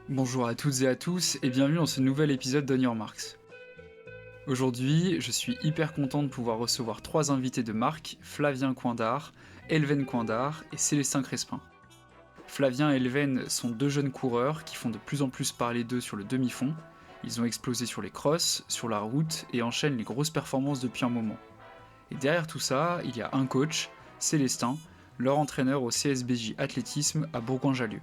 Bonjour à toutes et à tous et bienvenue dans ce nouvel épisode d'On Your Marks. Aujourd'hui, je suis hyper content de pouvoir recevoir 3 invités de marque, Flavien Coindard, Elven Coindard et Célestin Crespin. Flavien et Elven sont 2 jeunes coureurs qui font de plus en plus parler d'eux sur le demi-fond. Ils ont explosé sur les crosses, sur la route et enchaînent les grosses performances depuis un moment. Et derrière tout ça, il y a un coach, Célestin, leur entraîneur au CSBJ Athlétisme à Bourgoin-Jallieu.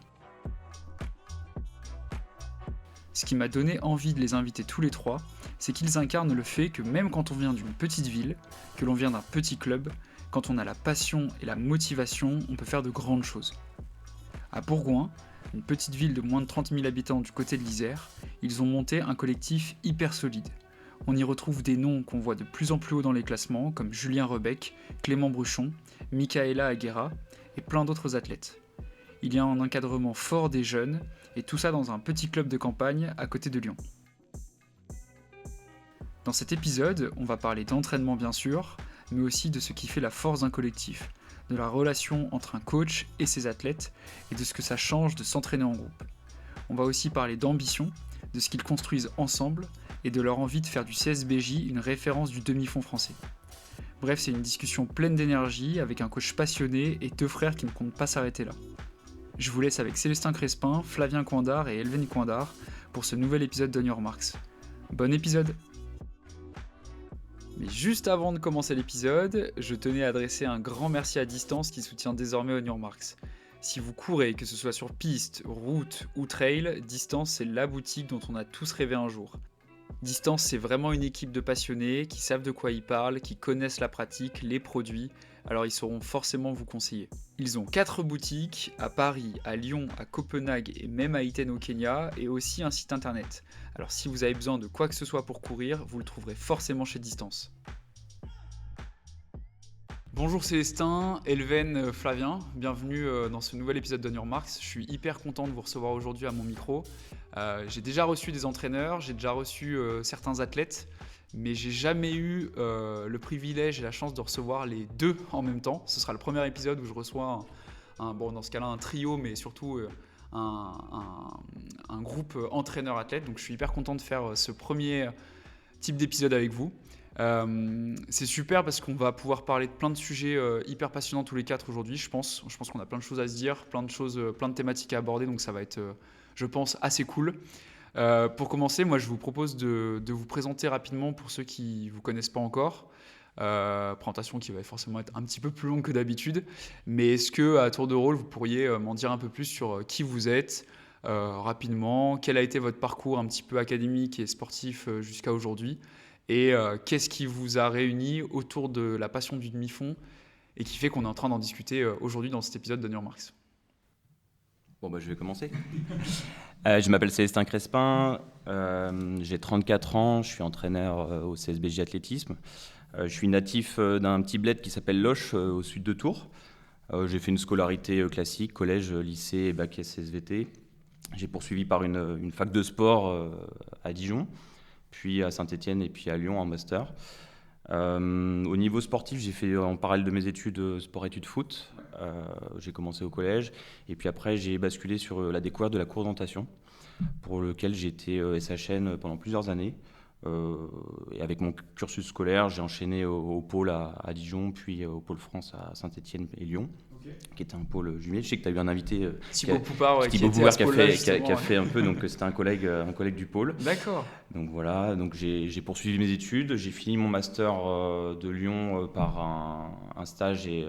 Ce qui m'a donné envie de les inviter tous les trois, c'est qu'ils incarnent le fait que même quand on vient d'une petite ville, que l'on vient d'un petit club, quand on a la passion et la motivation, on peut faire de grandes choses. À Bourgoin, une petite ville de moins de 30 000 habitants du côté de l'Isère, ils ont monté un collectif hyper solide. On y retrouve des noms qu'on voit de plus en plus haut dans les classements, comme Julien Rebec, Clément Bruchon, Michaela Aguera et plein d'autres athlètes. Il y a un encadrement fort des jeunes, et tout ça dans un petit club de campagne à côté de Lyon. Dans cet épisode, on va parler d'entraînement bien sûr, mais aussi de ce qui fait la force d'un collectif, de la relation entre un coach et ses athlètes, et de ce que ça change de s'entraîner en groupe. On va aussi parler d'ambition, de ce qu'ils construisent ensemble, et de leur envie de faire du CSBJ une référence du demi-fond français. Bref, c'est une discussion pleine d'énergie, avec un coach passionné et 2 frères qui ne comptent pas s'arrêter là. Je vous laisse avec Célestin Crespin, Flavien Coindard et Elven Coindard pour ce nouvel épisode d'On Your Marks. Bon épisode! Mais juste avant de commencer l'épisode, je tenais à adresser un grand merci à Distance qui soutient désormais On Your Marks. Si vous courez, que ce soit sur piste, route ou trail, Distance c'est la boutique dont on a tous rêvé un jour. Distance, c'est vraiment une équipe de passionnés qui savent de quoi ils parlent, qui connaissent la pratique, les produits, alors ils sauront forcément vous conseiller. Ils ont 4 boutiques, à Paris, à Lyon, à Copenhague et même à Iten au Kenya, et aussi un site internet. Alors si vous avez besoin de quoi que ce soit pour courir, vous le trouverez forcément chez Distance. Bonjour Célestin, Elven, Flavien, bienvenue dans ce nouvel épisode d'On Your Marks. Je suis hyper content de vous recevoir aujourd'hui à mon micro. J'ai déjà reçu des entraîneurs, j'ai déjà reçu certains athlètes, mais j'ai jamais eu le privilège et la chance de recevoir les 2 en même temps. Ce sera le premier épisode où je reçois dans ce cas-là un trio, mais surtout un groupe entraîneur-athlète. Donc je suis hyper content de faire ce premier type d'épisode avec vous. C'est super parce qu'on va pouvoir parler de plein de sujets hyper passionnants tous les 4 aujourd'hui, je pense qu'on a plein de choses à se dire, plein de thématiques à aborder, donc ça va être, je pense, assez cool. Pour commencer, moi je vous propose de vous présenter rapidement pour ceux qui ne vous connaissent pas encore. Présentation qui va forcément être un petit peu plus longue que d'habitude, mais est-ce que à tour de rôle vous pourriez m'en dire un peu plus sur qui vous êtes rapidement, quel a été votre parcours un petit peu académique et sportif jusqu'à aujourd'hui, et qu'est-ce qui vous a réuni autour de la passion du demi-fond et qui fait qu'on est en train d'en discuter aujourd'hui dans cet épisode d'On Your Marks. Bon, je vais commencer. Je m'appelle Célestin Crespin, j'ai 34 ans, je suis entraîneur au CSBJ Athlétisme. Je suis natif d'un petit bled qui s'appelle Loches, au sud de Tours. J'ai fait une scolarité classique, collège, lycée et bac SSVT. J'ai poursuivi par une fac de sport à Dijon, puis à Saint-Étienne et puis à Lyon en master. Au niveau sportif, j'ai fait en parallèle de mes études sport-études foot. J'ai commencé au collège et puis après j'ai basculé sur la découverte de la course d'orientation pour lequel j'ai été SHN pendant plusieurs années. Et avec mon cursus scolaire, j'ai enchaîné au pôle à Dijon, puis au pôle France à Saint-Étienne et Lyon, qui était un pôle jumelé. Je sais que tu as eu un invité, Thibaut Poupard, Thibaut Poupard qui a fait un peu, donc c'était un collègue du pôle. D'accord. Donc voilà, donc j'ai poursuivi mes études, j'ai fini mon master de Lyon par un stage et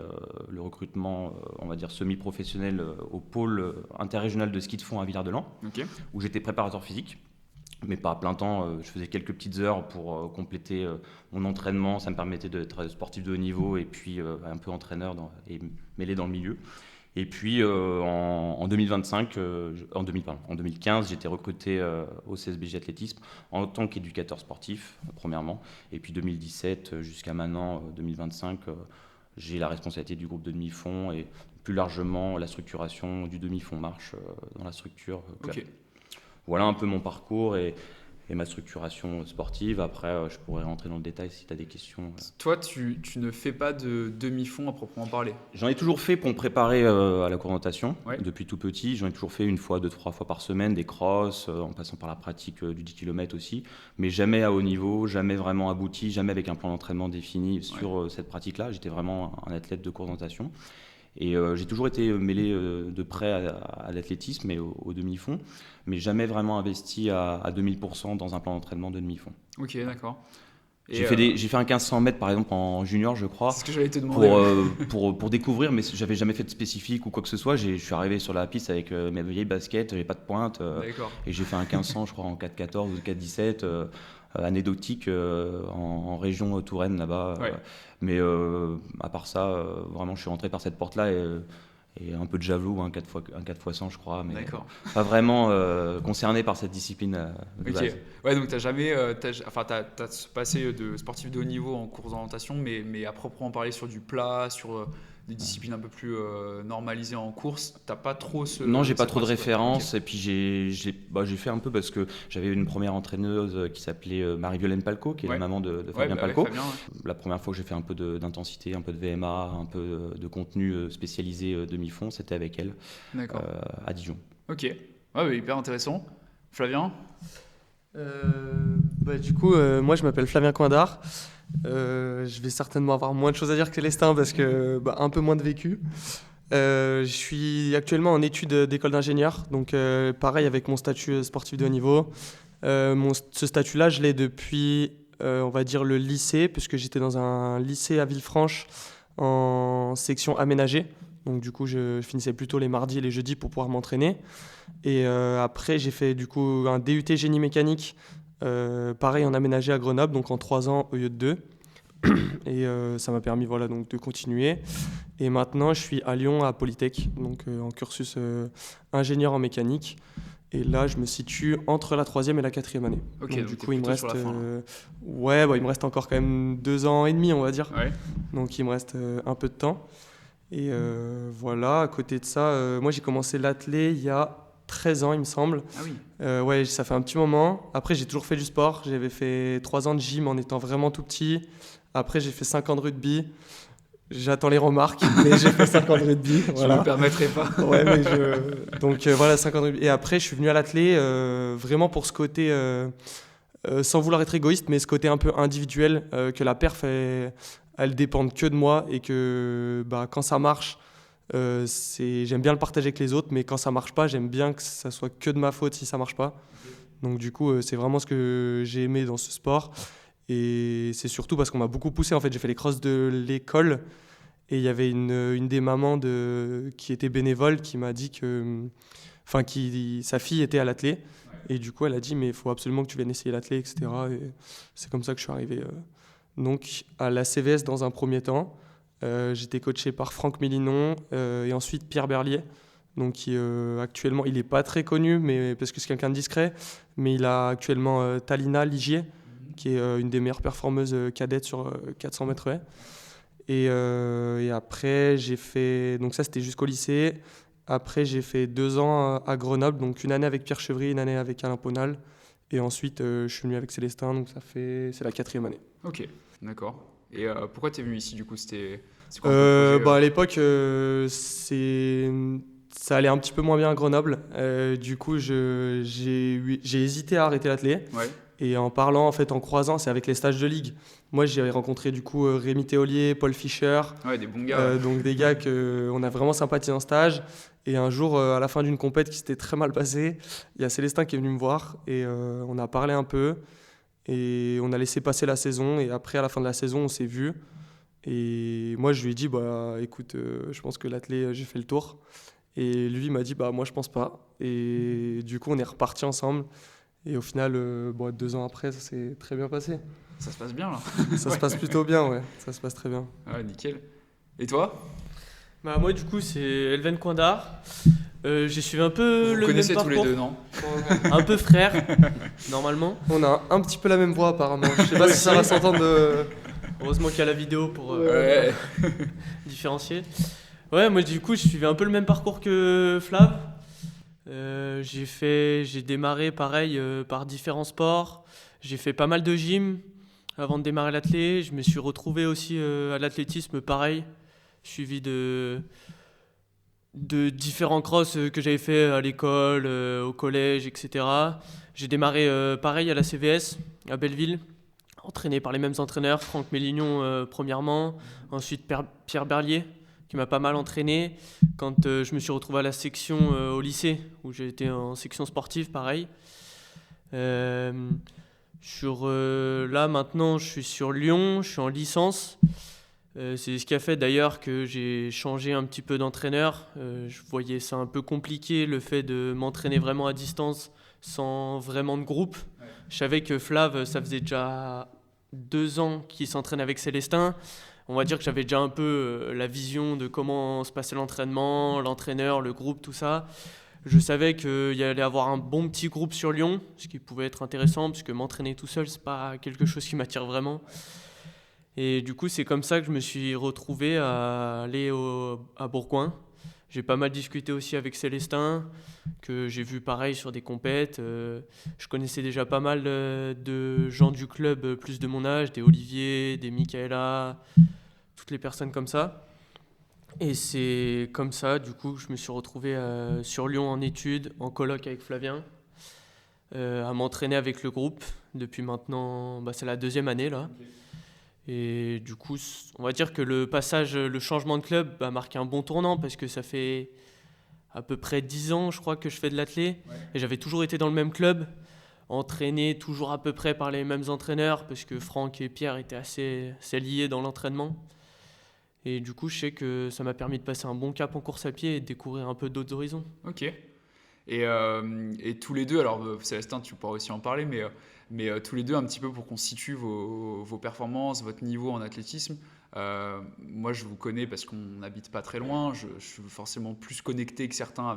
le recrutement, on va dire semi-professionnel au pôle interrégional de ski de fond à Villard-de-Lans, où j'étais préparateur physique. Mais pas à plein temps, je faisais quelques petites heures pour compléter mon entraînement. Ça me permettait d'être sportif de haut niveau et puis un peu entraîneur et mêlé dans le milieu. Et puis en 2015, j'ai été recruté au CSBJ Athlétisme en tant qu'éducateur sportif, premièrement. Et puis 2017 jusqu'à maintenant, 2025, j'ai la responsabilité du groupe de demi-fond et plus largement la structuration du demi-fond marche dans la structure club. Voilà un peu mon parcours et et ma structuration sportive. Après, je pourrais rentrer dans le détail si tu as des questions. Toi, tu ne fais pas de demi-fond à proprement parler. J'en ai toujours fait pour me préparer à la cour de natation. Ouais. Depuis tout petit, j'en ai toujours fait 1 fois, 2, 3 fois par semaine, des crosses, en passant par la pratique du 10 km aussi. Mais jamais à haut niveau, jamais vraiment abouti, jamais avec un plan d'entraînement défini sur cette pratique-là. J'étais vraiment un athlète de cour de natation. Et j'ai toujours été mêlé de près à l'athlétisme et au demi-fond, mais jamais vraiment investi à 2000% dans un plan d'entraînement de demi-fond. Ok, d'accord. J'ai fait un 1500 mètres par exemple en junior, je crois, C'est ce que j'allais te demander. pour découvrir, mais j'avais jamais fait de spécifique ou quoi que ce soit. Je suis arrivé sur la piste avec mes vieilles baskets, j'avais pas de pointe, D'accord. et j'ai fait un 1500, je crois, en 4,14 ou 4,17, anecdotique en région Touraine là-bas. Ouais. Mais à part ça, vraiment, je suis rentré par cette porte-là et un peu de javelot, un 4x100, je crois, mais D'accord. pas vraiment concerné par cette discipline de Ok. base. Ouais, donc t'as jamais, t'as passé de sportif de haut niveau en course d'orientation, mais à proprement parler sur du plat, sur des disciplines un peu plus normalisées en course, t'as pas trop ce. Non, j'ai pas cette trop de pratique, ouais. références. Ok. Et puis j'ai fait un peu parce que j'avais une première entraîneuse qui s'appelait Marie-Violaine Palco, qui est Ouais. la maman de Ouais, Fabien bah ouais, Palco. Fabien, ouais. La première fois que j'ai fait un peu d'intensité, un peu de VMA, un peu de contenu spécialisé demi-fond, c'était avec elle D'accord. à Dijon. Ok. Ouais, bah, hyper intéressant. Flavien? Du coup, moi je m'appelle Flavien Coindard. Je vais certainement avoir moins de choses à dire que Célestin parce que un peu moins de vécu. Je suis actuellement en études d'école d'ingénieur, donc pareil avec mon statut sportif de haut niveau. Ce statut-là, je l'ai depuis, on va dire, le lycée, puisque j'étais dans un lycée à Villefranche en section aménagée. Donc du coup, je finissais plutôt les mardis et les jeudis pour pouvoir m'entraîner. Et après, j'ai fait du coup un DUT génie mécanique, pareil en aménagé à Grenoble, donc en 3 ans au lieu de 2. Et ça m'a permis voilà, donc, de continuer. Et maintenant, je suis à Lyon à Polytech, donc en cursus ingénieur en mécanique. Et là, je me situe entre la 3e et la 4e année. Ok, donc donc du t'es coup, il me plutôt sur reste, la fin, là. il me reste encore quand même 2 ans et demi, on va dire. Ouais. Donc il me reste un peu de temps. Et voilà, à côté de ça, moi j'ai commencé l'athlé il y a 13 ans, il me semble. Ah oui. Ouais, ça fait un petit moment. Après, j'ai toujours fait du sport. J'avais fait 3 ans de gym en étant vraiment tout petit. Après, j'ai fait 5 ans de rugby. J'attends les remarques, mais j'ai fait 5 ans de rugby. Je Voilà. me permettrai pas. Ouais, mais donc voilà, 5 ans de rugby. Et après, je suis venu à l'athlé vraiment pour ce côté, sans vouloir être égoïste, mais ce côté un peu individuel, que la perf, elle dépend que de moi et que quand ça marche, j'aime bien le partager avec les autres, mais quand ça marche pas, j'aime bien que ça soit que de ma faute si ça marche pas. Donc du coup, c'est vraiment ce que j'ai aimé dans ce sport. Et c'est surtout parce qu'on m'a beaucoup poussé. En fait, j'ai fait les crosses de l'école et il y avait une des mamans qui était bénévole qui m'a dit que, sa fille était à l'athlé. Et du coup, elle a dit, mais il faut absolument que tu viennes essayer l'athlé, etc. Et c'est comme ça que je suis arrivé donc à la CVS dans un premier temps. J'étais coaché par Franck Mélinon et ensuite Pierre Berlier. Donc qui, actuellement, il n'est pas très connu parce que c'est quelqu'un de discret, mais il a actuellement Talina Ligier, qui est une des meilleures performeuses cadettes sur 400 mètres haies. Et après, j'ai fait... Donc ça, c'était jusqu'au lycée. Après, j'ai fait 2 ans à Grenoble, donc une année avec Pierre Chevry, une année avec Alain Ponal. Et ensuite, je suis venu avec Célestin, donc c'est la 4e année. Ok, d'accord. Et pourquoi tu es venu ici du coup? C'est quoi un peu le projet, À l'époque, ça allait un petit peu moins bien à Grenoble. Du coup, j'ai hésité à arrêter l'athlé. Ouais. Et en parlant, en croisant, c'est avec les stages de ligue. Moi, j'ai rencontré du coup Rémi Théolier, Paul Fischer. Ouais, des bons gars. Ouais. Donc des gars qu'on a vraiment sympathisé en stage. Et un jour, à la fin d'une compète qui s'était très mal passée, il y a Célestin qui est venu me voir et on a parlé un peu. Et on a laissé passer la saison. Et après, à la fin de la saison, on s'est vus. Et moi, je lui ai dit, écoute, je pense que l'athlé, j'ai fait le tour. Et lui, il m'a dit, moi, je pense pas. Et du coup, on est repartis ensemble. Et au final, 2 ans après, ça s'est très bien passé. Ça se passe bien là. Ça se passe plutôt bien, ouais. Ça se passe très bien. Ouais, nickel. Et toi? Moi, du coup, c'est Elven Coindard. J'ai suivi un peu Vous le connaissez même tous parcours. les deux, non? Un peu frère, normalement. On a un petit peu la même voix, apparemment. Je sais pas si ça va s'entendre. Heureusement qu'il y a la vidéo pour Ouais. différencier. Ouais, moi, du coup, je suivais un peu le même parcours que Flav. J'ai démarré pareil par différents sports. J'ai fait pas mal de gym avant de démarrer l'athlé. Je me suis retrouvé aussi à l'athlétisme pareil, suivi de différents crosses que j'avais fait à l'école, au collège, etc. J'ai démarré pareil à la CVS, à Belleville, entraîné par les mêmes entraîneurs, Franck Mélignon premièrement, ensuite Pierre Berlier, qui m'a pas mal entraîné. Quand je me suis retrouvé à la section au lycée, où j'ai été en section sportive, pareil. Là maintenant, je suis sur Lyon, je suis en licence. C'est ce qui a fait d'ailleurs que j'ai changé un petit peu d'entraîneur. Je voyais ça un peu compliqué, le fait de m'entraîner vraiment à distance sans vraiment de groupe. Ouais. Je savais que Flav, ça faisait déjà 2 ans qu'il s'entraîne avec Célestin. On va dire que j'avais déjà un peu la vision de comment se passait l'entraînement, l'entraîneur, le groupe, tout ça. Je savais qu'il y allait avoir un bon petit groupe sur Lyon, ce qui pouvait être intéressant, parce que m'entraîner tout seul, c'est pas quelque chose qui m'attire vraiment. Et du coup, c'est comme ça que je me suis retrouvé à aller à Bourgoin. J'ai pas mal discuté aussi avec Célestin, que j'ai vu pareil sur des compètes. Je connaissais déjà pas mal de gens du club plus de mon âge, des Olivier, des Michaela, toutes les personnes comme ça. Et c'est comme ça, du coup, que je me suis retrouvé sur Lyon en études, en coloc avec Flavien, à m'entraîner avec le groupe depuis maintenant, c'est la 2e année là. Okay. Et du coup, on va dire que le changement de club a marqué un bon tournant parce que ça fait à peu près 10 ans, je crois, que je fais de l'athlé. Ouais. Et j'avais toujours été dans le même club, entraîné toujours à peu près par les mêmes entraîneurs parce que Franck et Pierre étaient assez liés dans l'entraînement. Et du coup, je sais que ça m'a permis de passer un bon cap en course à pied et de découvrir un peu d'autres horizons. Ok. Et tous les deux, alors Célestin, tu pourras aussi en parler, mais tous les deux, un petit peu pour qu'on situe vos performances, votre niveau en athlétisme. Moi, je vous connais parce qu'on n'habite pas très loin. Je suis forcément plus connecté que certains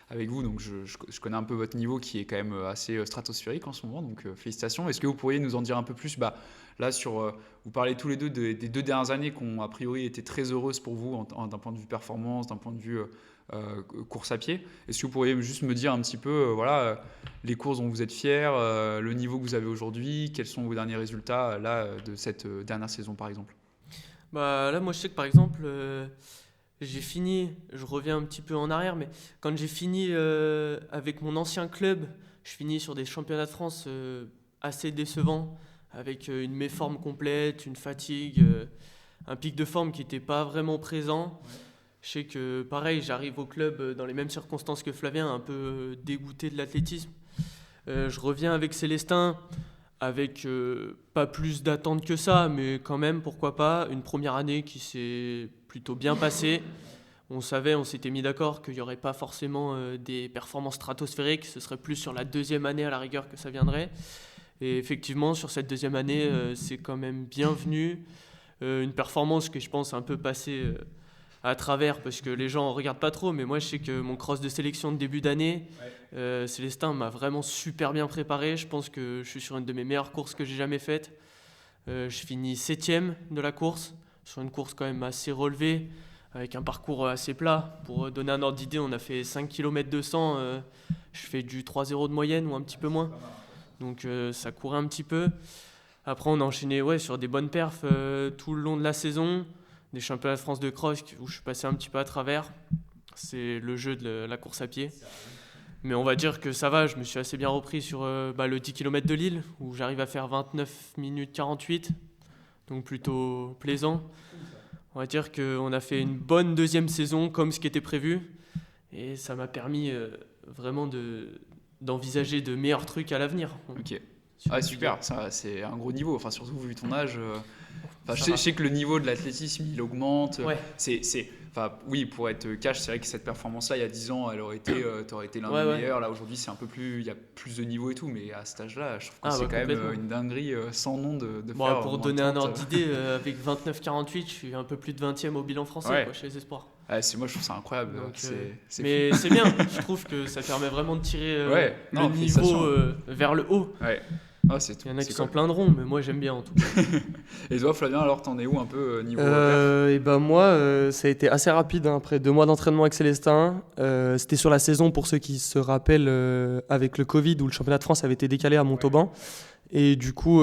avec vous, donc je connais un peu votre niveau qui est quand même assez stratosphérique en ce moment. Donc félicitations. Est-ce que vous pourriez nous en dire un peu plus là vous parlez tous les deux des 2 dernières années qui ont a priori été très heureuses pour vous d'un point de vue performance, d'un point de vue course à pied. Est-ce que vous pourriez juste me dire un petit peu les courses dont vous êtes fiers, le niveau que vous avez aujourd'hui, quels sont vos derniers résultats de cette dernière saison par exemple? Là, moi je sais que par exemple, j'ai fini, je reviens un petit peu en arrière, mais quand j'ai fini avec mon ancien club, je finis sur des championnats de France assez décevants, avec une méforme complète, une fatigue, un pic de forme qui n'était pas vraiment présent. Ouais. Je sais que pareil, j'arrive au club dans les mêmes circonstances que Flavien, un peu dégoûté de l'athlétisme. Je reviens avec Célestin, avec pas plus d'attente que ça, mais quand même, pourquoi pas, une première année qui s'est plutôt bien passée. On s'était mis d'accord qu'il n'y aurait pas forcément des performances stratosphériques, ce serait plus sur la 2e année à la rigueur que ça viendrait. Et effectivement, sur cette 2e année, c'est quand même bienvenu. Une performance que je pense un peu passée à travers parce que les gens ne regardent pas trop, mais moi je sais que mon cross de sélection de début d'année, Célestin m'a vraiment super bien préparé. Je pense que je suis sur une de mes meilleures courses que j'ai jamais faites. Je finis 7e de la course, sur une course quand même assez relevée, avec un parcours assez plat. Pour donner un ordre d'idée, on a fait 5 km 200, je fais du 3,0 de moyenne ou un petit peu moins. Donc ça courait un petit peu. Après on a enchaîné sur des bonnes perfs tout le long de la saison. Des championnats de France de cross où je suis passé un petit peu à travers. C'est le jeu de la course à pied. Mais on va dire que ça va, je me suis assez bien repris sur le 10 km de Lille, où j'arrive à faire 29 minutes 48, donc plutôt plaisant. On va dire qu'on a fait une bonne 2e saison, comme ce qui était prévu, et ça m'a permis vraiment d'envisager de meilleurs trucs à l'avenir. Ok. Super, ça, c'est un gros niveau, enfin, surtout vu ton âge. Je sais que le niveau de l'athlétisme, il augmente. Ouais. Oui, pour être cash, c'est vrai que cette performance-là, il y a 10 ans, elle aurait été, t'aurais été l'un des meilleurs. Là, aujourd'hui, c'est un peu plus, il y a plus de niveau et tout, mais à cet âge-là, je trouve que c'est quand même une dinguerie sans nom de faire. Pour donner un ordre d'idée, avec 29-48, je suis un peu plus de 20e au bilan français chez les espoirs. Moi, je trouve ça incroyable. Donc, mais c'est bien, je trouve que ça permet vraiment de tirer le niveau vers le haut. Ouais. Il y en a qui s'en plaindront, mais moi j'aime bien en tout cas. Et toi, Flavien, alors t'en es où un peu niveau perf? Et ben moi, ça a été assez rapide, hein. Après 2 mois d'entraînement avec Célestin. C'était sur la saison, pour ceux qui se rappellent, avec le Covid, où le championnat de France avait été décalé à Montauban. Et du coup,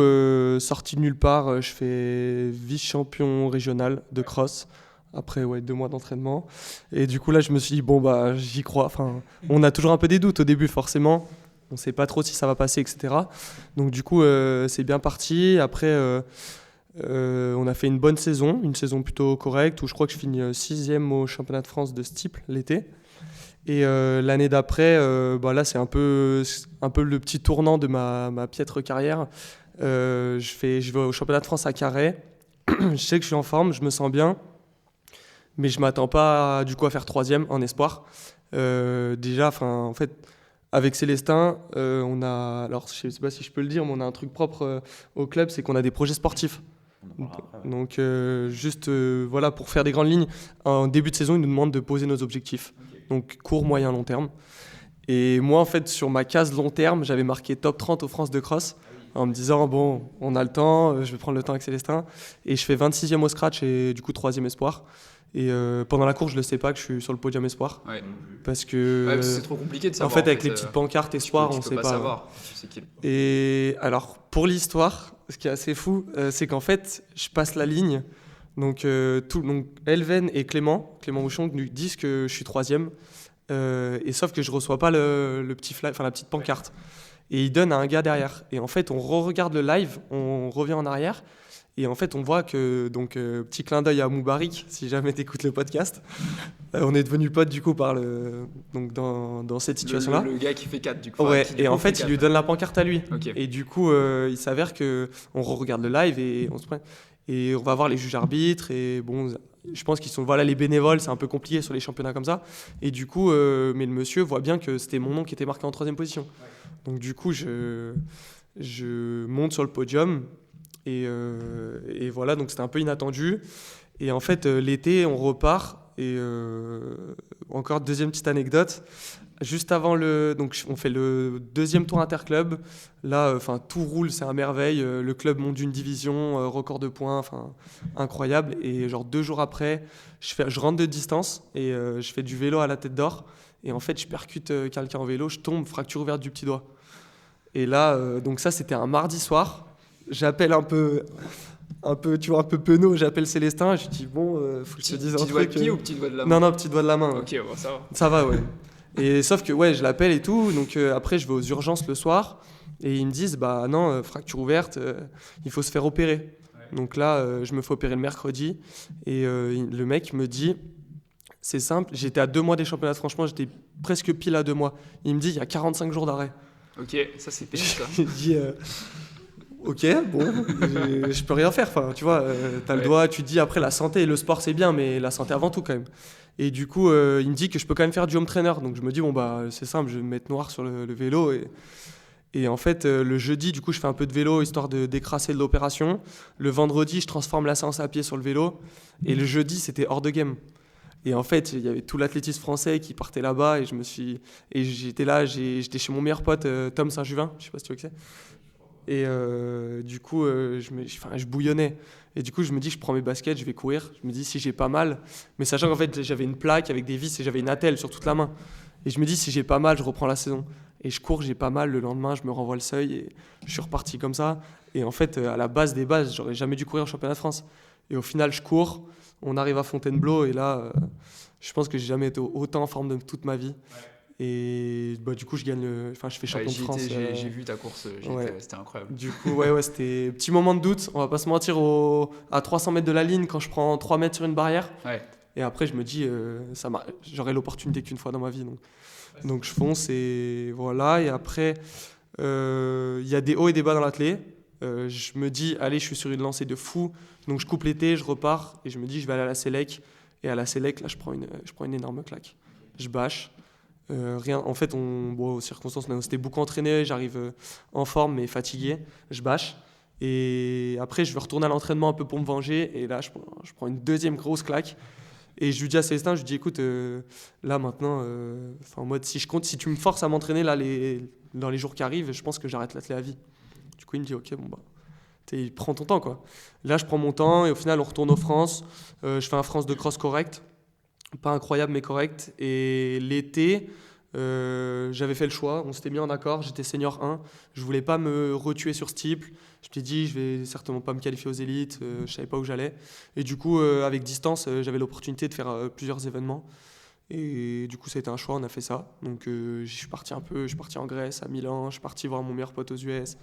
sorti de nulle part, je fais vice-champion régional de cross. Après 2 mois d'entraînement. Et du coup, là, je me suis dit, bon, bah, j'y crois. Enfin, on a toujours un peu des doutes au début, forcément. On ne sait pas trop si ça va passer, etc. Donc, du coup, c'est bien parti. Après, on a fait une bonne saison, une saison plutôt correcte, où je crois que je finis 6e au championnat de France de steeple l'été. Et l'année d'après, là, c'est un peu le petit tournant de ma piètre carrière. Je vais au championnat de France à Carhaix. Je sais que je suis en forme, je me sens bien. Mais je ne m'attends pas du coup à faire 3e en espoir. Déjà, en fait, avec Célestin, on a, alors je ne sais pas si je peux le dire, mais on a un truc propre au club, c'est qu'on a des projets sportifs. Donc, voilà, pour faire des grandes lignes, en début de saison, ils nous demandent de poser nos objectifs. Donc, court, moyen, long terme. Et moi, en fait, sur ma case long terme, j'avais marqué top 30 aux France de cross, en me disant, bon, on a le temps, je vais prendre le temps avec Célestin. Et je fais 26e au scratch et du coup 3e espoir. Et pendant la course, je ne le sais pas que je suis sur le podium espoir. Ouais. Parce que, Parce que c'est trop compliqué de savoir. en fait, avec les petites pancartes espoir, on ne tu sait peux pas. savoir. Tu sais qui. Et alors, pour l'histoire, ce qui est assez fou, c'est qu'en fait, je passe la ligne. Donc, Elven et Clément Bouchon nous disent que je suis 3e. Et sauf que je ne reçois pas le petit la petite pancarte. Et ils donnent à un gars derrière. Et en fait, on re-regarde le live, on revient en arrière. Et en fait, on voit que, petit clin d'œil à Moubarik, si jamais tu écoutes le podcast, on est devenus potes du coup dans cette situation-là. Le gars qui fait 4 du coup. Ouais, Qui, du et coup, en fait, fait il lui donne la pancarte à lui. Ok. Et du coup, il s'avère qu'on regarde le live et on se prend. Et on va voir les juges arbitres. Et bon, je pense qu'ils sont. Voilà, les bénévoles, c'est un peu compliqué sur les championnats comme ça. Et du coup, mais le monsieur voit bien que c'était mon nom qui était marqué en 3e position. Ouais. Donc, du coup, je monte sur le podium. Et voilà, donc c'était un peu inattendu. Et en fait, l'été, on repart. Et encore deuxième petite anecdote. Juste avant donc on fait le 2e tour interclub. Là, tout roule, c'est à merveille. Le club monte d'une division, record de points, incroyable. Et genre 2 jours après, je rentre de distance et je fais du vélo à la Tête d'Or. Et en fait, je percute quelqu'un en vélo, je tombe, fracture ouverte du petit doigt. Et là, donc ça, c'était un mardi soir. J'appelle un peu, tu vois, un peu penaud, j'appelle Célestin, je lui dis, bon, faut que je te dise un truc. Petit doigt de pied ou petit doigt de la main? Non, petit doigt de la main. Ouais. Ok, bon, ça va. Ça va, ouais. Et sauf que, je l'appelle et tout, donc après, je vais aux urgences le soir, et ils me disent, bah non, fracture ouverte, il faut se faire opérer. Ouais. Donc là, je me fais opérer le mercredi, et le mec me dit, c'est simple, j'étais à 2 mois des championnats, franchement, j'étais presque pile à 2 mois. Il me dit, il y a 45 jours d'arrêt. Ok, ça c'est pénible ça. Il dit... Ok, bon, je peux rien faire. Tu vois, t'as le doigt, tu te dis après la santé, le sport c'est bien, mais la santé avant tout quand même. Et du coup, il me dit que je peux quand même faire du home trainer. Donc je me dis, bon, bah c'est simple, je vais me mettre noir sur le vélo. Et en fait, le jeudi, du coup, je fais un peu de vélo histoire de décrasser de l'opération. Le vendredi, je transforme la séance à pied sur le vélo. Et le jeudi, c'était hors de game. Et en fait, il y avait tout l'athlétisme français qui partait là-bas. Et j'étais là, j'étais chez mon meilleur pote, Tom Saint-Juvin. Je sais pas si tu vois qui c'est. Et du coup, je bouillonnais. Et du coup, je me dis, je prends mes baskets, je vais courir. Je me dis, si j'ai pas mal, mais sachant qu'en fait, j'avais une plaque avec des vis et j'avais une attelle sur toute la main. Et je me dis, si j'ai pas mal, je reprends la saison. Et je cours, j'ai pas mal. Le lendemain, je me renvoie le seuil et je suis reparti comme ça. Et en fait, à la base des bases, j'aurais jamais dû courir au championnat de France. Et au final, je cours. On arrive à Fontainebleau et là, je pense que j'ai jamais été autant en forme de toute ma vie. Ouais. Et du coup, je fais champion de France. J'ai vu ta course, c'était incroyable. Du coup, c'était petit moment de doute. On va pas se mentir, à 300 mètres de la ligne, quand je prends 3 mètres sur une barrière. Ouais. Et après, je me dis, j'aurai l'opportunité qu'une fois dans ma vie. Donc je fonce et voilà. Et après, il y a des hauts et des bas dans l'athlé. Je me dis, allez, je suis sur une lancée de fou. Donc je coupe l'été, je repars et je me dis, je vais aller à la Sélec. Et à la Sélec, là, je prends une énorme claque. Je bâche. Rien. En fait, aux circonstances, on s'était beaucoup entraîné. J'arrive en forme mais fatigué. Je bâche. Et après, je vais retourner à l'entraînement un peu pour me venger. Et là, je prends une deuxième grosse claque. Et je lui dis à Célestin, je lui dis, écoute, là maintenant, en mode, si tu me forces à m'entraîner là dans les jours qui arrivent, je pense que j'arrête l'athlé à vie. Du coup, il me dit, ok, bon bah, Prends ton temps, quoi. Là, je prends mon temps et au final, on retourne aux France. Je fais un France de cross correct. Pas incroyable, mais correct. Et l'été, j'avais fait le choix. On s'était mis en accord. J'étais senior 1. Je voulais pas me retuer sur steeple. Je t'ai dit, je vais certainement pas me qualifier aux élites. Je savais pas où j'allais. Et du coup, avec distance, j'avais l'opportunité de faire plusieurs événements. Et du coup, ça a été un choix. On a fait ça. Donc, je suis parti en Grèce, à Milan. Je suis parti voir mon meilleur pote aux US.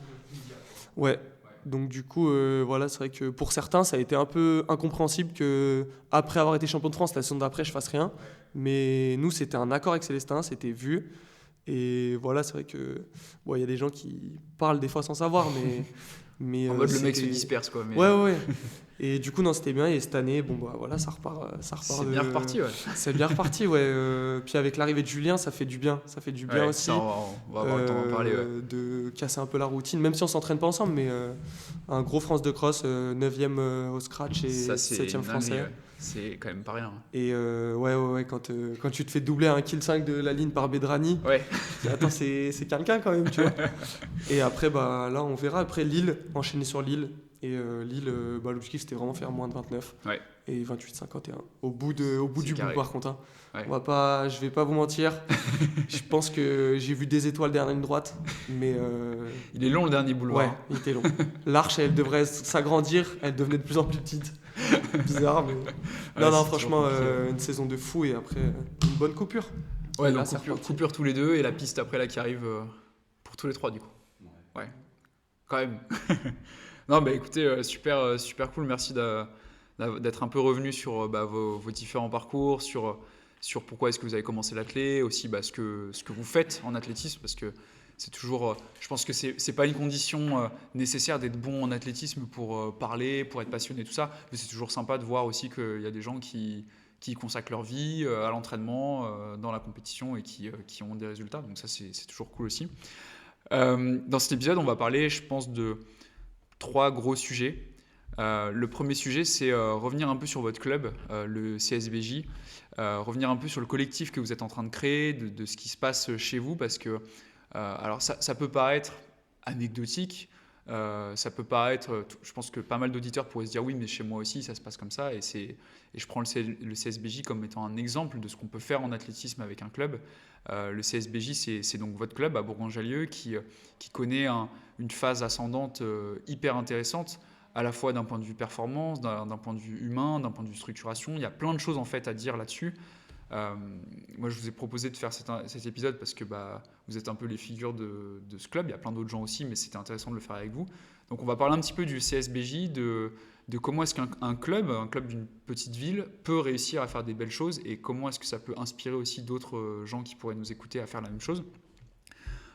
Ouais. Donc du coup, voilà, c'est vrai que pour certains, ça a été un peu incompréhensible que après avoir été champion de France, la saison d'après, je fasse rien. Mais nous, c'était un accord avec Célestin, c'était vu. Et voilà, c'est vrai que bon, y a des gens qui parlent des fois sans savoir, mais En mode le mec se c'était- disperse, quoi. Mais Ouais. Et du coup, non, c'était bien. Et cette année, bon, bah voilà, ça repart. c'est bien reparti, ouais. C'est bien reparti, ouais. Puis avec l'arrivée de Julien, ça fait du bien. Ça fait du bien Ouais, aussi. ça, on va avoir le temps d'en parler, ouais. De casser un peu la routine, même si on s'entraîne pas ensemble, mais un gros France de cross, 9e au scratch et Ça, c'est 7e une français. dinguerie, ouais. C'est quand même pas rien. Et ouais, quand tu te fais doubler à 1,5 kg de la ligne par Bedrani, Ouais. tu dis, attends, c'est quelqu'un quand même, tu vois. Et après, bah, là, on verra. Après, Lille, enchaîner sur Lille. Et Lille, bah, l'objectif, c'était vraiment faire moins de 29. Ouais. Et 28,51. Au bout C'est du carré. bout, par contre. Hein. Ouais. Je vais pas vous mentir. Je pense que j'ai vu des étoiles derrière la ligne droite. Mais Il est long le dernier boulevard. ouais, il était long. L'arche, elle devrait s'agrandir. Elle devenait de plus en plus petite. Bizarre, mais. Ouais, Non, c'est franchement, toujours compliqué. une saison de fou et après, une bonne coupure. Ouais, Et là, donc c'est coupure, reparti. coupure tous les deux et la piste après là qui arrive pour tous les trois du coup. Ouais, quand même. Non, bah écoutez, super cool. Merci d'être un peu revenu sur bah, vos différents parcours, sur pourquoi est-ce que vous avez commencé l'athlé, aussi bah, ce que vous faites en athlétisme, parce que c'est toujours, je pense que c'est pas une condition nécessaire d'être bon en athlétisme pour parler, pour être passionné, tout ça, mais c'est toujours sympa de voir aussi qu'il y a des gens qui consacrent leur vie à l'entraînement, dans la compétition et qui ont des résultats, donc ça c'est toujours cool aussi. Dans cet épisode, on va parler, je pense, de 3 gros sujets. Le premier sujet, c'est revenir un peu sur votre club, le CSBJ, revenir un peu sur le collectif que vous êtes en train de créer, de ce qui se passe chez vous, parce que alors ça peut paraître anecdotique, ça peut paraître, je pense que pas mal d'auditeurs pourraient se dire oui, mais chez moi aussi ça se passe comme ça, et je prends le CSBJ comme étant un exemple de ce qu'on peut faire en athlétisme avec un club. Le CSBJ, c'est donc votre club à Bourgoin-Jallieu qui connaît une phase ascendante hyper intéressante, à la fois d'un point de vue performance, d'un point de vue humain, d'un point de vue structuration. Il y a plein de choses en fait à dire là-dessus. Moi, je vous ai proposé de faire cet épisode parce que bah, vous êtes un peu les figures de ce club. Il y a plein d'autres gens aussi, mais c'était intéressant de le faire avec vous. Donc, on va parler un petit peu du CSBJ, de comment est-ce qu'un club d'une petite ville, peut réussir à faire des belles choses et comment est-ce que ça peut inspirer aussi d'autres gens qui pourraient nous écouter à faire la même chose.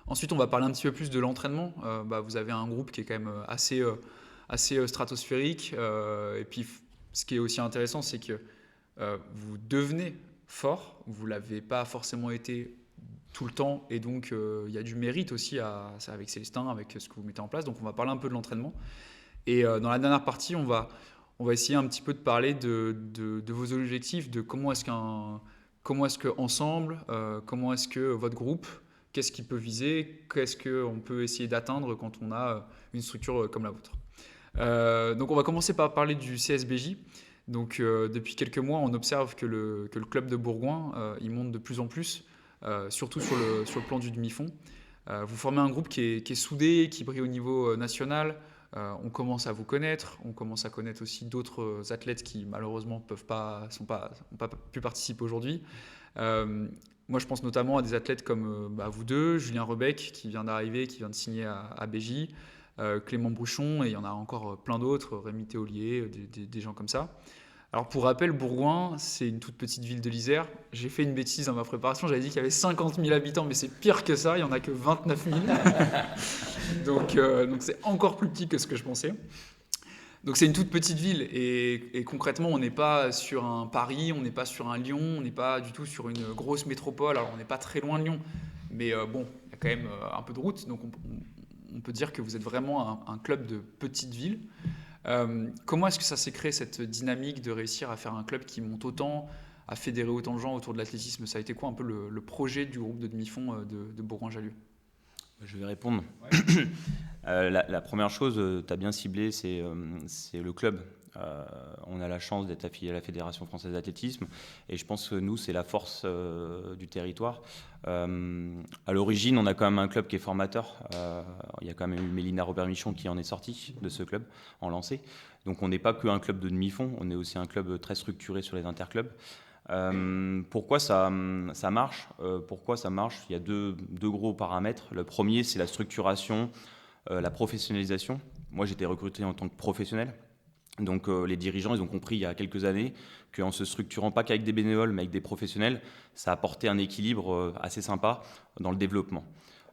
Ensuite, on va parler un petit peu plus de l'entraînement. Bah, vous avez un groupe qui est quand même assez stratosphérique. Et puis, ce qui est aussi intéressant, c'est que vous devenez fort. Vous ne l'avez pas forcément été tout le temps. Et donc, il y a du mérite aussi avec Célestin, avec ce que vous mettez en place. Donc, on va parler un peu de l'entraînement. Et dans la dernière partie, on va essayer un petit peu de parler de vos objectifs, de comment est-ce qu'ensemble, comment est-ce que votre groupe, qu'est-ce qu'il peut viser, qu'est-ce qu'on peut essayer d'atteindre quand on a une structure comme la vôtre. Donc on va commencer par parler du CSBJ. Donc depuis quelques mois, on observe que le club de Bourgoin, il monte de plus en plus, surtout sur le plan du demi-fond. Vous formez un groupe qui est soudé, qui brille au niveau national. On commence à vous connaître, on commence à connaître aussi d'autres athlètes qui malheureusement n'ont pas pu participer aujourd'hui. Moi je pense notamment à des athlètes comme vous deux, Julien Rebec qui vient d'arriver, qui vient de signer à BJ, Clément Brouchon, et il y en a encore plein d'autres, Rémi Théolier, des gens comme ça. Alors pour rappel, Bourgoin, c'est une toute petite ville de l'Isère. J'ai fait une bêtise dans ma préparation, j'avais dit qu'il y avait 50 000 habitants, mais c'est pire que ça, il n'y en a que 29 000. Donc c'est encore plus petit que ce que je pensais. Donc c'est une toute petite ville, et concrètement, on n'est pas sur un Paris, on n'est pas sur un Lyon, on n'est pas du tout sur une grosse métropole. Alors on n'est pas très loin de Lyon, mais bon, il y a quand même un peu de route, donc on peut dire que vous êtes vraiment un club de petite ville. Comment est-ce que ça s'est créé, cette dynamique de réussir à faire un club qui monte autant, à fédérer autant de gens autour de l'athlétisme? Ça a été quoi un peu le projet du groupe de demi-fond de Bourgoin-Jallieu? Je vais répondre. Ouais. La première chose, tu as bien ciblé, c'est le club. On a la chance d'être affilié à la Fédération française d'athlétisme et je pense que nous, c'est la force du territoire. À l'origine, on a quand même un club qui est formateur. Il y a quand même eu Mélina Robert-Michon qui en est sortie de ce club en lancé. Donc on n'est pas qu'un club de demi-fond, on est aussi un club très structuré sur les interclubs. Pourquoi ça marche Pourquoi ça marche? Il y a deux gros paramètres. Le premier, c'est la structuration, la professionnalisation. Moi, j'étais recruté en tant que professionnel. Donc les dirigeants, ils ont compris il y a quelques années qu'en se structurant pas qu'avec des bénévoles, mais avec des professionnels, ça apportait un équilibre assez sympa dans le développement.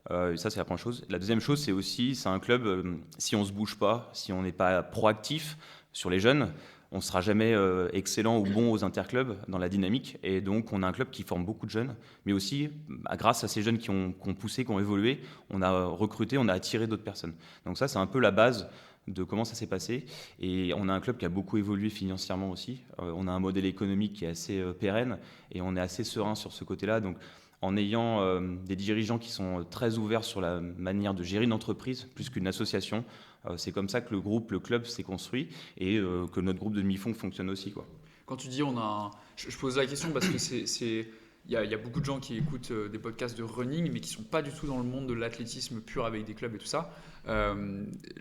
Ça, c'est la première chose. La deuxième chose, c'est un club, si on ne se bouge pas, si on n'est pas proactif sur les jeunes, on ne sera jamais excellent ou bon aux interclubs dans la dynamique. Et donc, on a un club qui forme beaucoup de jeunes, mais aussi, grâce à ces jeunes qui ont poussé, qui ont évolué, on a recruté, on a attiré d'autres personnes. Donc ça, c'est un peu la base de comment ça s'est passé. Et on a un club qui a beaucoup évolué financièrement aussi. On a un modèle économique qui est assez pérenne et on est assez serein sur ce côté-là. Donc, en ayant des dirigeants qui sont très ouverts sur la manière de gérer une entreprise plus qu'une association, c'est comme ça que le club s'est construit et que notre groupe de demi-fond fonctionne aussi, quoi. Quand tu dis je pose la question parce que il y a beaucoup de gens qui écoutent des podcasts de running mais qui ne sont pas du tout dans le monde de l'athlétisme pur avec des clubs et tout ça.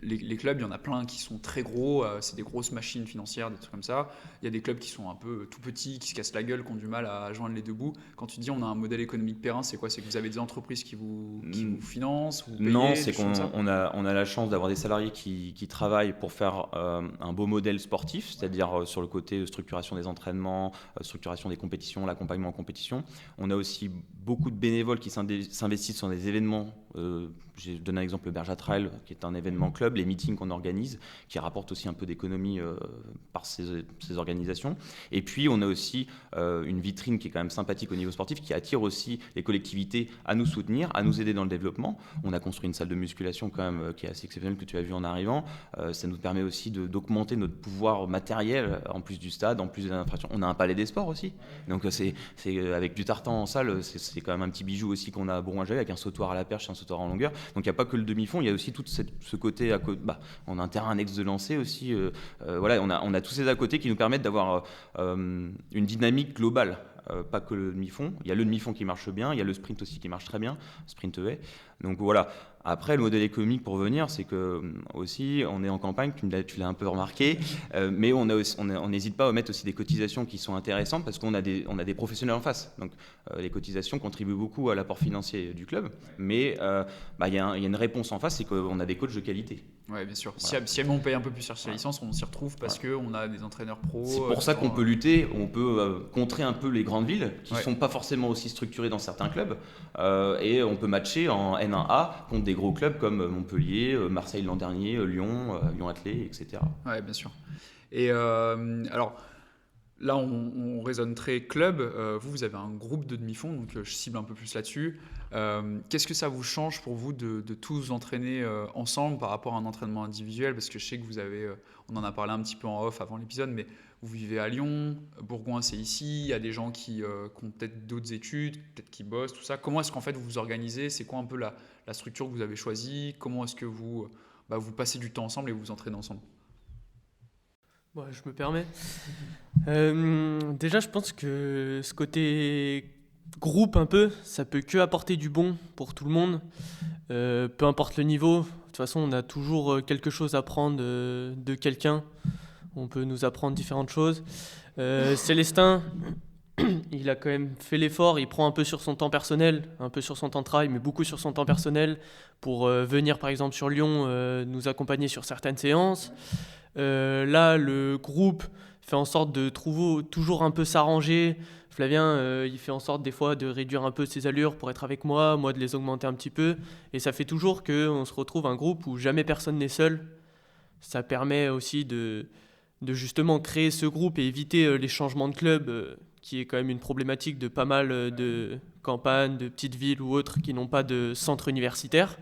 Les clubs, il y en a plein qui sont très gros, c'est des grosses machines financières, des trucs comme ça. Il y a des clubs qui sont un peu tout petits, qui se cassent la gueule, qui ont du mal à joindre les deux bouts. Quand tu dis on a un modèle économique périn, c'est quoi? C'est que vous avez des entreprises qui vous financent, vous payez? Non, c'est qu'on a la chance d'avoir des salariés qui travaillent pour faire un beau modèle sportif, c'est-à-dire sur le côté structuration des entraînements, structuration des compétitions, l'accompagnement en compétition. On a aussi beaucoup de bénévoles qui s'investissent sur des événements. J'ai donné un exemple, le Berja Trail, qui est un événement club, les meetings qu'on organise, qui rapportent aussi un peu d'économie par ces organisations. Et puis, on a aussi une vitrine qui est quand même sympathique au niveau sportif, qui attire aussi les collectivités à nous soutenir, à nous aider dans le développement. On a construit une salle de musculation quand même qui est assez exceptionnelle, que tu as vu en arrivant. Ça nous permet aussi d'augmenter notre pouvoir matériel, en plus du stade, en plus des infrastructures. On a un palais des sports aussi. Donc, c'est avec du tartan en salle, c'est quand même un petit bijou aussi qu'on a à Bourgoin-Jallieu, avec un sautoir à la perche et un sautoir en longueur. Donc il n'y a pas que le demi-fond, il y a aussi tout ce côté on a un terrain annexe de lancer aussi. Voilà, on a tous ces à côté qui nous permettent d'avoir une dynamique globale. Pas que le demi-fond. Il y a le demi-fond qui marche bien, il y a le sprint aussi qui marche très bien, sprint haie. Donc voilà. Après, le modèle économique pour venir, c'est que aussi, on est en campagne, tu l'as un peu remarqué, mais on n'hésite pas à mettre aussi des cotisations qui sont intéressantes parce qu'on a des professionnels en face. Donc les cotisations contribuent beaucoup à l'apport financier du club, mais il y a une réponse en face, c'est qu'on a des coachs de qualité. Oui, bien sûr. Voilà. Si on paye un peu plus sur sa licence, on s'y retrouve parce qu'on a des entraîneurs pros. C'est pour ça qu'on peut lutter, on peut contrer un peu les grandes villes qui ne sont pas forcément aussi structurées dans certains clubs et on peut matcher en N1A contre des gros clubs comme Montpellier, Marseille l'an dernier, Lyon, Lyon Athlé, etc. Oui, bien sûr. Et alors, là, on raisonne très club. Vous avez un groupe de demi-fond, donc je cible un peu plus là-dessus. Qu'est-ce que ça vous change pour vous de tous vous entraîner ensemble par rapport à un entraînement individuel? Parce que je sais que vous avez, on en a parlé un petit peu en off avant l'épisode, mais vous vivez à Lyon, Bourgoin c'est ici, il y a des gens qui ont peut-être d'autres études, peut-être qui bossent, tout ça. Comment est-ce qu'en fait vous vous organisez? C'est quoi un peu la structure que vous avez choisie? Comment est-ce que vous passez du temps ensemble et vous vous entraînez ensemble? Bon, je me permets. Déjà, je pense que ce côté groupe un peu, ça peut que apporter du bon pour tout le monde, peu importe le niveau. De toute façon, on a toujours quelque chose à prendre de quelqu'un. On peut nous apprendre différentes choses. Célestin, il a quand même fait l'effort, il prend un peu sur son temps personnel, un peu sur son temps de travail, mais beaucoup sur son temps personnel pour venir par exemple sur Lyon nous accompagner sur certaines séances. Là, le groupe fait en sorte de toujours un peu s'arranger. Flavien, il fait en sorte des fois de réduire un peu ses allures pour être avec moi de les augmenter un petit peu. Et ça fait toujours qu'on se retrouve un groupe où jamais personne n'est seul. Ça permet aussi de justement créer ce groupe et éviter les changements de club, qui est quand même une problématique de pas mal de campagnes, de petites villes ou autres qui n'ont pas de centre universitaire.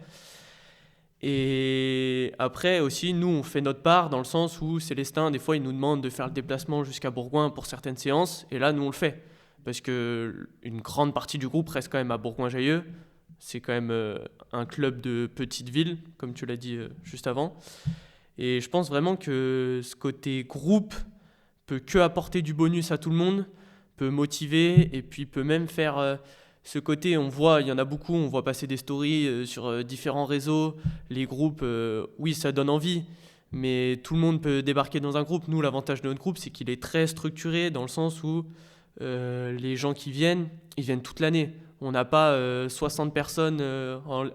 Et après aussi, nous, on fait notre part dans le sens où Célestin, des fois, il nous demande de faire le déplacement jusqu'à Bourgoin pour certaines séances. Et là, nous, on le fait. Parce qu'une grande partie du groupe reste quand même à Bourgoin-Jallieu. c'est quand même un club de petite ville, comme tu l'as dit juste avant. Et je pense vraiment que ce côté groupe peut que apporter du bonus à tout le monde, peut motiver et puis peut même faire ce côté, on voit, il y en a beaucoup, on voit passer des stories sur différents réseaux, les groupes, oui ça donne envie, mais tout le monde peut débarquer dans un groupe. Nous, l'avantage de notre groupe, c'est qu'il est très structuré dans le sens où les gens qui viennent, ils viennent toute l'année. On n'a pas 60 personnes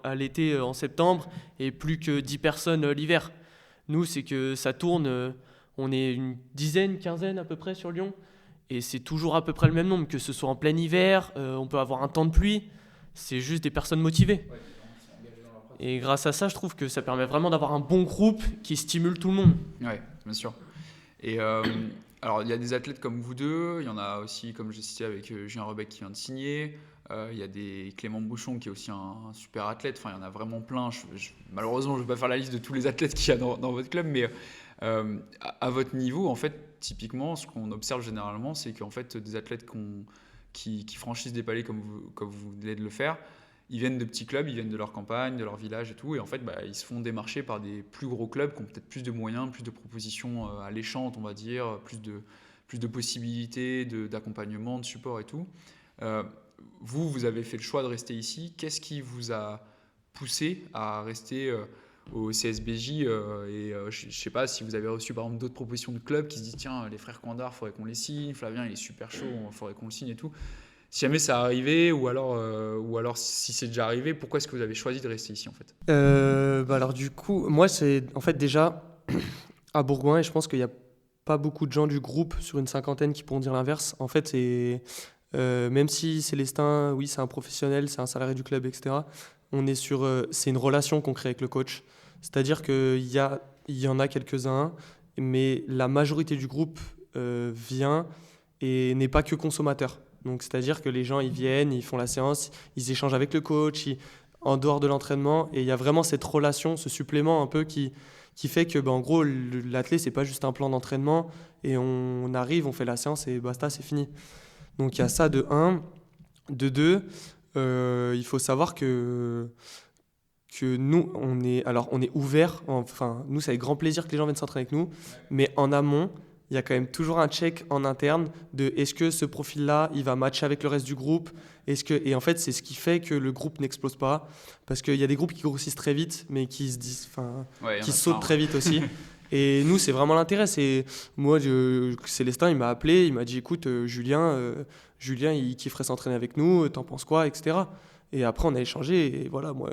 à l'été en septembre et plus que 10 personnes l'hiver. Nous, c'est que ça tourne, on est une dizaine, quinzaine à peu près sur Lyon. Et c'est toujours à peu près le même nombre, que ce soit en plein hiver, on peut avoir un temps de pluie, c'est juste des personnes motivées. Et grâce à ça, je trouve que ça permet vraiment d'avoir un bon groupe qui stimule tout le monde. Ouais, bien sûr. Et alors, il y a des athlètes comme vous deux, il y en a aussi, comme je citais, avec Julien Rebec qui vient de signer. Il y a Clément Bouchon qui est aussi un super athlète. Enfin, il y en a vraiment plein. Malheureusement, je ne vais pas faire la liste de tous les athlètes qu'il y a dans votre club, mais à votre niveau, en fait, typiquement, ce qu'on observe généralement, c'est qu'en fait, des athlètes qui franchissent des paliers comme vous venez de le faire, ils viennent de petits clubs, ils viennent de leur campagne, de leur village et tout, et en fait, ils se font démarcher par des plus gros clubs qui ont peut-être plus de moyens, plus de propositions alléchantes, on va dire, plus de possibilités d'accompagnement, de support et tout. Vous avez fait le choix de rester ici. Qu'est-ce qui vous a poussé à rester au CSBJ je ne sais pas si vous avez reçu par exemple d'autres propositions de clubs qui se disent tiens, les frères Coindard, il faudrait qu'on les signe, Flavien il est super chaud, il faudrait qu'on le signe et tout. Si jamais ça arrivait ou alors si c'est déjà arrivé, pourquoi est-ce que vous avez choisi de rester ici en fait? Alors du coup, moi c'est en fait déjà à Bourgoin et je pense qu'il n'y a pas beaucoup de gens du groupe sur une cinquantaine qui pourront dire l'inverse. En fait, c'est même si Célestin, oui, c'est un professionnel, c'est un salarié du club, etc. On est c'est une relation qu'on crée avec le coach. C'est-à-dire qu'il y en a quelques-uns, mais la majorité du groupe vient et n'est pas que consommateur. Donc, c'est-à-dire que les gens, ils viennent, ils font la séance, ils échangent avec le coach, en dehors de l'entraînement, et il y a vraiment cette relation, ce supplément un peu qui fait que, en gros, l'athlète, c'est pas juste un plan d'entraînement, et on arrive, on fait la séance et basta, c'est fini. Donc, il y a ça de 1. De 2, il faut savoir que nous, on est ouvert. Enfin, nous, c'est avec grand plaisir que les gens viennent s'entraîner avec nous. Mais en amont, il y a quand même toujours un check en interne de est-ce que ce profil-là, il va matcher avec le reste du groupe? Et en fait, c'est ce qui fait que le groupe n'explose pas. Parce qu'il y a des groupes qui grossissent très vite, mais qui qui sautent très vite aussi. Et nous, c'est vraiment l'intérêt. Moi, Célestin, il m'a appelé, il m'a dit écoute, Julien, il kifferait s'entraîner avec nous, t'en penses quoi, etc. Et après, on a échangé. Et voilà, moi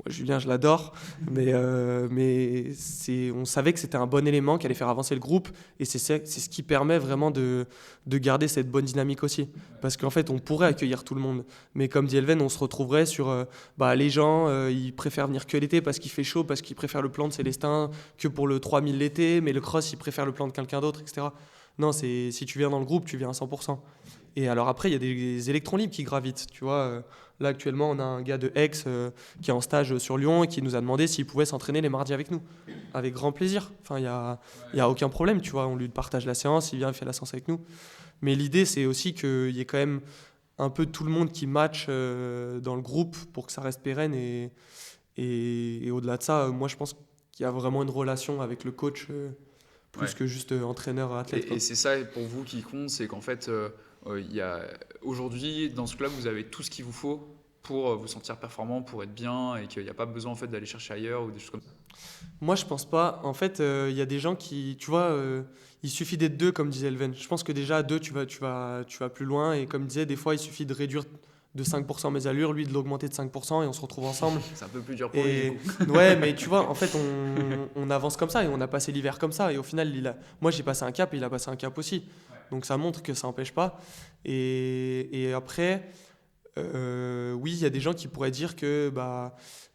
Julien, je l'adore. Mais on savait que c'était un bon élément qui allait faire avancer le groupe. Et c'est ce qui permet vraiment de garder cette bonne dynamique aussi. Parce qu'en fait, on pourrait accueillir tout le monde. Mais comme dit Elven, on se retrouverait sur les gens, ils préfèrent venir que l'été parce qu'il fait chaud, parce qu'ils préfèrent le plan de Célestin que pour le 3000 l'été. Mais le cross, ils préfèrent le plan de quelqu'un d'autre, etc. Non, si tu viens dans le groupe, tu viens à 100%. Et alors après, il y a des électrons libres qui gravitent. Tu vois, là, actuellement, on a un gars de Aix qui est en stage sur Lyon et qui nous a demandé s'il pouvait s'entraîner les mardis avec nous. Avec grand plaisir. Enfin, il y a aucun problème, tu vois. On lui partage la séance, il vient, il fait la séance avec nous. Mais l'idée, c'est aussi qu'il y ait quand même un peu tout le monde qui match dans le groupe pour que ça reste pérenne. Et au-delà de ça, moi, je pense qu'il y a vraiment une relation avec le coach plus que juste entraîneur-athlète. Et c'est ça pour vous qui compte, c'est qu'en fait, aujourd'hui, dans ce club, vous avez tout ce qu'il vous faut pour vous sentir performant, pour être bien, et qu'il n'y a pas besoin en fait, d'aller chercher ailleurs ou des choses comme ça. Moi, je pense pas. En fait, il y a des gens qui, tu vois, il suffit d'être deux, comme disait Elven. Je pense que déjà à deux, tu vas plus loin. Et comme disait, des fois, il suffit de réduire de 5% mes allures, lui de l'augmenter de 5% et on se retrouve ensemble. C'est un peu plus dur pour lui. Ouais, mais tu vois, en fait, on avance comme ça et on a passé l'hiver comme ça. Et au final, moi, j'ai passé un cap et il a passé un cap aussi. Donc ça montre que ça n'empêche pas. Et après, oui, il y a des gens qui pourraient dire que,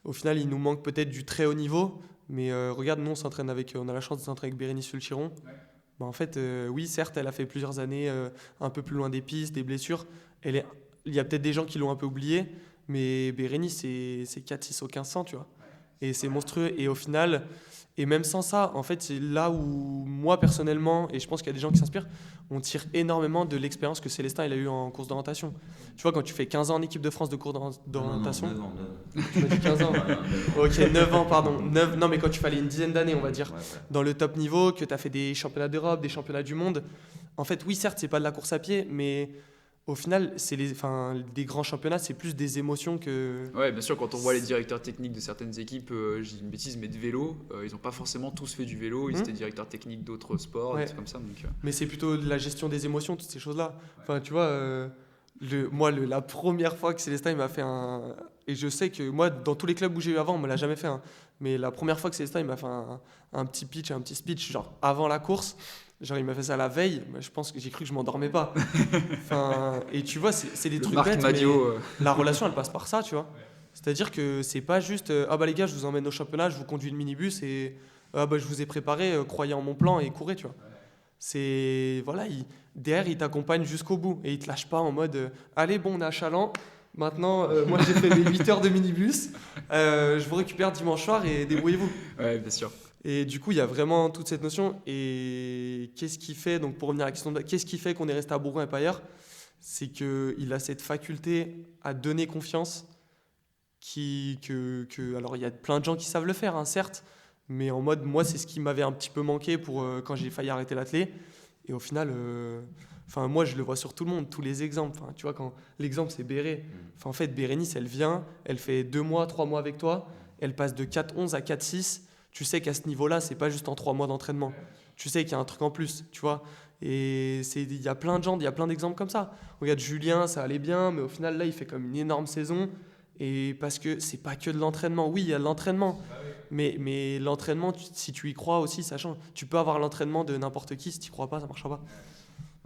au final, il nous manque peut-être du très haut niveau. Mais regarde, nous, on a la chance de s'entraîner avec Bérénice Fulchiron. En fait, oui, certes, elle a fait plusieurs années un peu plus loin des pistes, des blessures. Il y a peut-être des gens qui l'ont un peu oublié, mais Bérénice, c'est 4, 6 au 1500, tu vois. Et c'est monstrueux. Et au final, et même sans ça, en fait, c'est là où moi, personnellement, et je pense qu'il y a des gens qui s'inspirent, on tire énormément de l'expérience que Célestin il a eu en course d'orientation. Tu vois, quand tu fais 15 ans en équipe de France de course d'orientation... Non, 9 ans. Tu m'as dit 15 ans. Ok, 9 ans, pardon. 9, non, mais quand tu fallait une dizaine d'années, on va dire, dans le top niveau, que tu as fait des championnats d'Europe, des championnats du monde. En fait, oui, certes, c'est pas de la course à pied, mais au final, des grands championnats, c'est plus des émotions que... Ouais, bien sûr, quand on voit les directeurs techniques de certaines équipes, je dis une bêtise, mais de vélo, ils n'ont pas forcément tous fait du vélo, ils étaient directeurs techniques d'autres sports, Ouais. des trucs comme ça. Donc, Mais c'est plutôt de la gestion des émotions, toutes ces choses-là. Enfin, tu vois, la première fois que Célestin il m'a fait un... Et je sais que moi, dans tous les clubs où j'ai eu avant, on me l'a jamais fait. Hein. Mais la première fois que Célestin il m'a fait un petit pitch, un petit speech, genre avant la course, genre il m'a fait ça la veille, je pense que j'ai cru que je m'endormais pas. Enfin, et tu vois, c'est des le trucs Marc bêtes, Madio, mais la relation, elle passe par ça, tu vois. C'est-à-dire que c'est pas juste ah bah les gars, je vous emmène au championnat, je vous conduis le minibus et ah bah je vous ai préparé, croyez en mon plan et courez, tu vois. C'est voilà, derrière il t'accompagne jusqu'au bout et il te lâche pas en mode allez bon on est à Chaland, maintenant moi j'ai fait mes 8 heures de minibus, je vous récupère dimanche soir et débrouillez-vous. ouais, bien sûr. Et du coup il y a vraiment toute cette notion. Et qu'est-ce qui fait, donc pour revenir à la question qu'est-ce qui fait qu'on est resté à Bourgoin et pas ailleurs, c'est qu'il a cette faculté à donner confiance alors il y a plein de gens qui savent le faire, hein, certes, mais en mode moi c'est ce qui m'avait un petit peu manqué pour quand j'ai failli arrêter l'athlé. Et au final moi je le vois sur tout le monde, tous les exemples. Tu vois, quand l'exemple c'est Béré, en fait Bérénice elle vient, elle fait 2 mois 3 mois avec toi, elle passe de 4-11 à 4-6. Tu sais qu'à ce niveau là c'est pas juste en 3 mois d'entraînement, tu sais qu'il y a un truc en plus, tu vois. Et il y a plein de gens, il y a plein d'exemples comme ça. Regarde Julien, ça allait bien, mais au final là il fait comme une énorme saison. Et parce que c'est pas que de l'entraînement. Oui, il y a de l'entraînement. Mais l'entraînement, si tu y crois aussi, ça change. Tu peux avoir l'entraînement de n'importe qui, si tu y crois pas, ça marchera pas.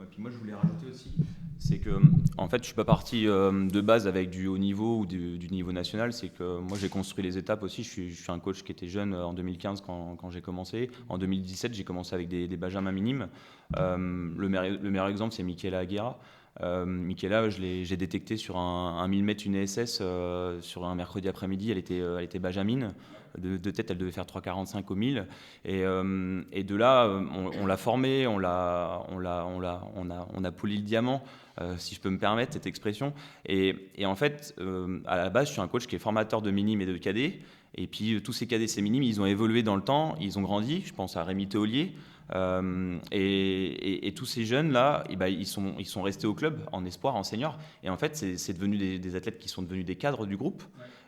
Ouais, puis moi je voulais rajouter aussi, c'est que en fait je suis pas parti de base avec du haut niveau ou du niveau national, c'est que moi j'ai construit les étapes aussi. Je suis un coach qui était jeune en 2015 quand j'ai commencé. En 2017 j'ai commencé avec des benjamins minimes. Le meilleur exemple c'est Michaela Aguera. Michaela, j'ai détecté sur un 1000 mètres une ESS sur un mercredi après-midi, elle était benjamine. De tête, elle devait faire 3,45 au 1000. Et de là, on l'a formée, on a poli le diamant, si je peux me permettre cette expression. Et en fait, à la base, je suis un coach qui est formateur de minimes et de cadets. Et puis, tous ces cadets, ces minimes, ils ont évolué dans le temps, ils ont grandi. Je pense à Rémi Théolier. Et tous ces jeunes-là, ils sont restés au club en espoir, en senior. Et en fait, c'est devenu des athlètes qui sont devenus des cadres du groupe.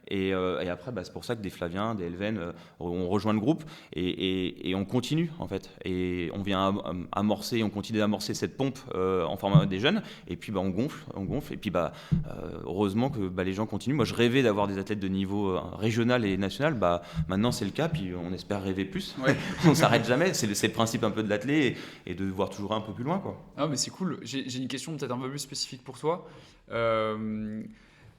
Et après, c'est pour ça que des Flaviens, des Elven ont rejoint le groupe. Et on continue, en fait. Et on vient amorcer, on continue d'amorcer cette pompe en formant des jeunes. Et puis, on gonfle. Et puis, heureusement que les gens continuent. Moi, je rêvais d'avoir des athlètes de niveau régional et national. Maintenant, c'est le cas. Puis, on espère rêver plus. Ouais. On ne s'arrête jamais. C'est le principe un peu de l'athlé et de voir toujours un peu plus loin, quoi. Ah, mais c'est cool. J'ai une question peut-être un peu plus spécifique pour toi.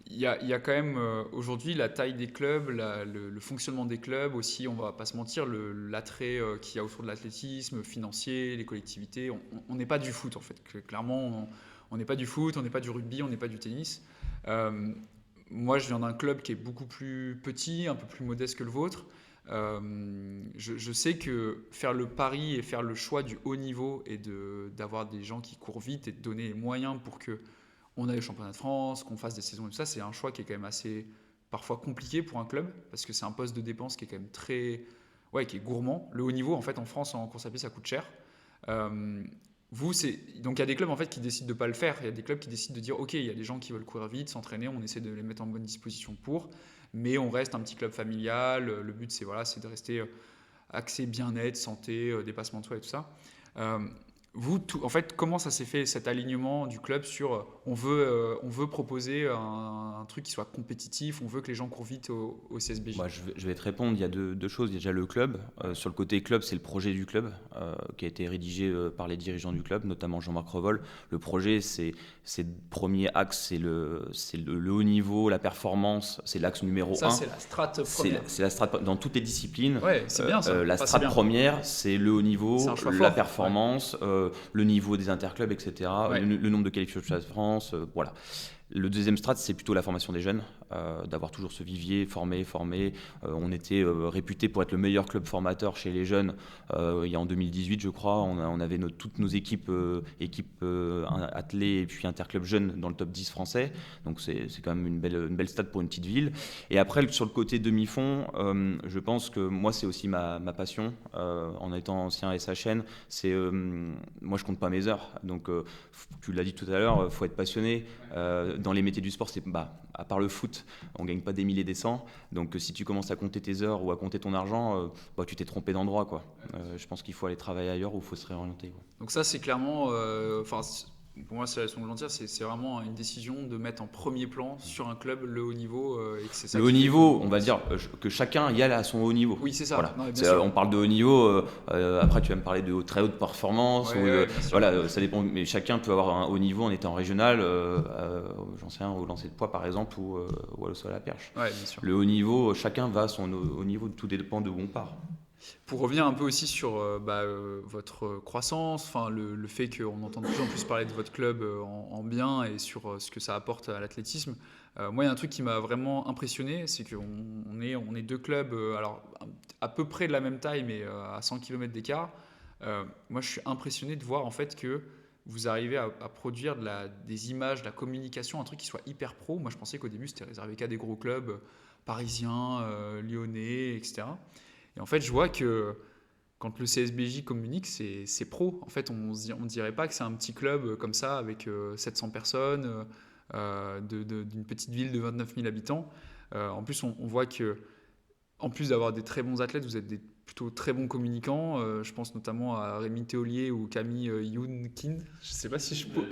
Il y a quand même aujourd'hui la taille des clubs, le fonctionnement des clubs aussi, on va pas se mentir, l'attrait qu'il y a autour de l'athlétisme, financier, les collectivités. On n'est pas du foot en fait. Clairement, on n'est pas du foot, on n'est pas du rugby, on n'est pas du tennis. Moi, je viens d'un club qui est beaucoup plus petit, un peu plus modeste que le vôtre. Je sais que faire le pari et faire le choix du haut niveau et d'avoir des gens qui courent vite et de donner les moyens pour que on a les championnats de France, qu'on fasse des saisons et tout ça, c'est un choix qui est quand même assez parfois compliqué pour un club parce que c'est un poste de dépense qui est quand même qui est gourmand. Le haut niveau en fait en France en course à pied ça coûte cher. Donc il y a des clubs en fait qui décident de pas le faire. Il y a des clubs qui décident de dire ok, il y a des gens qui veulent courir vite, s'entraîner, on essaie de les mettre en bonne disposition mais on reste un petit club familial. Le but c'est de rester axé bien-être, santé, dépassement de soi et tout ça. En fait, comment ça s'est fait cet alignement du club sur on veut proposer un truc qui soit compétitif, on veut que les gens courent vite au CSBJ? Je vais te répondre, il y a deux choses. Déjà le club, sur le côté club, c'est le projet du club qui a été rédigé par les dirigeants du club, notamment Jean-Marc Revol. Le projet, c'est le premier axe, c'est le haut niveau, la performance, c'est l'axe numéro 1. Ça, c'est la strate première. C'est la strate dans toutes les disciplines. Ouais, c'est bien ça. La strate première, c'est le haut niveau, la performance, ouais. Le niveau des interclubs, etc., ouais. le nombre de qualifications de France, voilà. Le deuxième strat, c'est plutôt la formation des jeunes, d'avoir toujours ce vivier, former. On était réputé pour être le meilleur club formateur chez les jeunes. Il y a en 2018, je crois, on avait toutes nos équipes athlées et puis interclub jeunes dans le top 10 français. Donc c'est quand même une belle stat pour une petite ville. Et après, sur le côté demi-fond, je pense que moi, c'est aussi ma passion. En étant ancien SHN, moi, je compte pas mes heures. Donc, tu l'as dit tout à l'heure, il faut être passionné. Dans les métiers du sport, à part le foot, on ne gagne pas des milliers et des cents. Donc si tu commences à compter tes heures ou à compter ton argent, tu t'es trompé d'endroit, quoi. Je pense qu'il faut aller travailler ailleurs ou il faut se réorienter, quoi. Donc ça, c'est clairement, pour moi, c'est la leçon que je veux en dire, c'est vraiment une décision de mettre en premier plan sur un club le haut niveau et que c'est ça. Le haut niveau, on va dire que chacun y aille à son haut niveau. Oui, c'est ça. Voilà. Non, bien sûr. On parle de haut niveau. Après, tu vas me parler de très haute performance. Ouais, bien sûr. Voilà, ça dépend. Mais chacun peut avoir un haut niveau en étant régional, j'en sais rien, au lancer de poids par exemple, ou au saut à la perche. Ouais, bien sûr. Le haut niveau, chacun va à son haut niveau. Tout dépend de où on part. Pour revenir un peu aussi sur votre croissance, le fait qu'on entend de plus en plus parler de votre club en bien et sur ce que ça apporte à l'athlétisme, moi il y a un truc qui m'a vraiment impressionné, c'est qu'on est deux clubs alors à peu près de la même taille mais à 100 km d'écart. Moi je suis impressionné de voir en fait que vous arrivez à produire des images, de la communication, un truc qui soit hyper pro. Moi je pensais qu'au début c'était réservé qu'à des gros clubs parisiens, lyonnais, etc. Et en fait, je vois que quand le CSBJ communique, c'est pro. En fait, on ne dirait pas que c'est un petit club comme ça, avec 700 personnes, d'une petite ville de 29 000 habitants. En plus, on voit que, en plus d'avoir des très bons athlètes, vous êtes des plutôt très bons communicants. Je pense notamment à Rémi Théolier ou Camille Younkin. Je ne sais pas si je peux...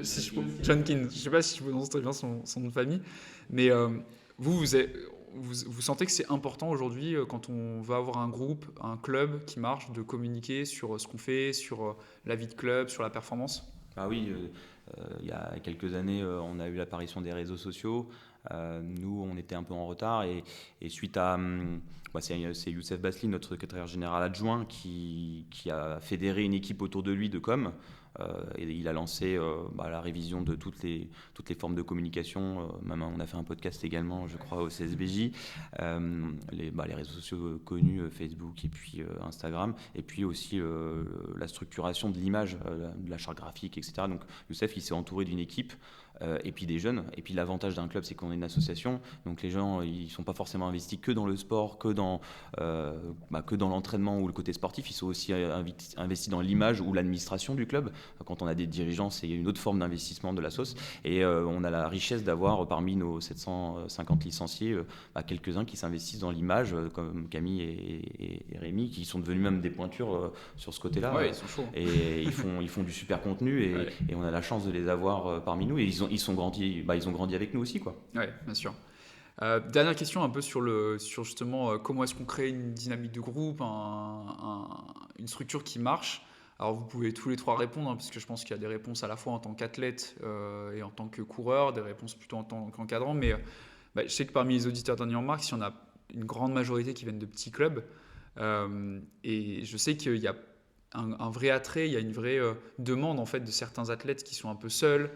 John Kin. Je ne sais pas si je prononce très bien son nom de famille. Mais vous sentez que c'est important aujourd'hui, quand on va avoir un groupe, un club qui marche, de communiquer sur ce qu'on fait, sur la vie de club, sur la performance ? Ah oui, il y a quelques années, on a eu l'apparition des réseaux sociaux. Nous, on était un peu en retard et suite à... c'est Youssef Basli, notre secrétaire général adjoint, qui a fédéré une équipe autour de lui de com. Et il a lancé la révision de toutes les formes de communication. Même on a fait un podcast également, je crois, au CSBJ. Les réseaux sociaux connus, Facebook et puis Instagram. Et puis aussi la structuration de l'image, de la charte graphique, etc. Donc Youssef, il s'est entouré d'une équipe et puis des jeunes. Et puis l'avantage d'un club, c'est qu'on est une association. Donc les gens, ils ne sont pas forcément investis que dans le sport, que dans l'entraînement ou le côté sportif. Ils sont aussi investis dans l'image ou l'administration du club. Quand on a des dirigeants, c'est une autre forme d'investissement de la sauce. Et on a la richesse d'avoir parmi nos 750 licenciés quelques-uns qui s'investissent dans l'image, comme Camille et Rémi, qui sont devenus même des pointures sur ce côté-là. Ouais, ils sont chauds. Et ils font du super contenu et on a la chance de les avoir parmi nous. Et ils ont grandi avec nous aussi, quoi. Oui, bien sûr. Dernière question un peu sur justement comment est-ce qu'on crée une dynamique de groupe, une structure qui marche. Alors vous pouvez tous les trois répondre, parce que je pense qu'il y a des réponses à la fois en tant qu'athlète et en tant que coureur, des réponses plutôt en tant qu'encadrant, mais je sais que parmi les auditeurs d'Annie en Marque, il y en a une grande majorité qui viennent de petits clubs, et je sais qu'il y a un vrai attrait, il y a une vraie demande en fait de certains athlètes qui sont un peu seuls,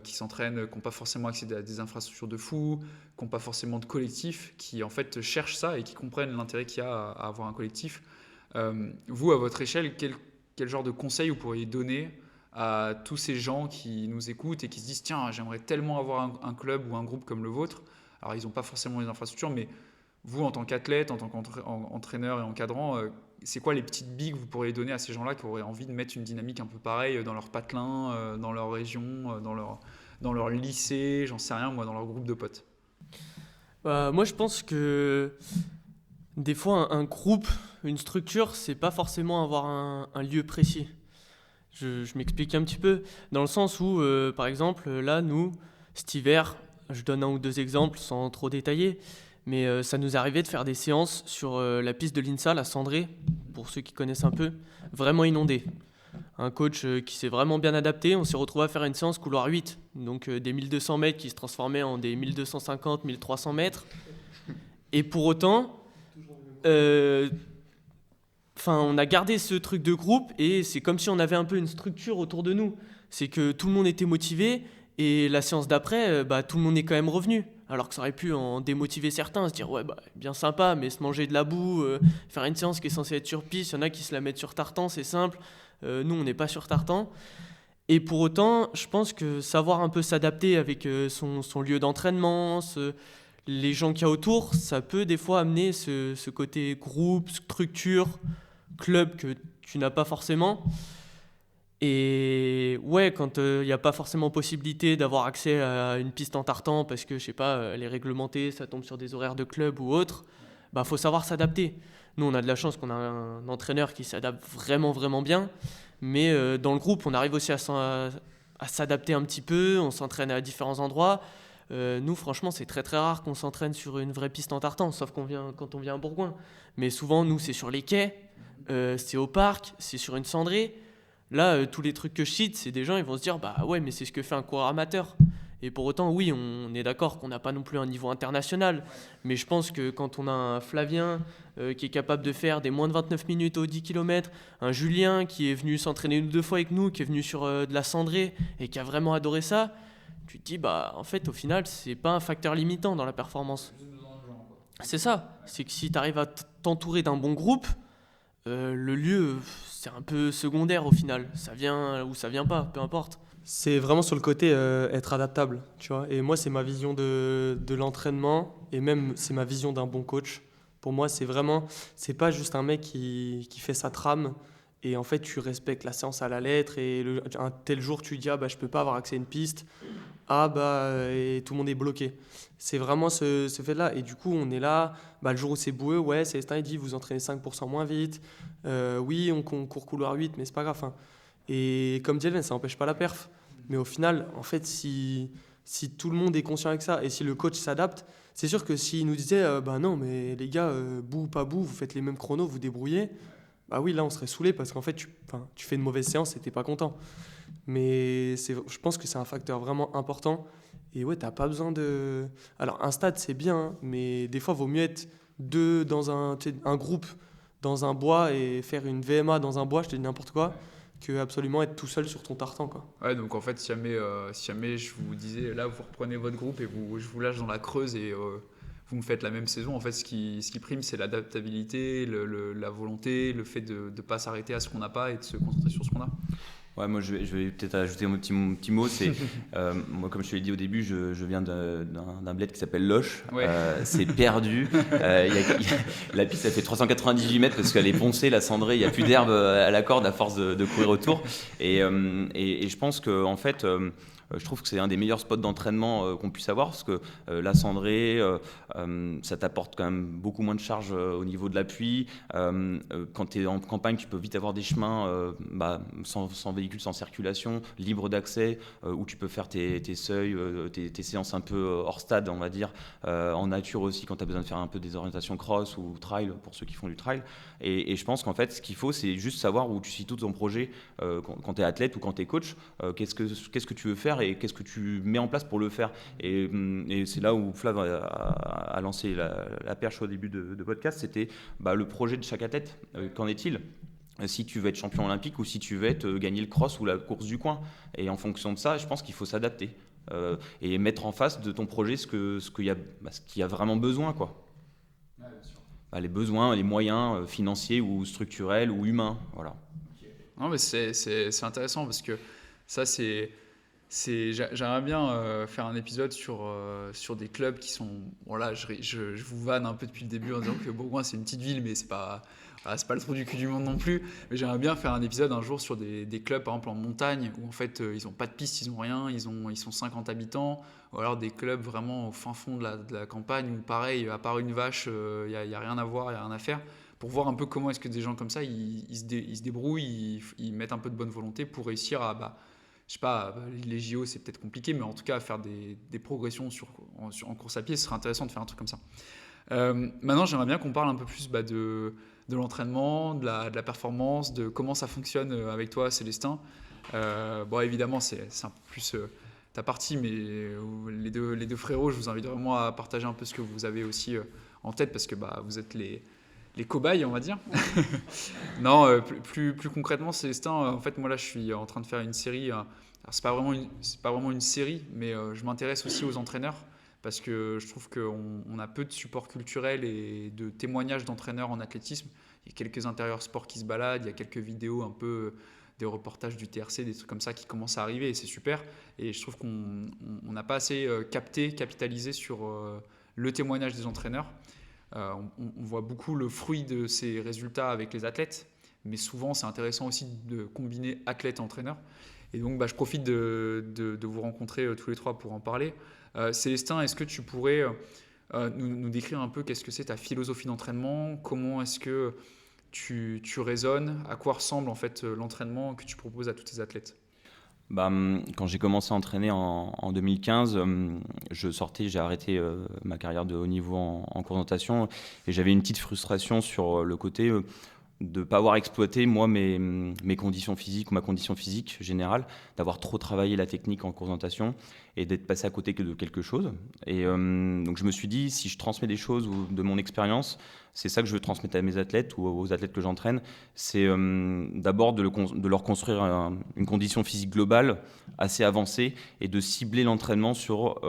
qui s'entraînent, qui n'ont pas forcément accès à des infrastructures de fou, qui n'ont pas forcément de collectif, qui en fait cherchent ça et qui comprennent l'intérêt qu'il y a à avoir un collectif. Vous, à votre échelle, quel genre de conseils vous pourriez donner à tous ces gens qui nous écoutent et qui se disent « Tiens, j'aimerais tellement avoir un club ou un groupe comme le vôtre ». Alors, ils n'ont pas forcément les infrastructures, mais vous, en tant qu'athlète, en tant qu'entraîneur et encadrant, c'est quoi les petites billes que vous pourriez donner à ces gens-là qui auraient envie de mettre une dynamique un peu pareille dans leur patelin, dans leur région, dans leur lycée, j'en sais rien, moi, dans leur groupe de potes ? Moi, je pense que des fois, un groupe, une structure, c'est pas forcément avoir un lieu précis. Je m'explique un petit peu, dans le sens où, par exemple, là, nous, cet hiver, je donne un ou deux exemples sans trop détailler, mais ça nous arrivait de faire des séances sur la piste de l'INSA, la Cendrée, pour ceux qui connaissent un peu, vraiment inondée. Un coach qui s'est vraiment bien adapté, on s'est retrouvé à faire une séance couloir 8, donc des 1200 mètres qui se transformaient en des 1250, 1300 mètres. Et pour autant, on a gardé ce truc de groupe et c'est comme si on avait un peu une structure autour de nous. C'est que tout le monde était motivé Et la séance d'après, tout le monde est quand même revenu. Alors que ça aurait pu en démotiver certains, se dire ouais, bien sympa, mais se manger de la boue, faire une séance qui est censée être sur piste, il y en a qui se la mettent sur tartan, c'est simple. Nous, on n'est pas sur tartan. Et pour autant, je pense que savoir un peu s'adapter avec son lieu d'entraînement, les gens qu'il y a autour, ça peut des fois amener ce côté groupe, structure, club que tu n'as pas forcément. Et ouais, quand il n'y a pas forcément possibilité d'avoir accès à une piste en tartan parce que, je sais pas, elle est réglementée, ça tombe sur des horaires de club ou autre, faut savoir s'adapter. Nous, on a de la chance qu'on a un entraîneur qui s'adapte vraiment, vraiment bien. Mais dans le groupe, on arrive aussi à s'adapter un petit peu, on s'entraîne à différents endroits. Nous, franchement, c'est très, très rare qu'on s'entraîne sur une vraie piste en tartan, sauf quand on vient à Bourgoin. Mais souvent, nous, c'est sur les quais, c'est au parc, c'est sur une cendrée. Là, tous les trucs que je cite, c'est des gens, ils vont se dire, ouais, mais c'est ce que fait un coureur amateur. Et pour autant, oui, on est d'accord qu'on n'a pas non plus un niveau international. Mais je pense que quand on a un Flavien qui est capable de faire des moins de 29 minutes aux 10 km, un Julien qui est venu s'entraîner une ou deux fois avec nous, qui est venu sur de la cendrée et qui a vraiment adoré ça, tu te dis, en fait, au final, c'est pas un facteur limitant dans la performance. C'est ça. C'est que si tu arrives à t'entourer d'un bon groupe, le lieu, c'est un peu secondaire au final. Ça vient ou ça vient pas, peu importe. C'est vraiment sur le côté être adaptable, tu vois. Et moi, c'est ma vision de l'entraînement et même c'est ma vision d'un bon coach. Pour moi, c'est pas juste un mec qui fait sa trame et en fait, tu respectes la séance à la lettre et un tel jour, tu dis, je peux pas avoir accès à une piste. Et tout le monde est bloqué. C'est vraiment ce fait-là. Et du coup, on est là, le jour où c'est boueux, ouais, Célestin, il dit, vous entraînez 5% moins vite. Oui, on court couloir 8, mais c'est pas grave. Et comme dit Elven, ça n'empêche pas la perf. Mais au final, en fait, si tout le monde est conscient avec ça et si le coach s'adapte, c'est sûr que s'il nous disait non, mais les gars, bout ou pas bout, vous faites les mêmes chronos, vous débrouillez, oui, là, on serait saoulé parce qu'en fait, tu fais une mauvaise séance et t'es pas content. Mais je pense que c'est un facteur vraiment important. Et ouais, t'as pas besoin de... Alors, un stade, c'est bien, hein, mais des fois, il vaut mieux être deux dans un groupe, dans un bois et faire une VMA dans un bois, je te dis n'importe quoi, que absolument être tout seul sur ton tartan, quoi. Ouais, donc en fait, si jamais je vous disais, là, vous reprenez votre groupe et je vous lâche dans la Creuse et vous me faites la même saison, en fait, ce qui prime, c'est l'adaptabilité, la volonté, le fait de ne pas s'arrêter à ce qu'on n'a pas et de se concentrer sur ce qu'on a. Ouais, moi je vais peut-être ajouter mon petit mot. C'est, moi, comme je te l'ai dit au début, je viens d'un bled qui s'appelle Loche. Ouais. C'est perdu. La piste, elle fait 398 mètres parce qu'elle est poncée, la cendrée. Il n'y a plus d'herbe à la corde à force de courir autour. Et je pense que, en fait, je trouve que c'est un des meilleurs spots d'entraînement qu'on puisse avoir parce que la cendrée, ça t'apporte quand même beaucoup moins de charge au niveau de l'appui. Quand tu es en campagne, tu peux vite avoir des chemins sans véhicule, sans circulation, libre d'accès, où tu peux faire tes seuils, tes séances un peu hors stade, on va dire, en nature aussi, quand tu as besoin de faire un peu des orientations cross ou trail, pour ceux qui font du trail. Et je pense qu'en fait, ce qu'il faut, c'est juste savoir où tu situes ton projet quand tu es athlète ou quand tu es coach. Qu'est-ce que tu veux faire et qu'est-ce que tu mets en place pour le faire. Et c'est là où Flav a lancé la perche au début de podcast, c'était le projet de chaque athlète. Qu'en est-il ? Si tu veux être champion olympique ou si tu veux gagner le cross ou la course du coin. Et en fonction de ça, je pense qu'il faut s'adapter et mettre en face de ton projet ce qu'il y a vraiment besoin, quoi. Ouais, bien sûr. Les besoins, les moyens financiers ou structurels ou humains. Voilà. Okay. Non, mais c'est intéressant parce que ça, j'aimerais bien faire un épisode sur des clubs qui sont... Voilà, je vous vanne un peu depuis le début en disant que Bourgoin, c'est une petite ville, mais c'est pas le trou du cul du monde non plus. Mais j'aimerais bien faire un épisode un jour sur des clubs, par exemple en montagne, où en fait, ils n'ont pas de piste, ils n'ont rien, ils sont 50 habitants. Ou alors des clubs vraiment au fin fond de la campagne, où pareil, à part une vache, il n'y a rien à voir, il n'y a rien à faire. Pour voir un peu comment est-ce que des gens comme ça, ils se débrouillent, ils mettent un peu de bonne volonté pour réussir à... je sais pas, les JO c'est peut-être compliqué, mais en tout cas faire des progressions en course à pied, ce serait intéressant de faire un truc comme ça. Maintenant, j'aimerais bien qu'on parle un peu plus de l'entraînement, de la performance, de comment ça fonctionne avec toi, Célestin. Évidemment, c'est un peu plus ta partie, mais les deux frérots, je vous invite vraiment à partager un peu ce que vous avez aussi en tête, parce que vous êtes les cobayes, on va dire. Non, plus concrètement, Célestin, en fait, moi là, je suis en train de faire une série. Alors, c'est pas vraiment une série, mais je m'intéresse aussi aux entraîneurs parce que je trouve qu'on a peu de support culturel et de témoignages d'entraîneurs en athlétisme. Il y a quelques intérieurs sports qui se baladent, il y a quelques vidéos un peu des reportages du TRC, des trucs comme ça qui commencent à arriver et c'est super. Et je trouve qu'on n'a pas assez capitalisé sur le témoignage des entraîneurs. On voit beaucoup le fruit de ces résultats avec les athlètes, mais souvent c'est intéressant aussi de combiner athlète et entraîneur. Et donc je profite de vous rencontrer tous les trois pour en parler. Célestin, est-ce que tu pourrais nous décrire un peu qu'est-ce que c'est ta philosophie d'entraînement? Comment est-ce que tu raisonnes? À quoi ressemble en fait l'entraînement que tu proposes à tous tes athlètes? Quand j'ai commencé à entraîner en 2015, j'ai arrêté ma carrière de haut niveau en course de natation et j'avais une petite frustration sur le côté de ne pas avoir exploité moi mes conditions physiques, ma condition physique générale, d'avoir trop travaillé la technique en course de natation et d'être passé à côté de quelque chose. Et donc je me suis dit, si je transmets des choses ou de mon expérience, c'est ça que je veux transmettre à mes athlètes ou aux athlètes que j'entraîne, c'est d'abord de leur construire une condition physique globale assez avancée et de cibler l'entraînement sur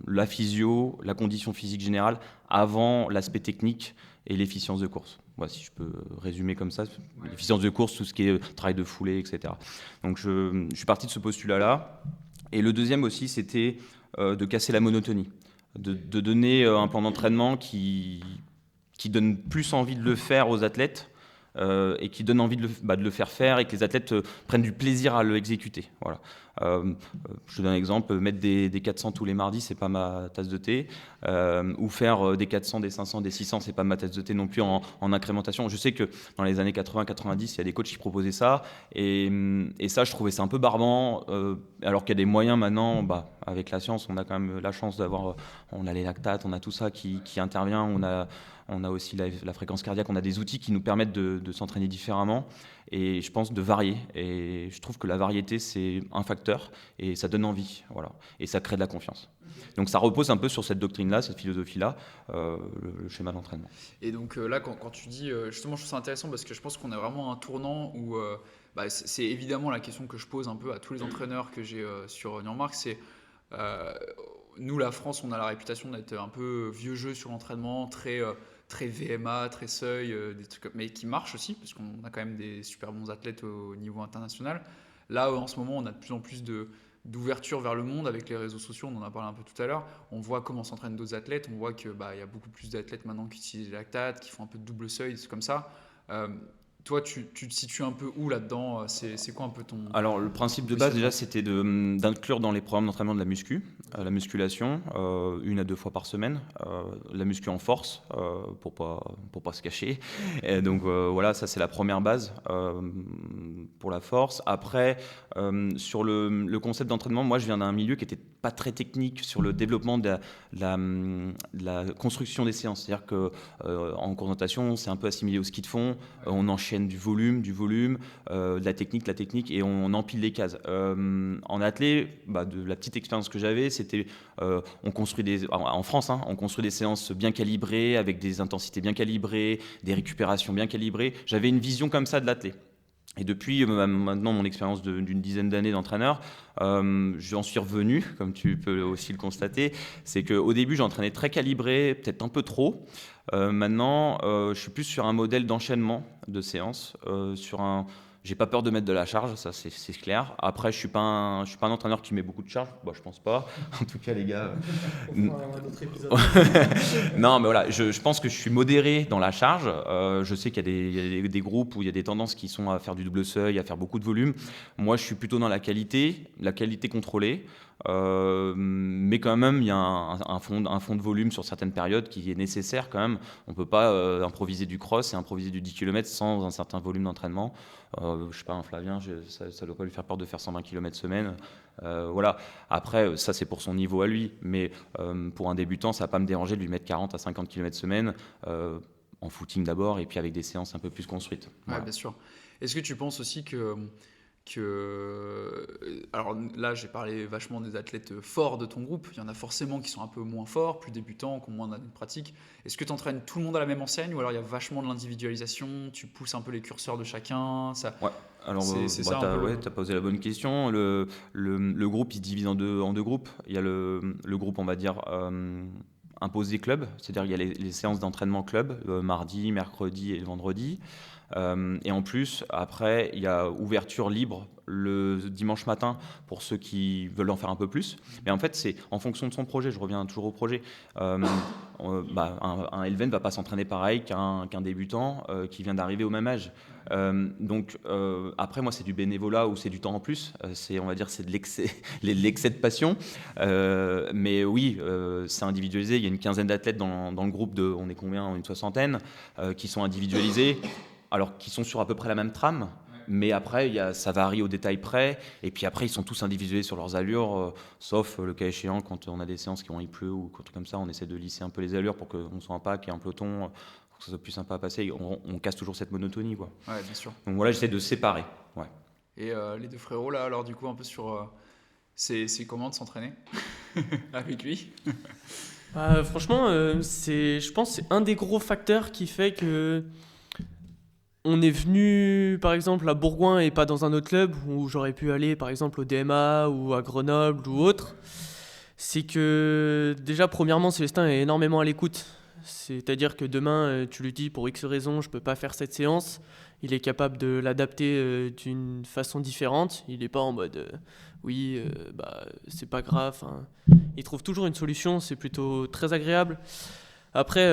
la physio, la condition physique générale avant l'aspect technique et l'efficience de course. Voilà, si je peux résumer comme ça, l'efficience de course, tout ce qui est travail de foulée, etc. Donc je suis parti de ce postulat-là. Et le deuxième aussi, c'était de casser la monotonie, de donner un plan d'entraînement qui donne plus envie de le faire aux athlètes et qui donne envie de le faire faire et que les athlètes prennent du plaisir à le exécuter. Voilà. Je te donne un exemple, mettre des 400 tous les mardis, c'est pas ma tasse de thé, ou faire des 400, des 500, des 600, c'est pas ma tasse de thé non plus en incrémentation. Je sais que dans les années 80-90, il y a des coachs qui proposaient ça, et ça, je trouvais ça un peu barbant, alors qu'il y a des moyens maintenant, avec la science, on a quand même la chance d'avoir, on a les lactates, on a tout ça qui intervient, on a aussi la fréquence cardiaque, on a des outils qui nous permettent de s'entraîner différemment et je pense de varier. Et je trouve que la variété, c'est un facteur et ça donne envie. Voilà. Et ça crée de la confiance. Donc ça repose un peu sur cette doctrine-là, cette philosophie-là, le schéma d'entraînement. Et donc là, quand tu dis, justement, je trouve ça intéressant parce que je pense qu'on a vraiment un tournant où c'est évidemment la question que je pose un peu à tous les entraîneurs que j'ai sur Newmark, c'est nous, la France, on a la réputation d'être un peu vieux jeu sur l'entraînement, très VMA, très seuil, des trucs, mais qui marchent aussi, parce qu'on a quand même des super bons athlètes au niveau international. Là, en ce moment, on a de plus en plus d'ouverture vers le monde avec les réseaux sociaux, on en a parlé un peu tout à l'heure. On voit comment s'entraînent d'autres athlètes, on voit qu'il y a beaucoup plus d'athlètes maintenant qui utilisent les lactates, qui font un peu de double seuil, des trucs comme ça. Toi, tu te situes un peu où là-dedans? C'est quoi un peu ton... Alors, le principe de base, déjà, c'était d'inclure dans les programmes d'entraînement de la musculation, 1 à 2 fois par semaine, la muscu en force, pour pas se cacher. Et donc, voilà, ça, c'est la première base pour la force. Après, sur le concept d'entraînement, moi, je viens d'un milieu qui était pas très technique sur le développement de la construction des séances. C'est-à-dire qu'en course de natation, c'est un peu assimilé au ski de fond, on enchaîne du volume, de la technique, et on empile les cases. En athlé, de la petite expérience que j'avais, c'était on construit en France, on construit des séances bien calibrées, avec des intensités bien calibrées, des récupérations bien calibrées. J'avais une vision comme ça de l'athlé. Et depuis maintenant mon expérience d'une dizaine d'années d'entraîneur, j'en suis revenu, comme tu peux aussi le constater, c'est qu'au début j'entraînais très calibré, peut-être un peu trop. Maintenant, je suis plus sur un modèle d'enchaînement de séances, j'ai pas peur de mettre de la charge, ça c'est clair. Après, je suis pas un entraîneur qui met beaucoup de charge, je pense pas. En tout cas, les gars. On fera un autre épisode. Non, mais voilà, je pense que je suis modéré dans la charge. Je sais qu'il y a des groupes où il y a des tendances qui sont à faire du double seuil, à faire beaucoup de volume. Moi, je suis plutôt dans la qualité contrôlée. Mais quand même, il y a un fond de volume sur certaines périodes qui est nécessaire quand même. On ne peut pas improviser du cross et improviser du 10 km sans un certain volume d'entraînement. Je ne sais pas, un Flavien, ça ne doit pas lui faire peur de faire 120 km semaine. Voilà. Après, ça c'est pour son niveau à lui. Mais pour un débutant, ça ne va pas me déranger de lui mettre 40 à 50 km semaine, en footing d'abord, et puis avec des séances un peu plus construites. Voilà. Ouais, bien sûr. Est-ce que tu penses aussi que Alors là, j'ai parlé vachement des athlètes forts de ton groupe. Il y en a forcément qui sont un peu moins forts, plus débutants, qui ont moins d'années de pratique. Est-ce que tu entraînes tout le monde à la même enseigne ou alors il y a vachement de l'individualisation, tu pousses un peu les curseurs de chacun ça... Ouais. Alors, C'est ça un peu t'as posé la bonne question. Le groupe, il se divise en deux groupes. Il y a le groupe, on va dire, imposé club, c'est-à-dire il y a les séances d'entraînement club, mardi, mercredi et le vendredi. Et en plus, après, il y a ouverture libre le dimanche matin pour ceux qui veulent en faire un peu plus. Mais en fait, c'est en fonction de son projet. Je reviens toujours au projet. Un Elven ne va pas s'entraîner pareil qu'un débutant qui vient d'arriver au même âge. Donc après, moi, c'est du bénévolat ou c'est du temps en plus. On va dire, c'est de l'excès de passion. Mais oui, c'est individualisé. Il y a une quinzaine d'athlètes dans le groupe on est combien? Une soixantaine qui sont individualisés. Alors qui sont sur à peu près la même trame, mais après ça varie au détail près, et puis après ils sont tous individualisés sur leurs allures, sauf le cas échéant quand on a des séances il pleut ou un truc comme ça, on essaie de lisser un peu les allures pour qu'on soit un pack et un peloton, pour que ça soit plus sympa à passer, on casse toujours cette monotonie, quoi. Ouais, bien sûr. Donc voilà, j'essaie de séparer. Ouais. Et les deux frérots là, alors du coup un peu sur... c'est comment de s'entraîner avec lui? Franchement, je pense que c'est un des gros facteurs qui fait que on est venu par exemple à Bourgoin et pas dans un autre club où j'aurais pu aller par exemple au DMA ou à Grenoble ou autre. C'est que déjà premièrement Célestin est énormément à l'écoute. C'est-à-dire que demain tu lui dis pour X raison je peux pas faire cette séance, il est capable de l'adapter d'une façon différente. Il n'est pas en mode c'est pas grave. Hein. Il trouve toujours une solution, c'est plutôt très agréable. Après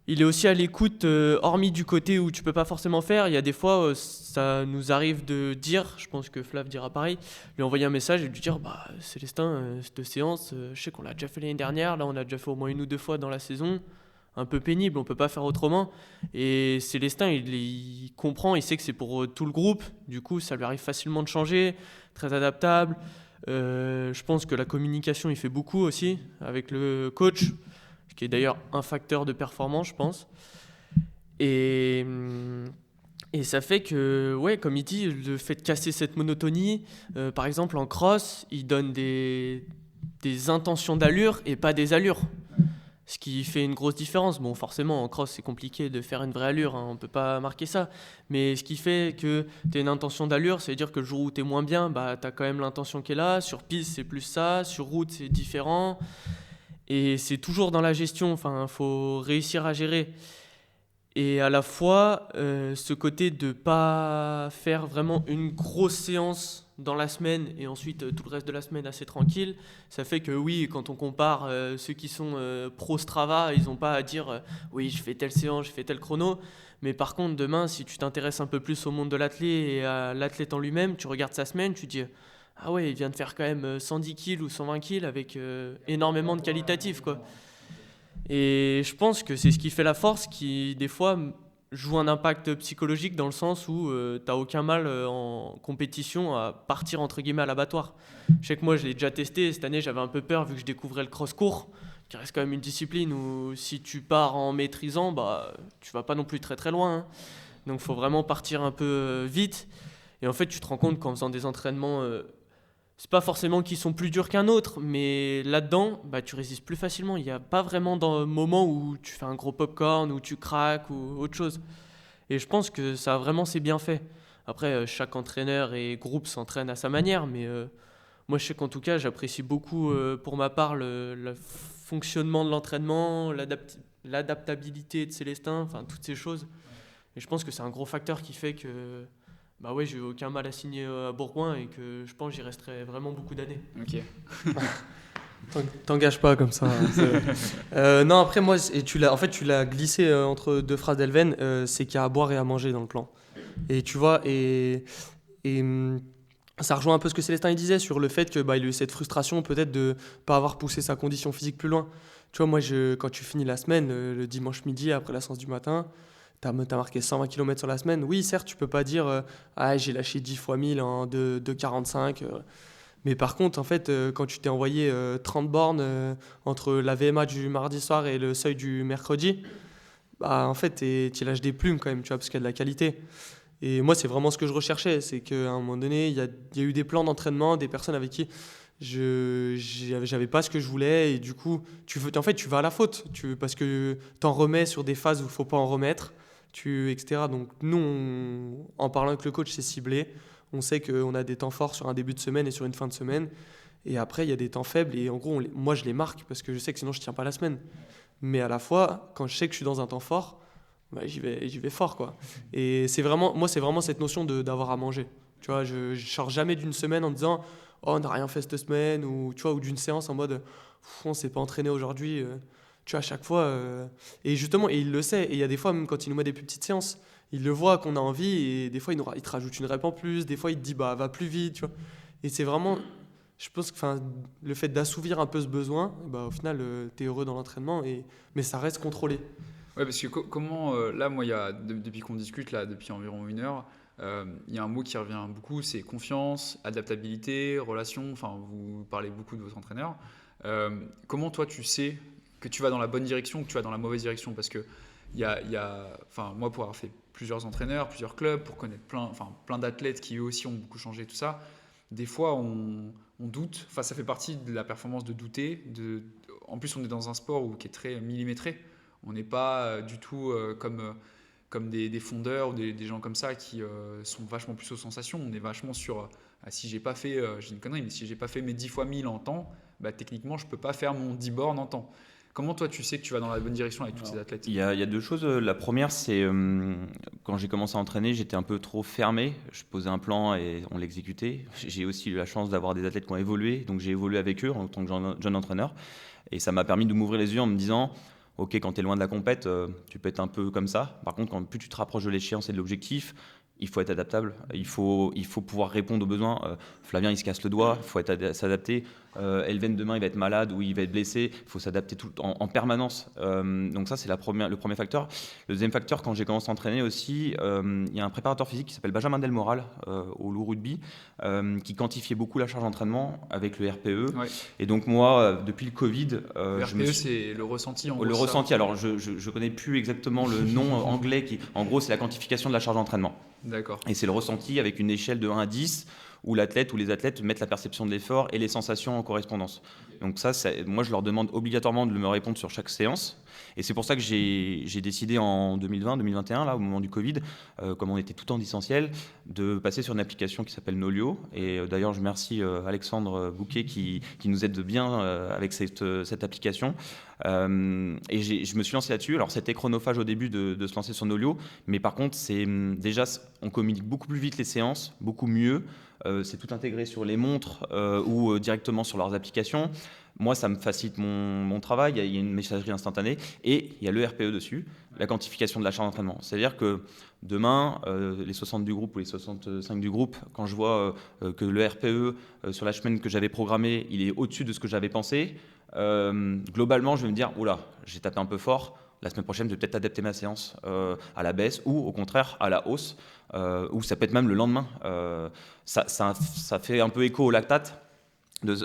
il est aussi à l'écoute, hormis du côté où tu peux pas forcément faire. Il y a des fois, ça nous arrive de dire, je pense que Flav dira pareil, lui envoyer un message et lui dire Célestin, cette séance, je sais qu'on l'a déjà fait l'année dernière, là on l'a déjà fait au moins 1 ou 2 fois dans la saison, un peu pénible, on peut pas faire autrement. Et Célestin, il comprend, il sait que c'est pour tout le groupe, du coup ça lui arrive facilement de changer, très adaptable. Je pense que la communication, il fait beaucoup aussi avec le coach, qui est d'ailleurs un facteur de performance, je pense. Et ça fait que, ouais, comme il dit, le fait de casser cette monotonie, par exemple en cross, il donne des intentions d'allure et pas des allures. Ce qui fait une grosse différence. Bon, forcément, en cross, c'est compliqué de faire une vraie allure, hein, on ne peut pas marquer ça. Mais ce qui fait que tu as une intention d'allure, c'est dire que le jour où tu es moins bien, tu as quand même l'intention qui est là. Sur piste, c'est plus ça. Sur route, c'est différent. Et c'est toujours dans la gestion, il faut réussir à gérer. Et à la fois, ce côté de ne pas faire vraiment une grosse séance dans la semaine et ensuite tout le reste de la semaine assez tranquille, ça fait que oui, quand on compare ceux qui sont pro Strava, ils n'ont pas à dire oui, je fais telle séance, je fais tel chrono. Mais par contre, demain, si tu t'intéresses un peu plus au monde de l'athlète et à l'athlète en lui-même, tu regardes sa semaine, tu te dis ah ouais, il vient de faire quand même 110 kills ou 120 kills avec énormément de qualitatifs, quoi. Et je pense que c'est ce qui fait la force, qui des fois joue un impact psychologique dans le sens où t'as aucun mal en compétition à partir entre guillemets à l'abattoir. Je sais que moi je l'ai déjà testé, cette année j'avais un peu peur vu que je découvrais le cross-court, qui reste quand même une discipline où si tu pars en maîtrisant, tu vas pas non plus très très loin. Hein. Donc il faut vraiment partir un peu vite. Et en fait tu te rends compte qu'en faisant des entraînements... c'est pas forcément qu'ils sont plus durs qu'un autre, mais là-dedans, tu résistes plus facilement. Il n'y a pas vraiment de moment où tu fais un gros popcorn, où tu craques ou autre chose. Et je pense que ça a vraiment ses bienfaits. Après, chaque entraîneur et groupe s'entraîne à sa manière, mais moi je sais qu'en tout cas, j'apprécie beaucoup pour ma part le fonctionnement de l'entraînement, l'adaptabilité de Célestin, toutes ces choses. Et je pense que c'est un gros facteur qui fait que... j'ai eu aucun mal à signer à Bourgoin et que je pense que j'y resterai vraiment beaucoup d'années. Ok. T'engages pas comme ça. Non, après moi, et tu l'as glissé entre deux phrases d'Elven, c'est qu'il y a à boire et à manger dans le plan. Et tu vois, et ça rejoint un peu ce que Célestin il disait sur le fait que il a eu cette frustration peut-être de pas avoir poussé sa condition physique plus loin. Tu vois, moi, quand tu finis la semaine, le dimanche midi après la séance du matin, t'as marqué 120 km sur la semaine. Oui, certes, tu peux pas dire j'ai lâché 10 fois 1000 en 2,45. Mais par contre, en fait, quand tu t'es envoyé 30 bornes entre la VMA du mardi soir et le seuil du mercredi, en fait, tu lâches des plumes quand même, tu vois, parce qu'il y a de la qualité. Et moi, c'est vraiment ce que je recherchais. C'est qu'à un moment donné, il y a eu des plans d'entraînement, des personnes avec qui j'avais pas ce que je voulais. Et du coup, en fait, tu vas à la faute. Parce que tu en remets sur des phases où il faut pas en remettre, etc. Donc, nous, en parlant avec le coach, c'est ciblé. On sait qu'on a des temps forts sur un début de semaine et sur une fin de semaine. Et après, il y a des temps faibles. Et en gros, moi, je les marque parce que je sais que sinon, je tiens pas la semaine. Mais à la fois, quand je sais que je suis dans un temps fort, bah, j'y vais fort, quoi. Et c'est vraiment cette notion d'avoir à manger. Tu vois, je sors jamais d'une semaine en disant oh, on n'a rien fait cette semaine, ou tu vois, ou d'une séance en mode on s'est pas entraîné aujourd'hui. Tu vois, à chaque fois. Et justement, et il le sait. Et il y a des fois, même quand il nous met des plus petites séances, il le voit qu'on a envie, et des fois, il te rajoute une rep en plus. Des fois, il te dit bah va plus vite, tu vois. Et c'est vraiment, je pense que le fait d'assouvir un peu ce besoin, bah, au final, tu es heureux dans l'entraînement, mais ça reste contrôlé. Ouais, parce que comment, là, moi, depuis qu'on discute, là, depuis environ 1 heure, il y a un mot qui revient beaucoup, c'est confiance, adaptabilité, relation. Enfin, vous parlez beaucoup de votre entraîneur. Comment toi, tu sais que tu vas dans la bonne direction ou que tu vas dans la mauvaise direction? Parce que enfin, moi, pour avoir fait plusieurs entraîneurs, plusieurs clubs, pour connaître plein d'athlètes qui eux aussi ont beaucoup changé, tout ça, des fois, on doute. Enfin, ça fait partie de la performance de douter. En plus, on est dans un sport qui est très millimétré. On n'est pas du tout comme des fondeurs ou des gens comme ça qui sont vachement plus aux sensations. On est vachement sur si j'ai pas fait, j'ai une connerie, mais si j'ai pas fait mes 10 fois 1000 en temps, bah, techniquement, je peux pas faire mon 10 bornes en temps. Comment toi, tu sais que tu vas dans la bonne direction avec tous ces athlètes? Il y a deux choses. La première, c'est quand j'ai commencé à entraîner, j'étais un peu trop fermé. Je posais un plan et on l'exécutait. J'ai aussi eu la chance d'avoir des athlètes qui ont évolué, donc j'ai évolué avec eux en tant que jeune entraîneur. Et ça m'a permis de m'ouvrir les yeux en me disant ok, quand tu es loin de la compète, tu peux être un peu comme ça. Par contre, plus tu te rapproches de l'échéance et de l'objectif, il faut être adaptable. Il faut pouvoir répondre aux besoins. Flavien, il se casse le doigt, il faut s'adapter. Elven, demain, il va être malade ou il va être blessé. Il faut s'adapter en permanence. Donc ça, c'est le premier facteur. Le deuxième facteur, quand j'ai commencé à entraîner aussi, il y a un préparateur physique qui s'appelle Benjamin Delmoral au Loup Rugby, qui quantifiait beaucoup la charge d'entraînement avec le RPE. Ouais. Et donc moi, depuis le Covid... Le RPE, c'est le ressenti en gros. Le ressenti, alors je ne connais plus exactement le nom anglais. En gros, c'est la quantification de la charge d'entraînement. D'accord. Et c'est le ressenti avec une échelle de 1 à 10 où l'athlète ou les athlètes mettent la perception de l'effort et les sensations en correspondance. Donc ça, moi, je leur demande obligatoirement de me répondre sur chaque séance. Et c'est pour ça que j'ai décidé en 2020-2021, là, au moment du Covid, comme on était tout en distanciel, de passer sur une application qui s'appelle Nolio. Et d'ailleurs, je remercie Alexandre Bouquet qui nous aide bien avec cette application. Et je me suis lancé là-dessus. Alors, c'était chronophage au début de se lancer sur Nolio, mais par contre, déjà, on communique beaucoup plus vite les séances, beaucoup mieux. C'est tout intégré sur les montres ou directement sur leurs applications. Moi, ça me facilite mon travail. Il y a une messagerie instantanée et il y a le RPE dessus, la quantification de la charge d'entraînement. C'est-à-dire que demain, les 60 du groupe ou les 65 du groupe, quand je vois que le RPE sur la semaine que j'avais programmée, il est au-dessus de ce que j'avais pensé, globalement, je vais me dire, oula, j'ai tapé un peu fort. La semaine prochaine, je vais peut-être adapter ma séance à la baisse ou au contraire à la hausse, ou ça peut être même le lendemain. Ça fait un peu écho au lactate.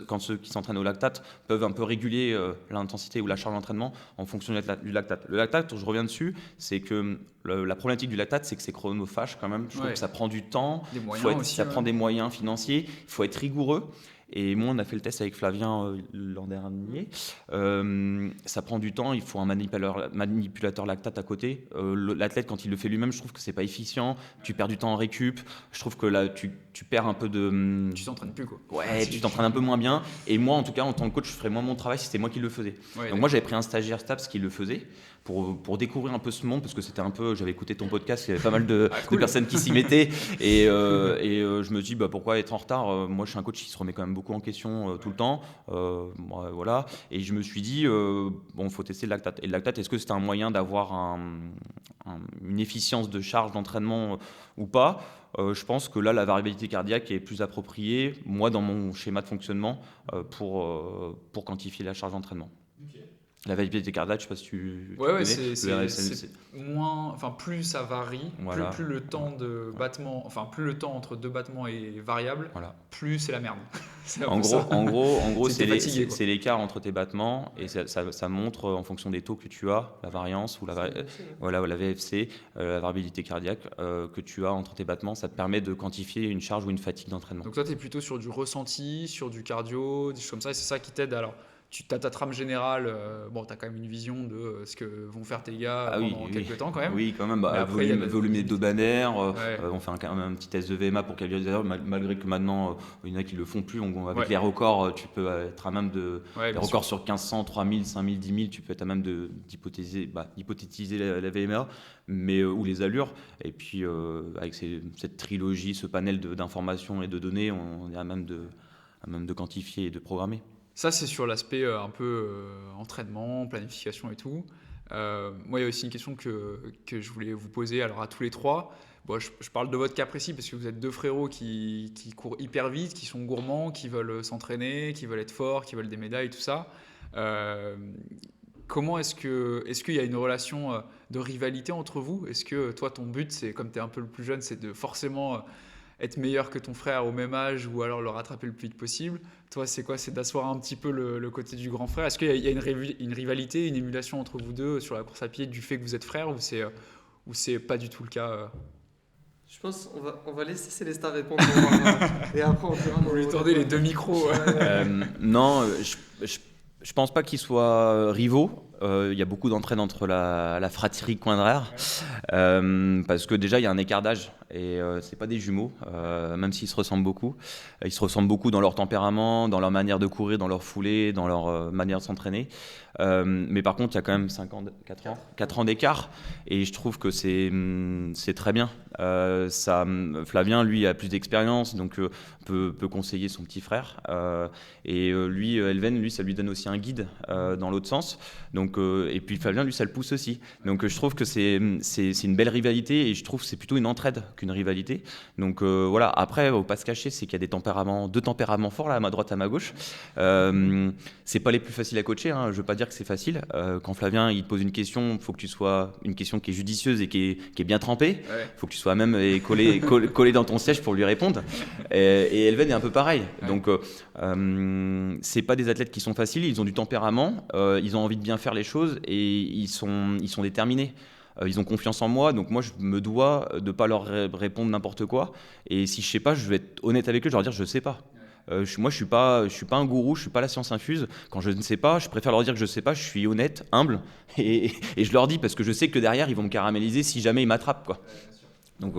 Quand ceux qui s'entraînent au lactate peuvent un peu réguler l'intensité ou la charge d'entraînement en fonction du lactate. Le lactate, je reviens dessus, c'est que la problématique du lactate, c'est que c'est chronophage quand même. Je trouve que ça prend du temps, ça prend des moyens financiers, il faut être rigoureux. Et moi, on a fait le test avec Flavien l'an dernier. Ça prend du temps, il faut un manipulateur lactate à côté. L'athlète, quand il le fait lui-même, je trouve que c'est pas efficient. Tu perds du temps en récup. Je trouve que là, tu perds un peu de... Tu t'entraînes plus, quoi. Ouais, tu t'entraînes un peu moins bien. Et moi, en tout cas, en tant que coach, je ferais moins mon travail si c'était moi qui le faisais. Ouais, donc moi, j'avais pris un stagiaire STAPS qui le faisait pour découvrir un peu ce monde, parce que c'était un peu... J'avais écouté ton podcast, il y avait pas mal de personnes qui s'y mettaient. Et je me dis, pourquoi être en retard? Moi, je suis un coach qui se remet quand même beaucoup en question tout le temps. Voilà. Et je me suis dit, il faut tester le lactate. Et le lactate, est-ce que c'est un moyen d'avoir une efficience de charge d'entraînement ou pas? Je pense que là, la variabilité cardiaque est plus appropriée, moi, dans mon schéma de fonctionnement, pour quantifier la charge d'entraînement. La variabilité cardiaque, je sais pas si tu Ouais, connais. c'est Le RSM, c'est moins, enfin plus ça varie, voilà, plus le temps de battement, enfin plus le temps entre deux battements est variable, voilà. plus c'est la merde. C'est un En peu gros, ça. en gros, en gros, C'est que t'es fatigué, quoi. c'est l'écart entre tes battements et ça montre en fonction des taux que tu as, la variance ou voilà, la VFC, la variabilité cardiaque que tu as entre tes battements. Ça te permet de quantifier une charge ou une fatigue d'entraînement. Donc toi, tu es plutôt sur du ressenti, sur du cardio, des choses comme ça, et c'est ça qui t'aide. Alors, tu as ta trame générale, bon, tu as quand même une vision de ce que vont faire tes gars Ah oui, pendant oui, quelques temps quand même. oui, quand même. Mais après, il y a Volume hebdomadaire. Ouais. On fait un petit test de VMA pour calculer les erreurs, malgré que maintenant, il y en a qui le font plus. Avec Ouais. les records, tu peux être à même de. Ouais, Les bien records sûr. sur 1500, 3000, 5000, 10 000, tu peux être à même d'hypothétiser la VMA, ou les allures. Et puis, avec cette trilogie, ce panel d'informations et de données, on est à même de quantifier et de programmer. Ça, c'est sur l'aspect un peu entraînement, planification et tout. Moi, il y a aussi une question que je voulais vous poser alors à tous les trois. Bon, je parle de votre cas précis parce que vous êtes deux frérots qui courent hyper vite, qui sont gourmands, qui veulent s'entraîner, qui veulent être forts, qui veulent des médailles, tout ça. Euh, Comment est-ce qu'il y a une relation de rivalité entre vous? Est-ce que toi, ton but, c'est, comme tu es un peu le plus jeune, c'est de forcément être meilleur que ton frère au même âge ou alors le rattraper le plus vite possible? Toi, c'est quoi? C'est d'asseoir un petit peu le côté du grand frère. Est-ce qu'il y a une rivalité, une émulation entre vous deux sur la course à pied du fait que vous êtes frères ou c'est pas du tout le cas Je pense on va laisser Célestin répondre et après on dira Vous lui tendez les deux micros. Non, je pense pas qu'ils soient rivaux. Il y a beaucoup d'entraide entre la fratrie Coindrère, parce que déjà il y a un écart d'âge et c'est pas des jumeaux, même s'ils se ressemblent beaucoup. Ils se ressemblent beaucoup dans leur tempérament, dans leur manière de courir, dans leur foulée, dans leur manière de s'entraîner. Mais par contre, il y a quand même 4 ans d'écart et je trouve que c'est très bien. Flavien, lui, a plus d'expérience, donc peut conseiller son petit frère. Lui, Elven, lui, ça lui donne aussi un guide dans l'autre sens. Donc, et puis Flavien, lui, ça le pousse aussi. Donc je trouve que c'est une belle rivalité et je trouve que c'est plutôt une entraide qu'une rivalité. Donc voilà, après, faut pas se cacher, c'est qu'il y a deux tempéraments forts, là, à ma droite, à ma gauche. C'est pas les plus faciles à coacher, hein. Je veux pas dire que c'est facile. Quand Flavien, il te pose une question, il faut que tu sois une question qui est judicieuse et qui est bien trempée. Il faut que tu sois même collé dans ton siège pour lui répondre. Et Elven est un peu pareil. Ouais. Donc c'est pas des athlètes qui sont faciles, ils ont du tempérament, ils ont envie de bien faire les choses et ils sont déterminés. Ils ont confiance en moi, donc moi je me dois de pas leur répondre n'importe quoi. Et si je sais pas, je vais être honnête avec eux, je leur dire je sais pas. Moi je suis pas un gourou, je suis pas la science infuse. Quand je ne sais pas, je préfère leur dire que je sais pas. Je suis honnête, humble et je leur dis parce que je sais que derrière ils vont me caraméliser si jamais ils m'attrapent, quoi. Donc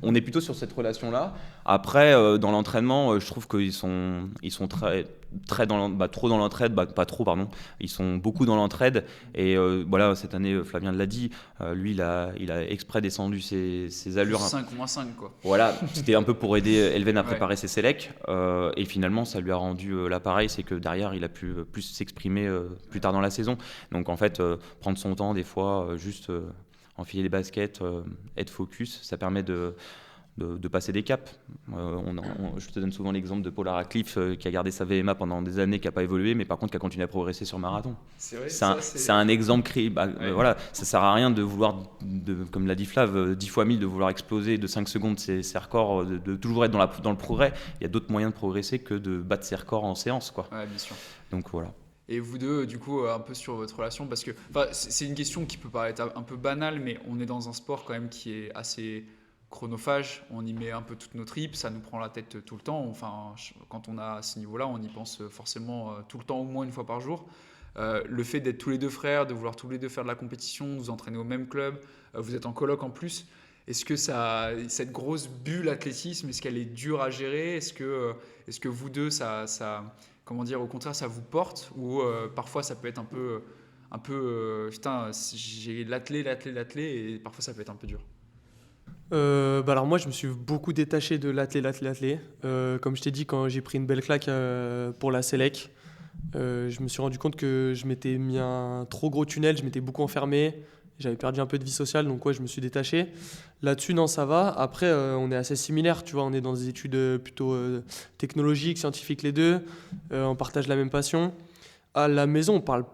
on est plutôt sur cette relation-là. Après, dans l'entraînement, je trouve qu'ils sont très trop dans l'entraide, pas trop, pardon. Ils sont beaucoup dans l'entraide. Et voilà, cette année, Flavien l'a dit, lui, il a exprès descendu ses allures. 5 moins 5, quoi. Voilà, c'était un peu pour aider Elven à Ouais. préparer ses sélects. Et finalement, ça lui a rendu l'appareil, c'est que derrière, il a pu plus s'exprimer plus tard dans la saison. Donc en fait, prendre son temps, des fois, juste enfiler les baskets, être focus, ça permet de passer des caps. Je te donne souvent l'exemple de Paul Radcliffe qui a gardé sa VMA pendant des années, qui n'a pas évolué, mais par contre qui a continué à progresser sur marathon. C'est vrai, C'est un exemple créé. Ouais. Voilà, ça sert à rien de vouloir, comme l'a dit Flav, 10 fois 1000, de vouloir exploser de 5 secondes ses records, de toujours être dans le progrès. Il y a d'autres moyens de progresser que de battre ses records en séance, quoi. Ouais, bien sûr. Donc voilà. Et vous deux, du coup, un peu sur votre relation, parce que c'est une question qui peut paraître un peu banale, mais on est dans un sport quand même qui est assez chronophage, on y met un peu toutes nos tripes, ça nous prend la tête tout le temps. Enfin, quand on a à ce niveau-là, on y pense forcément tout le temps, au moins une fois par jour. Le fait d'être tous les deux frères, de vouloir tous les deux faire de la compétition, de vous entraîner au même club, vous êtes en coloc en plus. Est-ce que cette grosse bulle athlétisme, est-ce qu'elle est dure à gérer? Est-ce que vous deux, comment dire, au contraire, ça vous porte? Ou parfois ça peut être un peu putain, j'ai l'athlé, et parfois ça peut être un peu dur. Alors moi je me suis beaucoup détaché de l'athlé. Comme je t'ai dit, quand j'ai pris une belle claque pour la Sélec, je me suis rendu compte que je m'étais mis un trop gros tunnel, je m'étais beaucoup enfermé, j'avais perdu un peu de vie sociale, donc ouais, je me suis détaché. Là-dessus, non, ça va. Après, on est assez similaires, tu vois, on est dans des études plutôt technologiques, scientifiques les deux, on partage la même passion. À la maison, on parle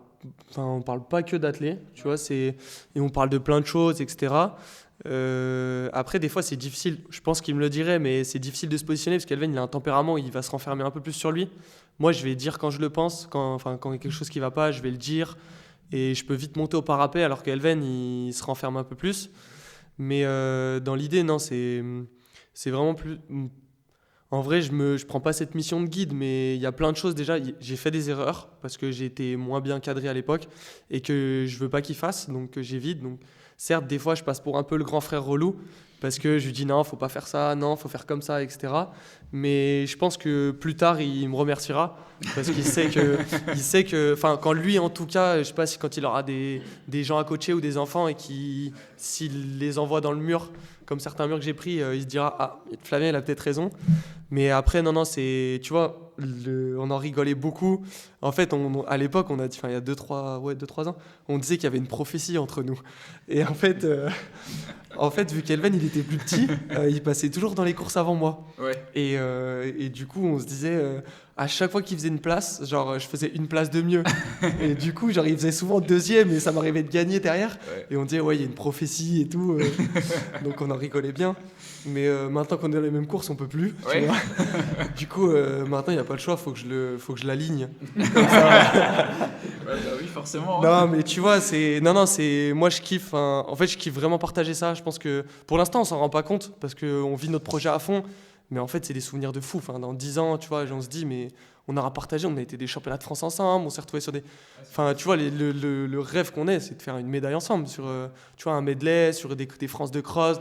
on parle pas que d'athlé, tu vois, et on parle de plein de choses, etc. Après, des fois, c'est difficile. Je pense qu'il me le dirait, mais c'est difficile de se positionner parce qu'Elven, il a un tempérament, il va se renfermer un peu plus sur lui. Moi, je vais dire quand je le pense, quand il y a quelque chose qui va pas, je vais le dire et je peux vite monter au parapet, alors qu'Elven, il se renferme un peu plus. Mais dans l'idée, non, c'est vraiment plus. En vrai, je prends pas cette mission de guide, mais il y a plein de choses déjà. J'ai fait des erreurs parce que j'ai été moins bien cadré à l'époque et que je veux pas qu'il fasse, donc que j'évite. Donc, certes, des fois, je passe pour un peu le grand frère relou parce que je lui dis non, faut pas faire ça, non, faut faire comme ça, etc. Mais je pense que plus tard, il me remerciera parce qu'il sait que, enfin, quand lui, en tout cas, je sais pas si quand il aura des gens à coacher ou des enfants et s'il les envoie dans le mur, comme certains murs que j'ai pris, il se dira ah, Flavien, il a peut-être raison. Mais après, non, c'est, tu vois, on en rigolait beaucoup. En fait, à l'époque, on a dit, enfin, il y a 2-3 ans, on disait qu'il y avait une prophétie entre nous. Et en fait, vu qu'Elven, il était plus petit, il passait toujours dans les courses avant moi. Ouais. Et du coup, on se disait, à chaque fois qu'il faisait une place, genre, je faisais une place de mieux. Et du coup, genre, il faisait souvent deuxième et ça m'arrivait de gagner derrière. Ouais. Et on disait, ouais, il y a une prophétie et tout. Donc, on en rigolait bien. Mais maintenant qu'on est dans les mêmes courses, on peut plus. Tu Ouais. vois. Du coup, maintenant, il n'y a pas le choix, faut que je l'aligne. Comme ça. Ouais, bah oui, forcément. Hein. Non, mais tu vois, moi, je kiffe. En fait, je kiffe vraiment partager ça. Je pense que pour l'instant, on s'en rend pas compte parce qu'on vit notre projet à fond. Mais en fait, c'est des souvenirs de fou. Enfin, dans 10 ans, tu vois, on se dit, mais on aura partagé, on a été des championnats de France ensemble, on s'est retrouvés sur des. Enfin, tu vois, le rêve qu'on ait, c'est de faire une médaille ensemble sur, tu vois, un medley, sur des France de cross,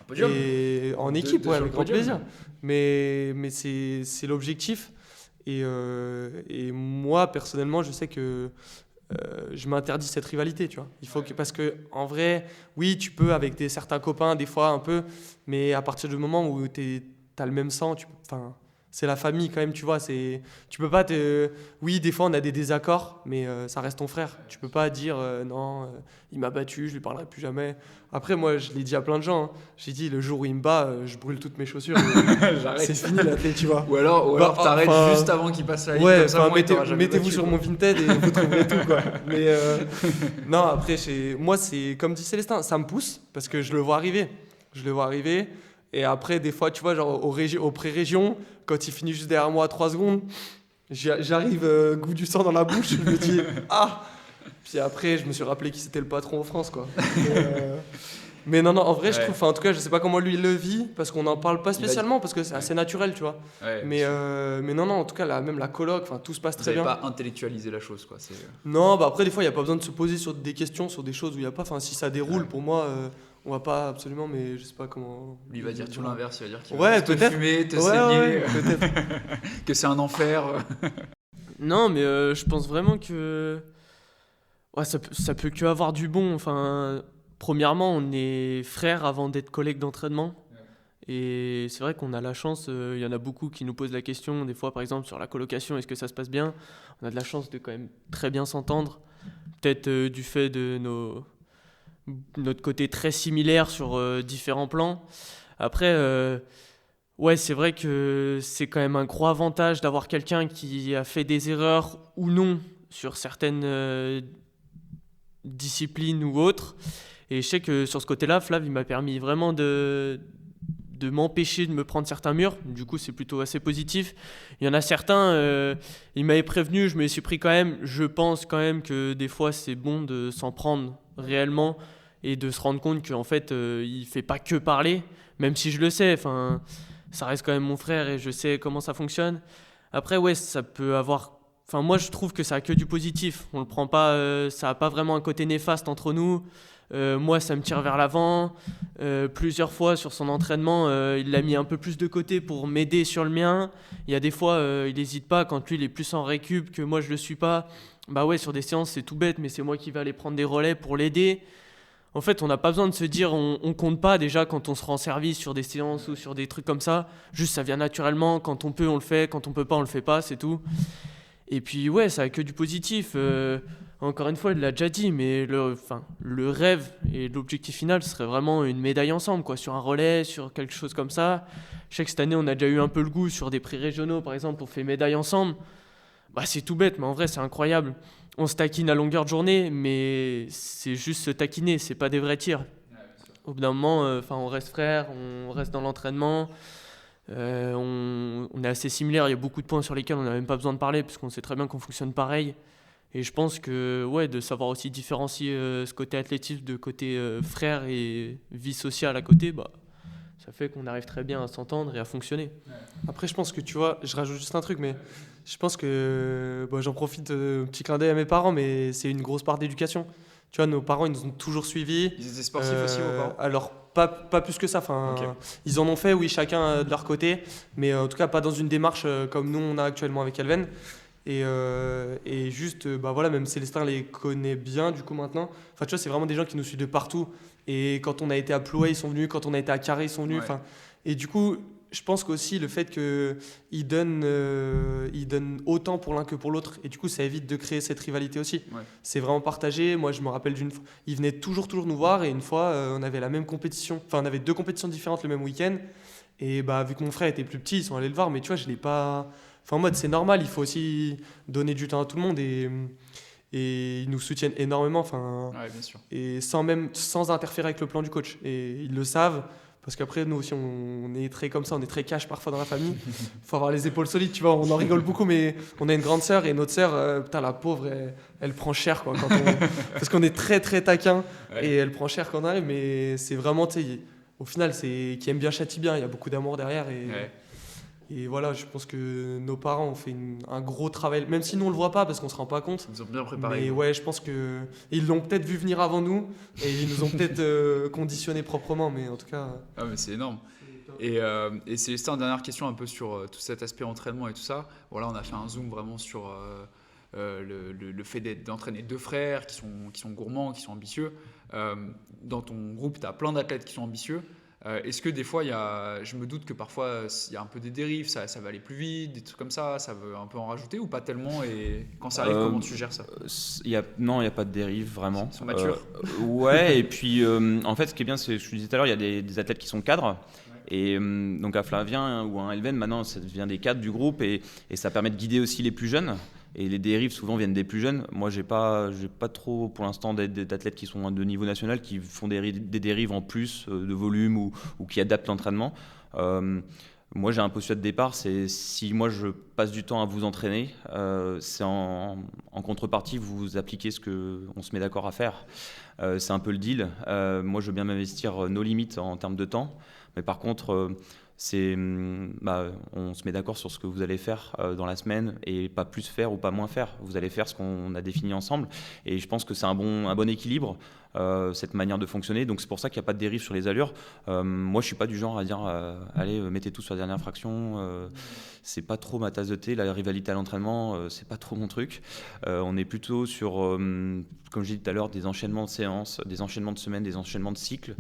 Podium. et en équipe, De ouais, sur avec le grand podium. plaisir. Mais c'est l'objectif. Et moi, personnellement, je sais que je m'interdis cette rivalité, tu vois. Parce que en vrai, oui, tu peux avec certains copains, des fois un peu, mais à partir du moment où t'as le même sang, c'est la famille quand même, tu vois. Tu peux pas Oui, des fois on a des désaccords, mais ça reste ton frère. Tu peux pas dire non, il m'a battu, je lui parlerai plus jamais. Après, moi, je l'ai dit à plein de gens. Hein. J'ai dit le jour où il me bat, je brûle toutes mes chaussures. J'arrête. C'est fini l'athlète, tu vois. Ou alors t'arrêtes enfin, juste avant qu'il passe la ligne. Ouais, comme ça, au moins, il t'aura jamais mettez-vous battu, sur quoi. mon Vinted et vous trouverez tout, quoi. Mais non, après, moi, c'est comme dit Célestin, ça me pousse parce que je le vois arriver. Et après, des fois, tu vois, genre au pré-région, quand il finit juste derrière moi à 3 secondes, j'arrive goût du sang dans la bouche, je me dis ah. Puis après, je me suis rappelé qui c'était le patron en France, quoi. Mais non, en vrai, je trouve, en tout cas, je sais pas comment lui il le vit, parce qu'on n'en parle pas spécialement, parce que c'est assez naturel, tu vois. Ouais. Mais non, en tout cas, même la coloc, tout se passe Vous très n'avez bien. pas intellectualisé la chose, quoi. Non, bah après, des fois, il n'y a pas besoin de se poser sur des questions, sur des choses où il n'y a pas. Enfin, si ça déroule, pour moi, on va pas absolument, mais je sais pas comment. Lui va dire tout l'inverse, il va dire qu'il Ouais, va te peut-être. fumer, te Ouais, saigner, peut-être. que c'est un enfer. Non, mais je pense vraiment que ouais, ça peut que avoir du bon. Enfin, premièrement, on est frères avant d'être collègues d'entraînement. Et c'est vrai qu'on a la chance, il y en a beaucoup qui nous posent la question, des fois par exemple sur la colocation, est-ce que ça se passe bien? On a de la chance de quand même très bien s'entendre. Peut-être du fait de notre côté très similaire sur différents plans. Après, ouais, c'est vrai que c'est quand même un gros avantage d'avoir quelqu'un qui a fait des erreurs ou non sur certaines disciplines ou autres. Et je sais que sur ce côté-là, Flav, il m'a permis vraiment de m'empêcher de me prendre certains murs. Du coup, c'est plutôt assez positif. Il y en a certains, il m'avait prévenu, je me les suis pris quand même. Je pense quand même que des fois, c'est bon de s'en prendre réellement et de se rendre compte qu'en fait, il ne fait pas que parler, même si je le sais. Enfin, ça reste quand même mon frère et je sais comment ça fonctionne. Après, ouais, ça peut avoir... Enfin, moi, je trouve que ça a que du positif. On le prend pas, ça n'a pas vraiment un côté néfaste entre nous. Moi, ça me tire vers l'avant. Plusieurs fois sur son entraînement, il l'a mis un peu plus de côté pour m'aider sur le mien. Il y a des fois, il n'hésite pas, quand lui il est plus en récup que moi je le suis pas. Bah ouais, sur des séances c'est tout bête, mais c'est moi qui vais aller prendre des relais pour l'aider. En fait, on n'a pas besoin de se dire on compte pas déjà quand on se rend service sur des séances ou sur des trucs comme ça. Juste ça vient naturellement, quand on peut on le fait, quand on peut pas on le fait pas, c'est tout. Et puis ouais, ça a que du positif. Encore une fois, il l'a déjà dit, mais le rêve et l'objectif final, ce serait vraiment une médaille ensemble, quoi, sur un relais, sur quelque chose comme ça. Je sais que cette année, on a déjà eu un peu le goût sur des prix régionaux, par exemple, on fait médaille ensemble. Bah, c'est tout bête, mais en vrai, c'est incroyable. On se taquine à longueur de journée, mais c'est juste se taquiner, c'est pas des vrais tirs. Au bout d'un moment, on reste frères, on reste dans l'entraînement. On est assez similaires, il y a beaucoup de points sur lesquels on n'a même pas besoin de parler, parce qu'on sait très bien qu'on fonctionne pareil. Et je pense que de savoir aussi différencier ce côté athlétisme de côté frère et vie sociale à côté, ça fait qu'on arrive très bien à s'entendre et à fonctionner. Après, je pense que tu vois, je rajoute juste un truc, mais je pense que j'en profite, petit clin d'œil à mes parents, mais c'est une grosse part d'éducation. Tu vois, nos parents, ils nous ont toujours suivis. Ils étaient sportifs aussi, vos parents? Alors, pas plus que ça. Enfin, Ok. ils en ont fait, oui, chacun de leur côté, mais en tout cas, pas dans une démarche comme nous, on a actuellement avec Alven. Et juste, voilà, même Célestin les connaît bien, du coup, maintenant. Enfin, tu vois, c'est vraiment des gens qui nous suivent de partout. Et quand on a été à Plouay, ils sont venus. Quand on a été à Carré, ils sont venus. Ouais. Enfin, et du coup, je pense qu'aussi le fait qu'ils donnent autant pour l'un que pour l'autre, et du coup ça évite de créer cette rivalité aussi. Ouais. C'est vraiment partagé. Moi je me rappelle d'une fois, ils venaient toujours nous voir, et une fois on avait la même compétition, enfin on avait 2 compétitions différentes le même week-end, et vu que mon frère était plus petit, ils sont allés le voir, mais tu vois je l'ai pas... Enfin en mode c'est normal, il faut aussi donner du temps à tout le monde, et ils nous soutiennent énormément, enfin, Ouais, bien sûr. et sans interférer avec le plan du coach, et ils le savent. Parce qu'après, nous aussi, on est très comme ça, on est très cash parfois dans la famille. Il faut avoir les épaules solides, tu vois. On en rigole beaucoup, mais on a une grande sœur, et notre sœur, putain, la pauvre, elle prend cher, quoi. Parce qu'on est très, très taquin, Ouais. et elle prend cher quand on arrive, mais c'est vraiment, tu sais, au final, c'est qui aime bien châtie bien. Il y a beaucoup d'amour derrière, Ouais. et voilà, je pense que nos parents ont fait un gros travail, même si nous, on le voit pas parce qu'on se rend pas compte. Ils ont bien préparé. Mais ouais, je pense que ils l'ont peut-être vu venir avant nous, et ils nous ont peut-être conditionné proprement, mais en tout cas. Ah, mais c'est énorme. Et Célestin, dernière question un peu sur tout cet aspect entraînement et tout ça. Voilà, on a fait un zoom vraiment sur le fait d'entraîner 2 frères qui sont gourmands, qui sont ambitieux. Dans ton groupe, tu as plein d'athlètes qui sont ambitieux. Est-ce que des fois, je me doute que parfois, il y a un peu des dérives, ça va aller plus vite, des trucs comme ça veut un peu en rajouter ou pas tellement? Et quand ça arrive, comment tu gères ça? Non, il n'y a pas de dérive, vraiment. Ils sont matures. Ouais, et puis en fait, ce qui est bien, c'est ce que je disais tout à l'heure, il y a des athlètes qui sont cadres. Et donc à Flavien ou à Elven, maintenant, ça devient des cadres du groupe, et ça permet de guider aussi les plus jeunes. Et les dérives souvent viennent des plus jeunes. Moi, j'ai pas trop pour l'instant d'athlètes qui sont de niveau national qui font des dérives en plus de volume ou qui adaptent l'entraînement. Moi, j'ai un postulat de départ, c'est si moi je passe du temps à vous entraîner, c'est en contrepartie vous appliquez ce qu'on se met d'accord à faire. C'est un peu le deal. Moi, je veux bien m'investir nos limites en termes de temps, mais par contre, on se met d'accord sur ce que vous allez faire dans la semaine, et pas plus faire ou pas moins faire. Vous allez faire ce qu'on a défini ensemble, et je pense que c'est un bon équilibre, cette manière de fonctionner. Donc c'est pour ça qu'il n'y a pas de dérive sur les allures. Moi, je suis pas du genre à dire allez, mettez tout sur la dernière fraction. C'est pas trop ma tasse de thé. La rivalité à l'entraînement, c'est pas trop mon truc. On est plutôt sur, comme je disais tout à l'heure, des enchaînements de séances, des enchaînements de semaines, des enchaînements de cycles,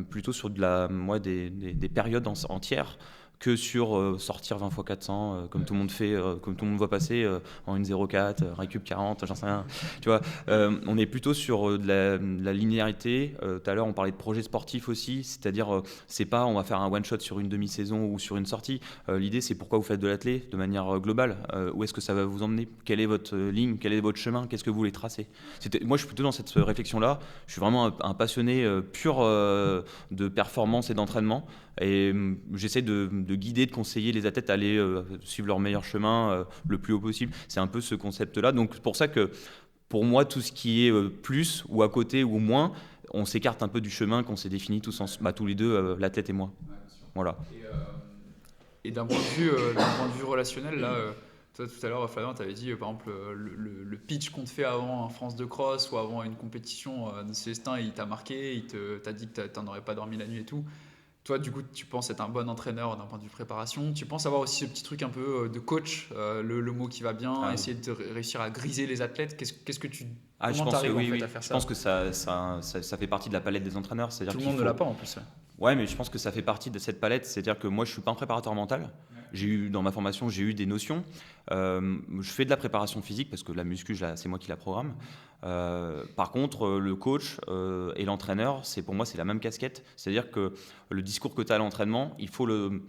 plutôt sur des périodes entières, que sur sortir 20 x 400 comme tout le monde fait, comme tout le monde voit passer en 1,04, récup 40, j'en sais rien. Tu vois, on est plutôt sur de la linéarité. Tout à l'heure, on parlait de projet sportif aussi, c'est-à-dire c'est pas on va faire un one-shot sur une demi-saison ou sur une sortie. L'idée, c'est pourquoi vous faites de l'athlé de manière globale. Où est-ce que ça va vous emmener? Quelle est votre ligne? Quel est votre chemin? Qu'est-ce que vous voulez tracer? Moi, je suis plutôt dans cette réflexion-là. Je suis vraiment un passionné pur de performance et d'entraînement. Et j'essaie de guider, de conseiller les athlètes à aller suivre leur meilleur chemin le plus haut possible. C'est un peu ce concept-là. Donc c'est pour ça que pour moi, tout ce qui est plus ou à côté ou moins, on s'écarte un peu du chemin qu'on s'est défini tous les deux, l'athlète et moi. Voilà. Et d'un point de vue relationnel, là, toi tout à l'heure, Flavien, tu avais dit par exemple le pitch qu'on te fait avant un France de cross ou avant une compétition de Célestin, il t'a marqué, t'a dit que tu n'en aurais pas dormi la nuit et tout. Toi, du coup, tu penses être un bon entraîneur d'un point de vue préparation. Tu penses avoir aussi ce petit truc un peu de coach, le mot qui va bien, essayer de réussir à griser les athlètes. Qu'est-ce que tu... Comment tu arrives en fait à faire ça? Je pense que ça fait partie de la palette des entraîneurs. Tout le monde ne l'a pas en plus. Ouais, mais je pense que ça fait partie de cette palette. C'est-à-dire que moi, je ne suis pas un préparateur mental. Dans ma formation, j'ai eu des notions. Je fais de la préparation physique parce que la muscu, c'est moi qui la programme. Par contre, le coach et l'entraîneur, pour moi, c'est la même casquette. C'est-à-dire que le discours que tu as à l'entraînement, il faut le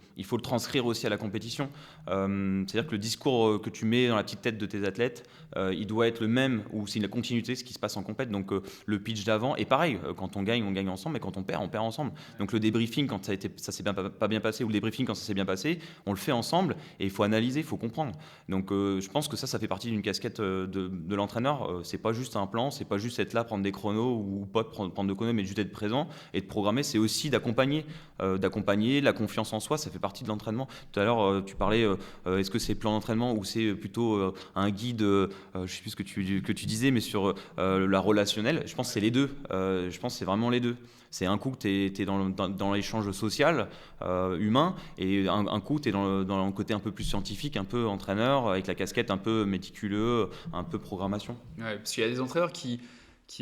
transcrire aussi à la compétition. C'est-à-dire que le discours que tu mets dans la petite tête de tes athlètes, il doit être le même, ou c'est la continuité de ce qui se passe en compète. Donc le pitch d'avant, et pareil, quand on gagne ensemble, mais quand on perd ensemble. Donc le débriefing, quand ça s'est pas bien passé, ou le débriefing quand ça s'est bien passé, on le fait ensemble, et il faut analyser, il faut comprendre. Donc je pense que ça fait partie d'une casquette de l'entraîneur. C'est pas juste un plan, c'est pas juste être là, prendre des chronos, ou pas prendre de chronos, mais juste être présent et de programmer. C'est aussi d'accompagner, la confiance en soi, ça fait partie de l'entraînement. Tout à l'heure, tu parlais, est-ce que c'est plan d'entraînement ou c'est plutôt un guide, je sais plus ce que tu disais, mais sur la relationnelle. Je pense que c'est les deux. Je pense que c'est vraiment les deux. C'est un coup que tu es dans l'échange social, humain, et un coup tu es dans le côté un peu plus scientifique, un peu entraîneur, avec la casquette un peu méticuleux, un peu programmation. Ouais, parce qu'il y a des entraîneurs qui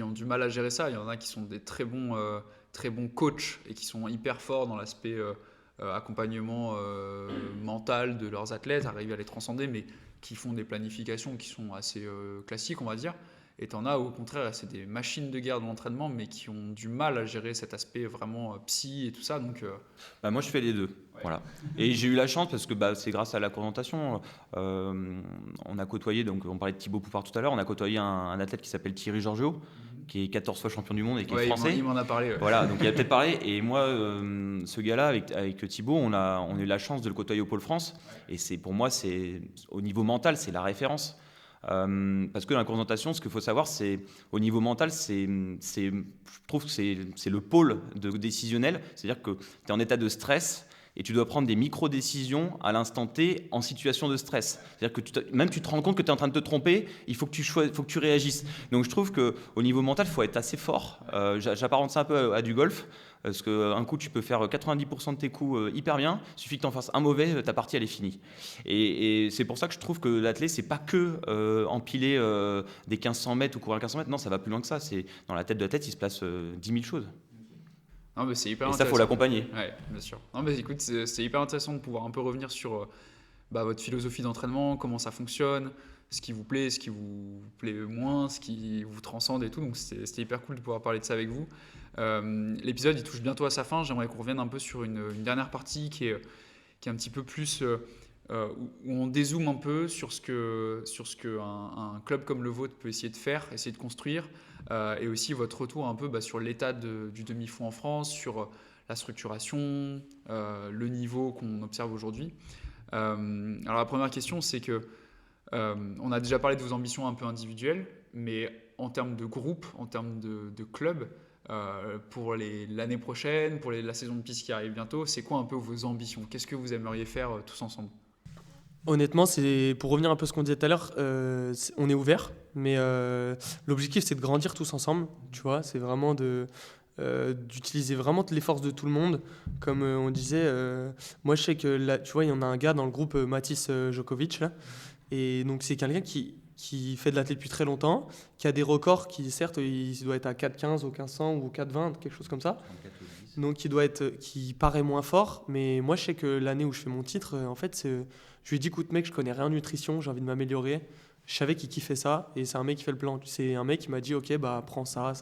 ont du mal à gérer ça. Il y en a qui sont des très bons coachs et qui sont hyper forts dans l'aspect accompagnement mental de leurs athlètes, arriver à les transcender, mais qui font des planifications qui sont assez classiques, on va dire. Et t'en as au contraire, c'est des machines de guerre de l'entraînement, mais qui ont du mal à gérer cet aspect vraiment psy et tout ça. Donc, moi, je fais les deux. Ouais. Voilà. Et j'ai eu la chance parce que c'est grâce à la présentation. On a côtoyé, donc on parlait de Thibaut Poupard tout à l'heure, on a côtoyé un athlète qui s'appelle Thierry Georgiou, qui est 14 fois champion du monde et qui est français. Il m'en a parlé. Ouais. Voilà, donc il a peut-être parlé. Et moi, ce gars-là, avec Thibaut, on a eu la chance de le côtoyer au Pôle France. Et pour moi, au niveau mental, c'est la référence. Parce que dans la course d'orientation, ce qu'il faut savoir, c'est au niveau mental, je trouve que c'est le pôle décisionnel. C'est-à-dire que tu es en état de stress et tu dois prendre des micro-décisions à l'instant T en situation de stress. C'est-à-dire que même tu te rends compte que tu es en train de te tromper, il faut que tu réagisses. Donc je trouve qu'au niveau mental, il faut être assez fort. J'apparente ça un peu à du golf. Parce qu'un coup, tu peux faire 90% de tes coups hyper bien. Il suffit que tu en fasses un mauvais, ta partie, elle est finie. Et c'est pour ça que je trouve que l'athlète, c'est pas que empiler des 1500 mètres ou courir 1500 mètres. Non, ça va plus loin que ça. Dans la tête de l'athlète, il se place 10 000 choses. Non, mais c'est hyper et intéressant. Ça, il faut l'accompagner. Ouais, bien sûr. Non, mais écoute, c'est hyper intéressant de pouvoir un peu revenir sur votre philosophie d'entraînement, comment ça fonctionne, ce qui vous plaît, ce qui vous plaît moins, ce qui vous transcende et tout. Donc c'était hyper cool de pouvoir parler de ça avec vous. L'épisode il touche bientôt à sa fin. J'aimerais qu'on revienne un peu sur une dernière partie qui est un petit peu plus où on dézoome un peu sur ce que un club comme le vôtre peut essayer de faire, essayer de construire, et aussi votre retour un peu sur l'état du demi-fond en France, sur la structuration, le niveau qu'on observe aujourd'hui. Alors la première question, c'est que on a déjà parlé de vos ambitions un peu individuelles, mais en termes de groupe, en termes de club, pour l'année prochaine, pour la saison de piste qui arrive bientôt, c'est quoi un peu vos ambitions? Qu'est-ce que vous aimeriez faire tous ensemble? Honnêtement, pour revenir un peu à ce qu'on disait tout à l'heure, on est ouvert, mais l'objectif c'est de grandir tous ensemble, tu vois, c'est vraiment d'utiliser vraiment les forces de tout le monde. Comme on disait, moi je sais que là, tu vois, il y en a un gars dans le groupe, Mathis Djokovic, là, et donc c'est quelqu'un qui fait de l'athlète depuis très longtemps, qui a des records qui certes il doit être à 4,15 au 1500 ou 4,20, quelque chose comme ça. Donc qui paraît moins fort, mais moi je sais que l'année où je fais mon titre, en fait, je lui ai dit écoute mec, je connais rien en nutrition, j'ai envie de m'améliorer. Je savais qu'il kiffait ça et c'est un mec qui fait le plan. C'est un mec qui m'a dit ok prends ça.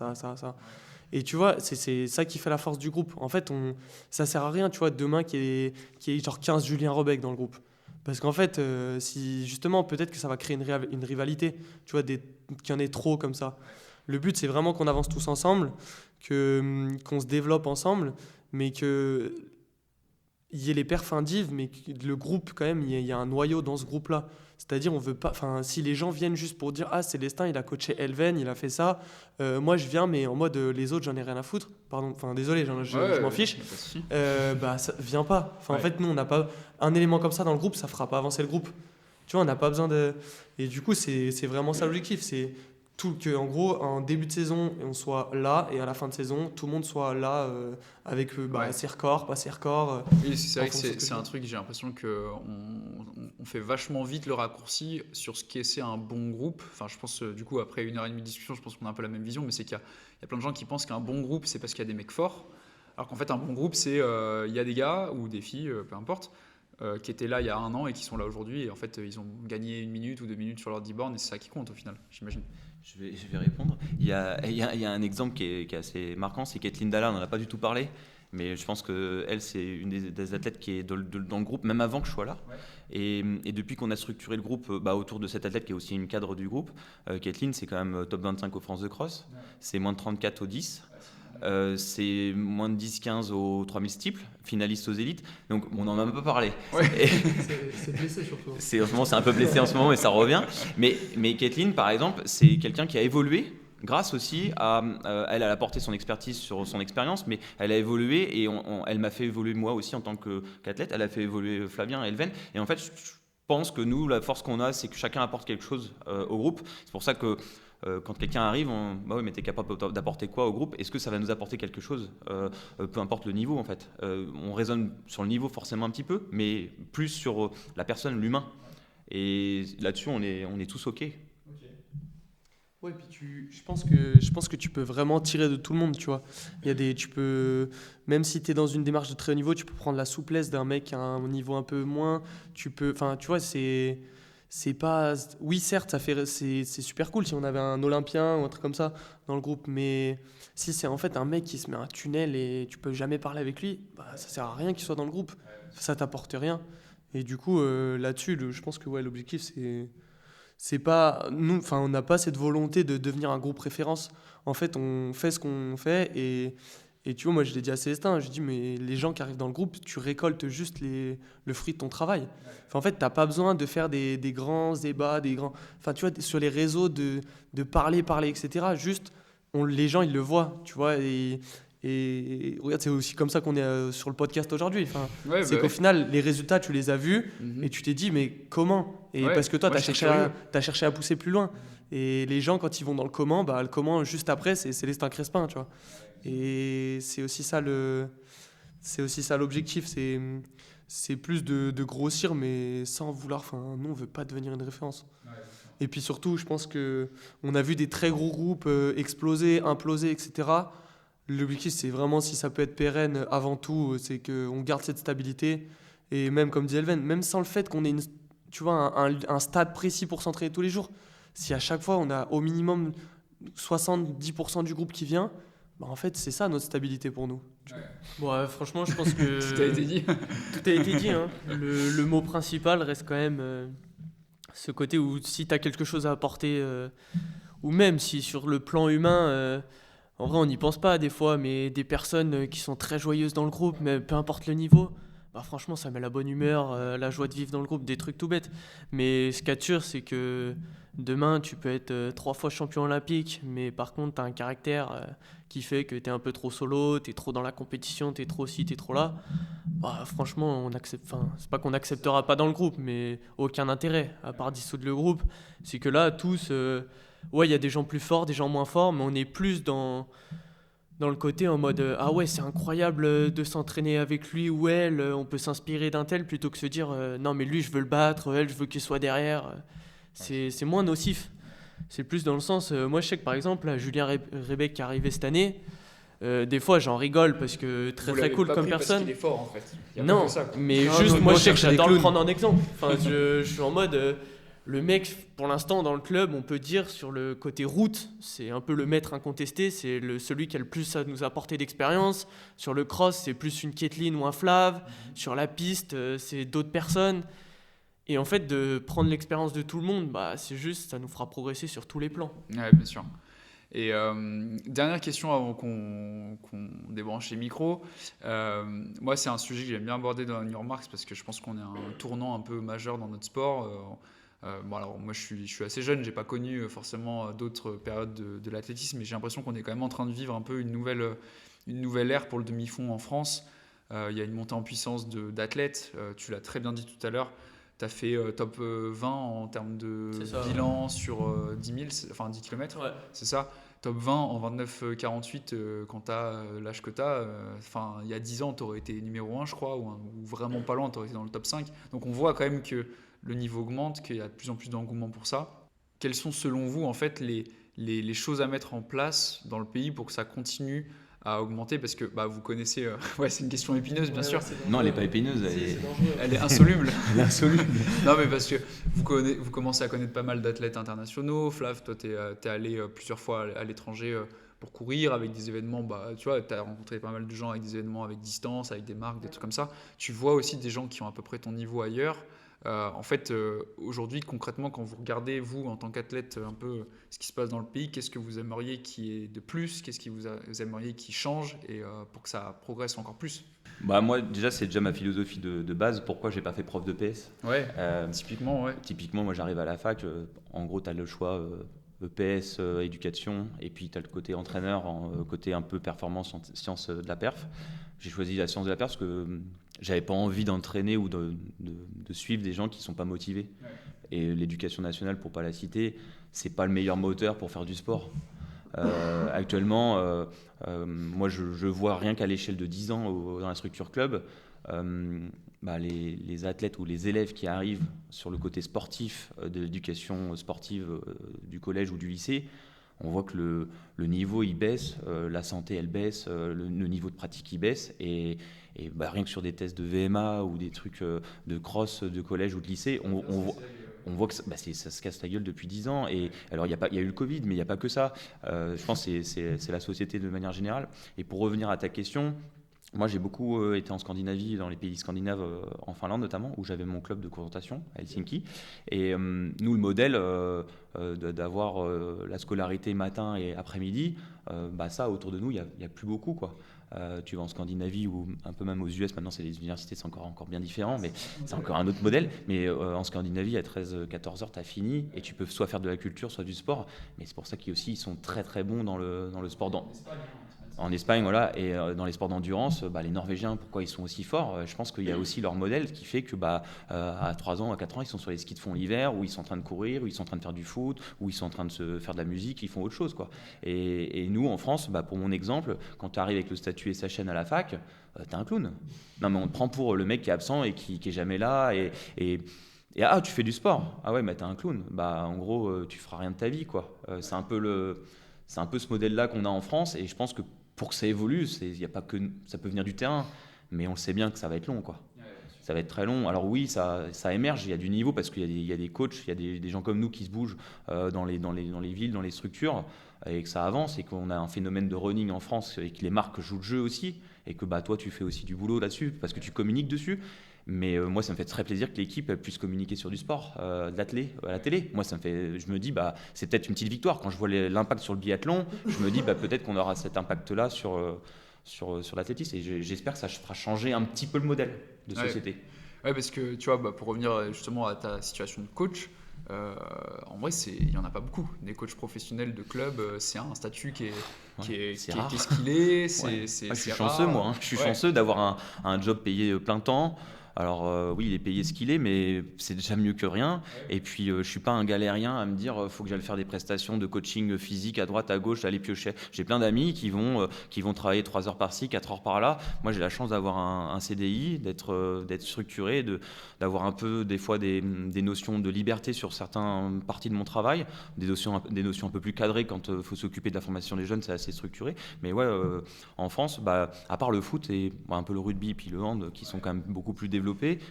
Et tu vois, c'est ça qui fait la force du groupe. En fait, ça sert à rien, tu vois, demain qu'il y ait genre 15 Julien Robec dans le groupe. Parce qu'en fait, si justement, peut-être que ça va créer une rivalité, tu vois, qu'il y en ait trop comme ça. Le but, c'est vraiment qu'on avance tous ensemble, qu'on se développe ensemble, mais qu'il y ait les perfs indives, mais que le groupe, quand même, il y a un noyau dans ce groupe-là. C'est-à-dire, on veut pas. Enfin, si les gens viennent juste pour dire ah Célestin, il a coaché Elven, il a fait ça. Moi, je viens, mais en mode les autres, j'en ai rien à foutre. Pardon. Enfin, désolé, je m'en fiche. Ça vient pas. Enfin, en fait, nous, on n'a pas un élément comme ça dans le groupe, ça fera pas avancer le groupe. Tu vois, on n'a pas besoin de. Et du coup, c'est vraiment ça l'objectif. C'est en gros, en début de saison, on soit là, et à la fin de saison, tout le monde soit là avec ses records, pas ses records. Oui, c'est vrai que c'est un truc, j'ai l'impression qu'on fait vachement vite le raccourci sur ce qu'est c'est un bon groupe. Enfin, je pense, du coup, après 1h30 de discussion, je pense qu'on a un peu la même vision, mais c'est qu'il y a plein de gens qui pensent qu'un bon groupe, c'est parce qu'il y a des mecs forts. Alors qu'en fait, un bon groupe, c'est il y a des gars ou des filles, peu importe, qui étaient là il y a 1 an et qui sont là aujourd'hui. Et en fait, ils ont gagné 1 minute ou 2 minutes sur leur 10 bornes et c'est ça qui compte au final, j'imagine. Je vais répondre. Il y a un exemple qui est assez marquant, c'est Kathleen Dalla, on n'en a pas du tout parlé, mais je pense qu'elle, c'est une des athlètes qui est dans le groupe, même avant que je sois là. Ouais. Et depuis qu'on a structuré le groupe autour de cette athlète qui est aussi une cadre du groupe, Kathleen, c'est quand même top 25 aux France de cross, c'est moins de 34 au 10. C'est moins de 10-15 aux 3000 steeples, finaliste aux élites. Donc on n'en a même pas parlé. Ouais. Et C'est blessé surtout. en ce moment, c'est un peu blessé en ce moment, mais ça revient. Mais Kathleen, par exemple, c'est quelqu'un qui a évolué grâce aussi à... elle a apporté son expertise sur son expérience, mais elle a évolué et elle m'a fait évoluer moi aussi en tant qu'athlète. Elle a fait évoluer Flavien et Elven. Et en fait, je pense que nous, la force qu'on a, c'est que chacun apporte quelque chose au groupe. C'est pour ça que quand quelqu'un arrive, bah oui, mais t'es capable d'apporter quoi au groupe? Est-ce que ça va nous apporter quelque chose? Peu importe le niveau en fait. On raisonne sur le niveau forcément un petit peu, mais plus sur la personne, l'humain. Et là-dessus, on est tous OK. Ouais, puis je pense que tu peux vraiment tirer de tout le monde, tu vois. Tu peux, même si tu es dans une démarche de très haut niveau, tu peux prendre la souplesse d'un mec à un niveau un peu moins. Enfin, tu vois, c'est pas, oui, certes, c'est super cool si on avait un Olympien ou un truc comme ça dans le groupe, mais si c'est en fait un mec qui se met un tunnel et tu peux jamais parler avec lui, bah, ça sert à rien qu'il soit dans le groupe. Ça t'apporte rien. Et du coup, là-dessus, je pense que ouais, l'objectif, c'est pas nous, enfin on n'a pas cette volonté de devenir un groupe référence. En fait, on fait ce qu'on fait et tu vois, moi je l'ai dit à Célestin, je dis mais les gens qui arrivent dans le groupe, tu récoltes juste le fruit de ton travail. Enfin, en fait, t'as pas besoin de faire des grands débats, enfin tu vois, sur les réseaux de parler, etc. Juste, les gens ils le voient, tu vois, et regarde, c'est aussi comme ça qu'on est sur le podcast aujourd'hui. Enfin, Ouais, c'est bah qu'au ouais. final, les résultats, tu les as vus Mhm. et tu t'es dit, mais comment? Et Ouais, parce que toi, moi, tu as je suis curieux. cherché à pousser plus loin. Et les gens, quand ils vont dans le comment juste après, c'est Célestin Crespin, tu vois. Et c'est aussi ça l'objectif. C'est plus de grossir, mais sans vouloir. Enfin, nous, on veut pas devenir une référence. Et puis surtout, je pense que on a vu des très gros groupes exploser, imploser, etc. L'objectif, c'est vraiment, si ça peut être pérenne, avant tout, c'est qu'on garde cette stabilité. Et même, comme dit Elven, même sans le fait qu'on ait tu vois, un stade précis pour s'entraîner tous les jours, si à chaque fois, on a au minimum 70% du groupe qui vient, bah en fait, c'est ça notre stabilité pour nous. Bon, franchement, je pense que Tout a été dit. tout a été dit, hein. Le mot principal reste quand même ce côté où si tu as quelque chose à apporter, ou même si sur le plan humain, en vrai on n'y pense pas des fois, mais des personnes qui sont très joyeuses dans le groupe, mais peu importe le niveau, bah franchement ça met la bonne humeur, la joie de vivre dans le groupe, des trucs tout bêtes. Mais ce qu'il y a de sûr, c'est que demain tu peux être 3 fois champion olympique, mais par contre tu as un caractère qui fait que tu es un peu trop solo, tu es trop dans la compétition, tu es trop ci, tu es trop là. Bah, franchement, c'est pas qu'on n'acceptera pas dans le groupe, mais aucun intérêt, à part dissoudre le groupe. C'est que là, tous, ouais, il y a des gens plus forts, des gens moins forts, mais on est plus dans le côté en mode ah ouais, c'est incroyable de s'entraîner avec lui ou elle, on peut s'inspirer d'un tel, plutôt que se dire non, mais lui, je veux le battre, elle, je veux qu'il soit derrière. C'est moins nocif. C'est plus dans le sens, moi je sais que par exemple, là, Julien Rebec qui est arrivé cette année, des fois j'en rigole parce que très Vous très l'avez cool pas comme pris parce personne. qu'il est fort en fait. Il y a pas Non, que ça, quoi. mais Non, juste non, moi moi, je sais que cherche des j'adore le clowns. prendre en exemple. Enfin, je suis en mode, le mec pour l'instant dans le club, on peut dire sur le côté route, c'est un peu le maître incontesté, c'est celui qui a le plus à nous apporter d'expérience. Sur le cross, c'est plus une Kathleen ou un Flav. Sur la piste, c'est d'autres personnes. Et en fait, de prendre l'expérience de tout le monde, bah, c'est juste, ça nous fera progresser sur tous les plans. Ouais, bien sûr. Et dernière question avant qu'on débranche les micros. Moi, c'est un sujet que j'aime bien aborder dans New Remarks parce que je pense qu'on est à un tournant un peu majeur dans notre sport. Bon, alors, moi, je suis assez jeune, j'ai pas connu forcément d'autres périodes de l'athlétisme, mais j'ai l'impression qu'on est quand même en train de vivre un peu une nouvelle ère pour le demi-fond en France. Il y a une montée en puissance d'athlètes. Tu l'as très bien dit tout à l'heure. Tu as fait top 20 en termes de C'est ça, bilan sur 10 000, enfin 10 km. Ouais. C'est ça. Top 20 en 29-48 quand tu as l'âge que tu as. Enfin, il y a 10 ans, tu aurais été numéro 1, je crois, ou vraiment pas loin, tu aurais été dans le top 5. Donc on voit quand même que le niveau augmente, qu'il y a de plus en plus d'engouement pour ça. Quelles sont selon vous en fait les choses à mettre en place dans le pays pour que ça continue à augmenter parce que vous connaissez, ouais, c'est une question épineuse bien sûr, Non, elle n'est pas épineuse, elle est insoluble. elle est insoluble. Non, mais parce que vous commencez à connaître pas mal d'athlètes internationaux. Flav, toi, tu es allé plusieurs fois à l'étranger pour courir avec des événements. Tu vois, tu as rencontré pas mal de gens avec des événements avec distance, avec des marques, des trucs comme ça. Tu vois aussi des gens qui ont à peu près ton niveau ailleurs. En fait, aujourd'hui, concrètement, quand vous regardez, vous, en tant qu'athlète, un peu ce qui se passe dans le pays, qu'est-ce que vous aimeriez qu'il y ait de plus? Qu'est-ce que vous aimeriez qui change et pour que ça progresse encore plus? Moi, déjà, c'est déjà ma philosophie de base. Pourquoi j'ai pas fait prof de PS? Ouais, typiquement, ouais. Typiquement, moi, j'arrive à la fac. En gros, tu as le choix EPS, éducation, et puis tu as le côté entraîneur, côté un peu performance, sciences de la perf. J'ai choisi la science de la perf parce que j'avais pas envie d'entraîner ou de suivre des gens qui sont pas motivés. Ouais. Et l'éducation nationale, pour pas la citer, c'est pas le meilleur moteur pour faire du sport. Actuellement, moi, je vois rien qu'à l'échelle de 10 ans dans la structure club, les athlètes ou les élèves qui arrivent sur le côté sportif de l'éducation sportive du collège ou du lycée, on voit que le niveau il baisse, la santé elle baisse, le niveau de pratique il baisse et rien que sur des tests de VMA ou des trucs de cross de collège ou de lycée, on voit que ça se casse la gueule depuis 10 ans. Et alors, il y a eu le Covid, mais il n'y a pas que ça. Je pense que c'est la société de manière générale. Et pour revenir à ta question, moi, j'ai beaucoup été en Scandinavie, dans les pays scandinaves, en Finlande notamment, où j'avais mon club de course-natation à Helsinki. Et nous, le modèle d'avoir la scolarité matin et après-midi, ça, autour de nous, il n'y a plus beaucoup, quoi. Tu vas en Scandinavie ou un peu même aux US, maintenant c'est les universités, c'est encore bien différent, mais c'est encore un autre modèle. Mais en Scandinavie, à 13-14 heures, tu as fini et tu peux soit faire de la culture, soit du sport. Mais c'est pour ça qu'ils sont très très bons dans le sport. En Espagne, voilà, et dans les sports d'endurance, les Norvégiens, pourquoi ils sont aussi forts? Je pense qu'il y a aussi leur modèle qui fait que à 3 ans, à 4 ans, ils sont sur les skis de fond l'hiver, où ils sont en train de courir, où ils sont en train de faire du foot, où ils sont en train de se faire de la musique, ils font autre chose, quoi. Et nous, en France, pour mon exemple, quand tu arrives avec le statut SHN à la fac, t'es un clown. Non, mais on te prend pour le mec qui est absent et qui est jamais là, et tu fais du sport. Ah ouais, mais t'es un clown. En gros, tu feras rien de ta vie, quoi. C'est un peu ce modèle-là qu'on a en France, et je pense que pour que ça évolue, y a pas que, ça peut venir du terrain, mais on le sait bien que ça va être long, quoi. Ça va être très long. Alors oui, ça émerge, il y a du niveau parce qu'il y a des coachs, il y a des gens comme nous qui se bougent dans les villes, dans les structures, et que ça avance, et qu'on a un phénomène de running en France, et que les marques jouent le jeu aussi, et que toi tu fais aussi du boulot là-dessus, parce que tu communiques dessus. Mais moi, ça me fait très plaisir que l'équipe puisse communiquer sur du sport, de l'athlé, à la télé. Moi, je me dis, c'est peut-être une petite victoire. Quand je vois l'impact sur le biathlon, je me dis, peut-être qu'on aura cet impact-là sur l'athlétisme. Et j'espère que ça fera changer un petit peu le modèle de société. Ouais, parce que, tu vois, pour revenir justement à ta situation de coach, en vrai, il n'y en a pas beaucoup. Des coachs professionnels de club, c'est un statut qui est ce qu'il est. Je suis chanceux, moi. Je suis chanceux d'avoir un job payé plein temps. Alors oui, il est payé ce qu'il est, mais c'est déjà mieux que rien. Et puis je suis pas un galérien à me dire faut que j'aille faire des prestations de coaching physique à droite, à gauche, aller piocher. J'ai plein d'amis qui vont travailler 3 heures par-ci, 4 heures par-là. Moi, j'ai la chance d'avoir un CDI, d'être structuré, d'avoir un peu des fois des notions de liberté sur certaines parties de mon travail, des notions un peu plus cadrées quand il faut s'occuper de la formation des jeunes, c'est assez structuré. Mais ouais, en France, à part le foot et un peu le rugby et puis le hand qui sont quand même beaucoup plus développés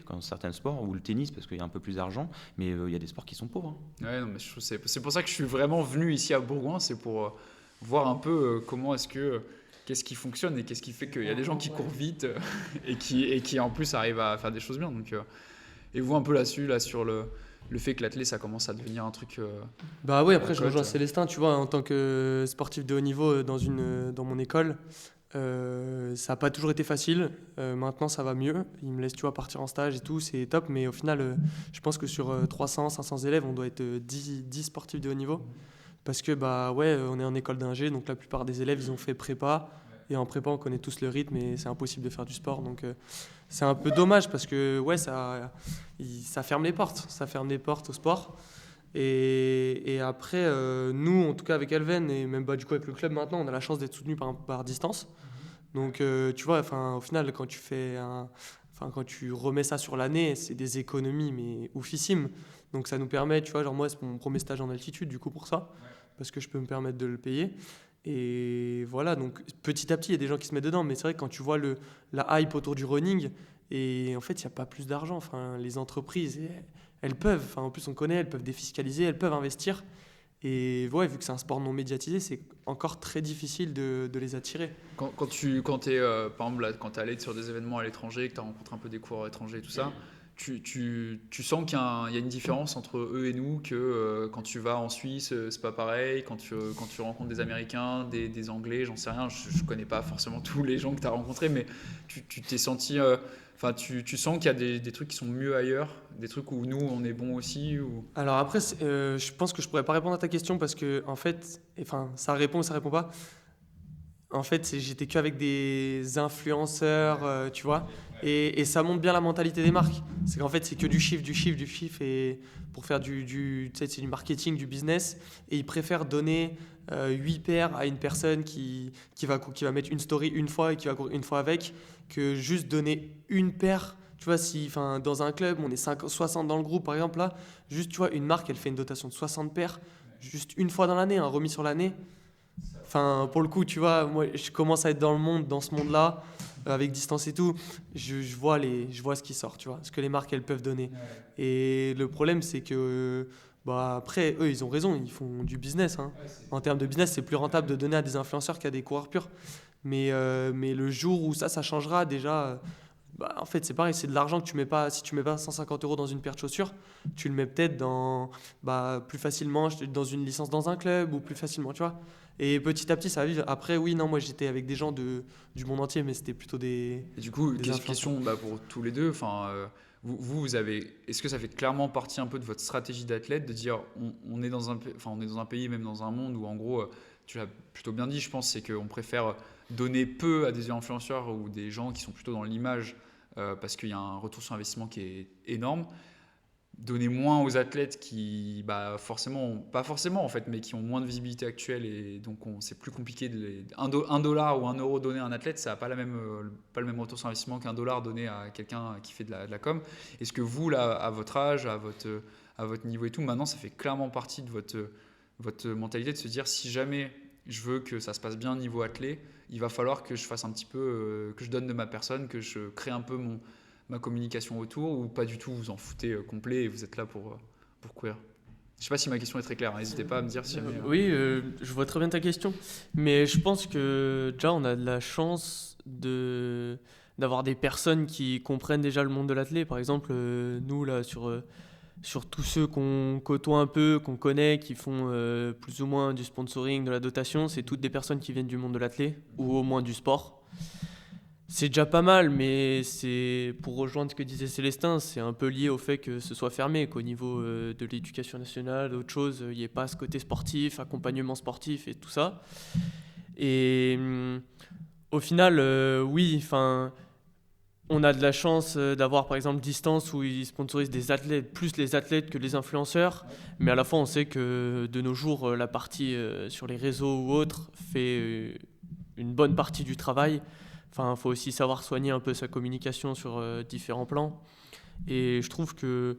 dans certains sports, ou le tennis parce qu'il y a un peu plus d'argent, mais il y a des sports qui sont pauvres. Ouais, non, mais c'est pour ça que je suis vraiment venu ici à Bourgoin, c'est pour voir un peu qu'est-ce qui fonctionne et qu'est-ce qui fait qu'il y a des gens qui courent vite et qui en plus arrivent à faire des choses bien. Donc, et vous un peu là-dessus, sur le fait que l'athlète ça commence à devenir un truc. Oui, après je rejoins Célestin, tu vois, en tant que sportif de haut niveau dans mon école. Ça n'a pas toujours été facile, maintenant ça va mieux, il me laisse partir en stage et tout, c'est top, mais au final je pense que sur 300-500 élèves on doit être 10 sportifs de haut niveau, parce que on est en école d'ingé, donc la plupart des élèves ils ont fait prépa, et en prépa on connaît tous le rythme et c'est impossible de faire du sport, donc c'est un peu dommage parce que ça ferme les portes au sport. Et après, nous, en tout cas avec Elven et même du coup avec le club maintenant, on a la chance d'être soutenu par distance. Donc, tu vois, au final, quand tu remets ça sur l'année, c'est des économies, mais oufissimes. Donc, ça nous permet, tu vois, moi, c'est mon premier stage en altitude, du coup, pour ça, parce que je peux me permettre de le payer. Et voilà, donc petit à petit, il y a des gens qui se mettent dedans. Mais c'est vrai que quand tu vois la hype autour du running, et en fait, il n'y a pas plus d'argent. Enfin, les entreprises, elles peuvent, enfin, en plus on connaît, elles peuvent défiscaliser, elles peuvent investir. Et ouais, vu que c'est un sport non médiatisé, c'est encore très difficile de les attirer. Quand t'es, par exemple, là, quand tu es allé sur des événements à l'étranger, que tu as rencontré un peu des coureurs étrangers et tout ça, tu sens qu'il y a une différence entre eux et nous, que quand tu vas en Suisse, c'est pas pareil, quand tu rencontres des Américains, des Anglais, j'en sais rien, je connais pas forcément tous les gens que tu as rencontrés, mais tu t'es senti, enfin tu sens qu'il y a des trucs qui sont mieux ailleurs, des trucs où nous on est bon aussi ou... Alors après, je pense que je pourrais pas répondre à ta question parce que en fait, enfin, ça répond ou ça répond pas. En fait, j'étais qu'avec des influenceurs, tu vois, et ça montre bien la mentalité des marques. C'est qu'en fait, c'est que du chiffre, du chiffre, du chiffre, et pour faire tu sais, c'est du marketing, du business, et ils préfèrent donner 8 paires à une personne qui va mettre une story une fois et qui va courir une fois avec, que juste donner une paire. Tu vois, si, enfin, dans un club, on est 60 dans le groupe, par exemple, là, juste, tu vois, une marque, elle fait une dotation de 60 paires, juste une fois dans l'année, un remis sur l'année. Enfin, pour le coup, tu vois, moi, je commence à être dans ce monde-là, avec distance et tout. Je vois ce qui sort, tu vois, ce que les marques, elles peuvent donner. Et le problème, c'est que, bah, après, eux, ils ont raison, ils font du business, hein. En termes de business, c'est plus rentable de donner à des influenceurs qu'à des coureurs purs. Mais le jour où ça changera, déjà, bah, en fait, c'est pareil, c'est de l'argent que tu mets pas. Si tu mets pas 150 € dans une paire de chaussures, tu le mets peut-être plus facilement dans une licence dans un club ou plus facilement, tu vois. Et petit à petit, ça va vivre. Après, oui, non, moi j'étais avec des gens du monde entier, mais c'était plutôt des. Et du coup, Des question pour tous les deux. Enfin, vous avez, est-ce que ça fait clairement partie un peu de votre stratégie d'athlète de dire on est dans un pays, même dans un monde où en gros, tu l'as plutôt bien dit, je pense, c'est qu'on préfère donner peu à des influenceurs ou des gens qui sont plutôt dans l'image parce qu'il y a un retour sur investissement qui est énorme. Donner moins aux athlètes qui, bah, pas forcément en fait, mais qui ont moins de visibilité actuelle et donc c'est plus compliqué. $1 ou €1 donné à un athlète, ça n'a pas le même retour sur investissement qu'un dollar donné à quelqu'un qui fait de la com. Est-ce que vous, là, à votre âge, à votre niveau et tout, maintenant, ça fait clairement partie de votre mentalité de se dire si jamais je veux que ça se passe bien niveau athlète, il va falloir que je fasse un petit peu, que je donne de ma personne, que je crée un peu ma communication autour, ou pas du tout, vous en foutez complet et vous êtes là pour courir. Je sais pas si ma question est très claire, hein, n'hésitez pas à me dire si jamais... Oui, je vois très bien ta question. Mais je pense que déjà, on a de la chance d'avoir des personnes qui comprennent déjà le monde de l'athlète. Par exemple, nous, là, sur tous ceux qu'on côtoie un peu, qu'on connaît, qui font plus ou moins du sponsoring, de la dotation, c'est toutes des personnes qui viennent du monde de l'athlète, ou au moins du sport. C'est déjà pas mal, mais c'est pour rejoindre ce que disait Célestin, c'est un peu lié au fait que ce soit fermé, qu'au niveau de l'éducation nationale, d'autres choses, il n'y ait pas ce côté sportif, accompagnement sportif et tout ça. Et au final, oui, enfin, on a de la chance d'avoir par exemple Distance où ils sponsorisent des athlètes, plus les athlètes que les influenceurs, mais à la fois on sait que de nos jours, la partie sur les réseaux ou autres fait une bonne partie du travail. Enfin, il faut aussi savoir soigner un peu sa communication sur différents plans. Et je trouve que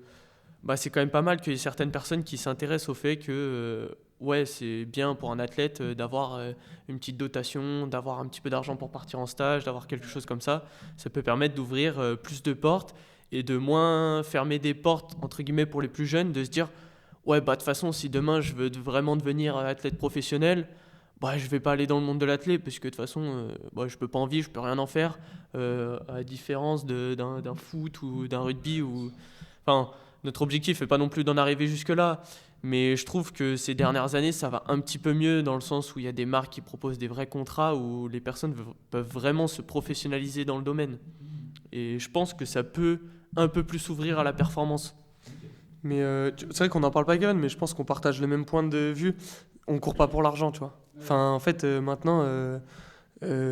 c'est quand même pas mal qu'il y ait certaines personnes qui s'intéressent au fait que ouais, c'est bien pour un athlète d'avoir une petite dotation, d'avoir un petit peu d'argent pour partir en stage, d'avoir quelque chose comme ça. Ça peut permettre d'ouvrir plus de portes et de moins fermer des portes, entre guillemets, pour les plus jeunes, de se dire ouais, de toute façon, si demain je veux vraiment devenir athlète professionnel, je vais pas aller dans le monde de l'athlète parce que de toute façon, je peux pas en vivre, je peux rien en faire, à la différence d'un foot ou d'un rugby. Enfin, notre objectif n'est pas non plus d'en arriver jusque-là, mais je trouve que ces dernières années, ça va un petit peu mieux dans le sens où il y a des marques qui proposent des vrais contrats où les personnes peuvent vraiment se professionnaliser dans le domaine. Et je pense que ça peut un peu plus s'ouvrir à la performance. Mais c'est vrai qu'on n'en parle pas, Kevin, mais je pense qu'on partage le même point de vue. On court pas pour l'argent, tu vois. Enfin, en fait, maintenant,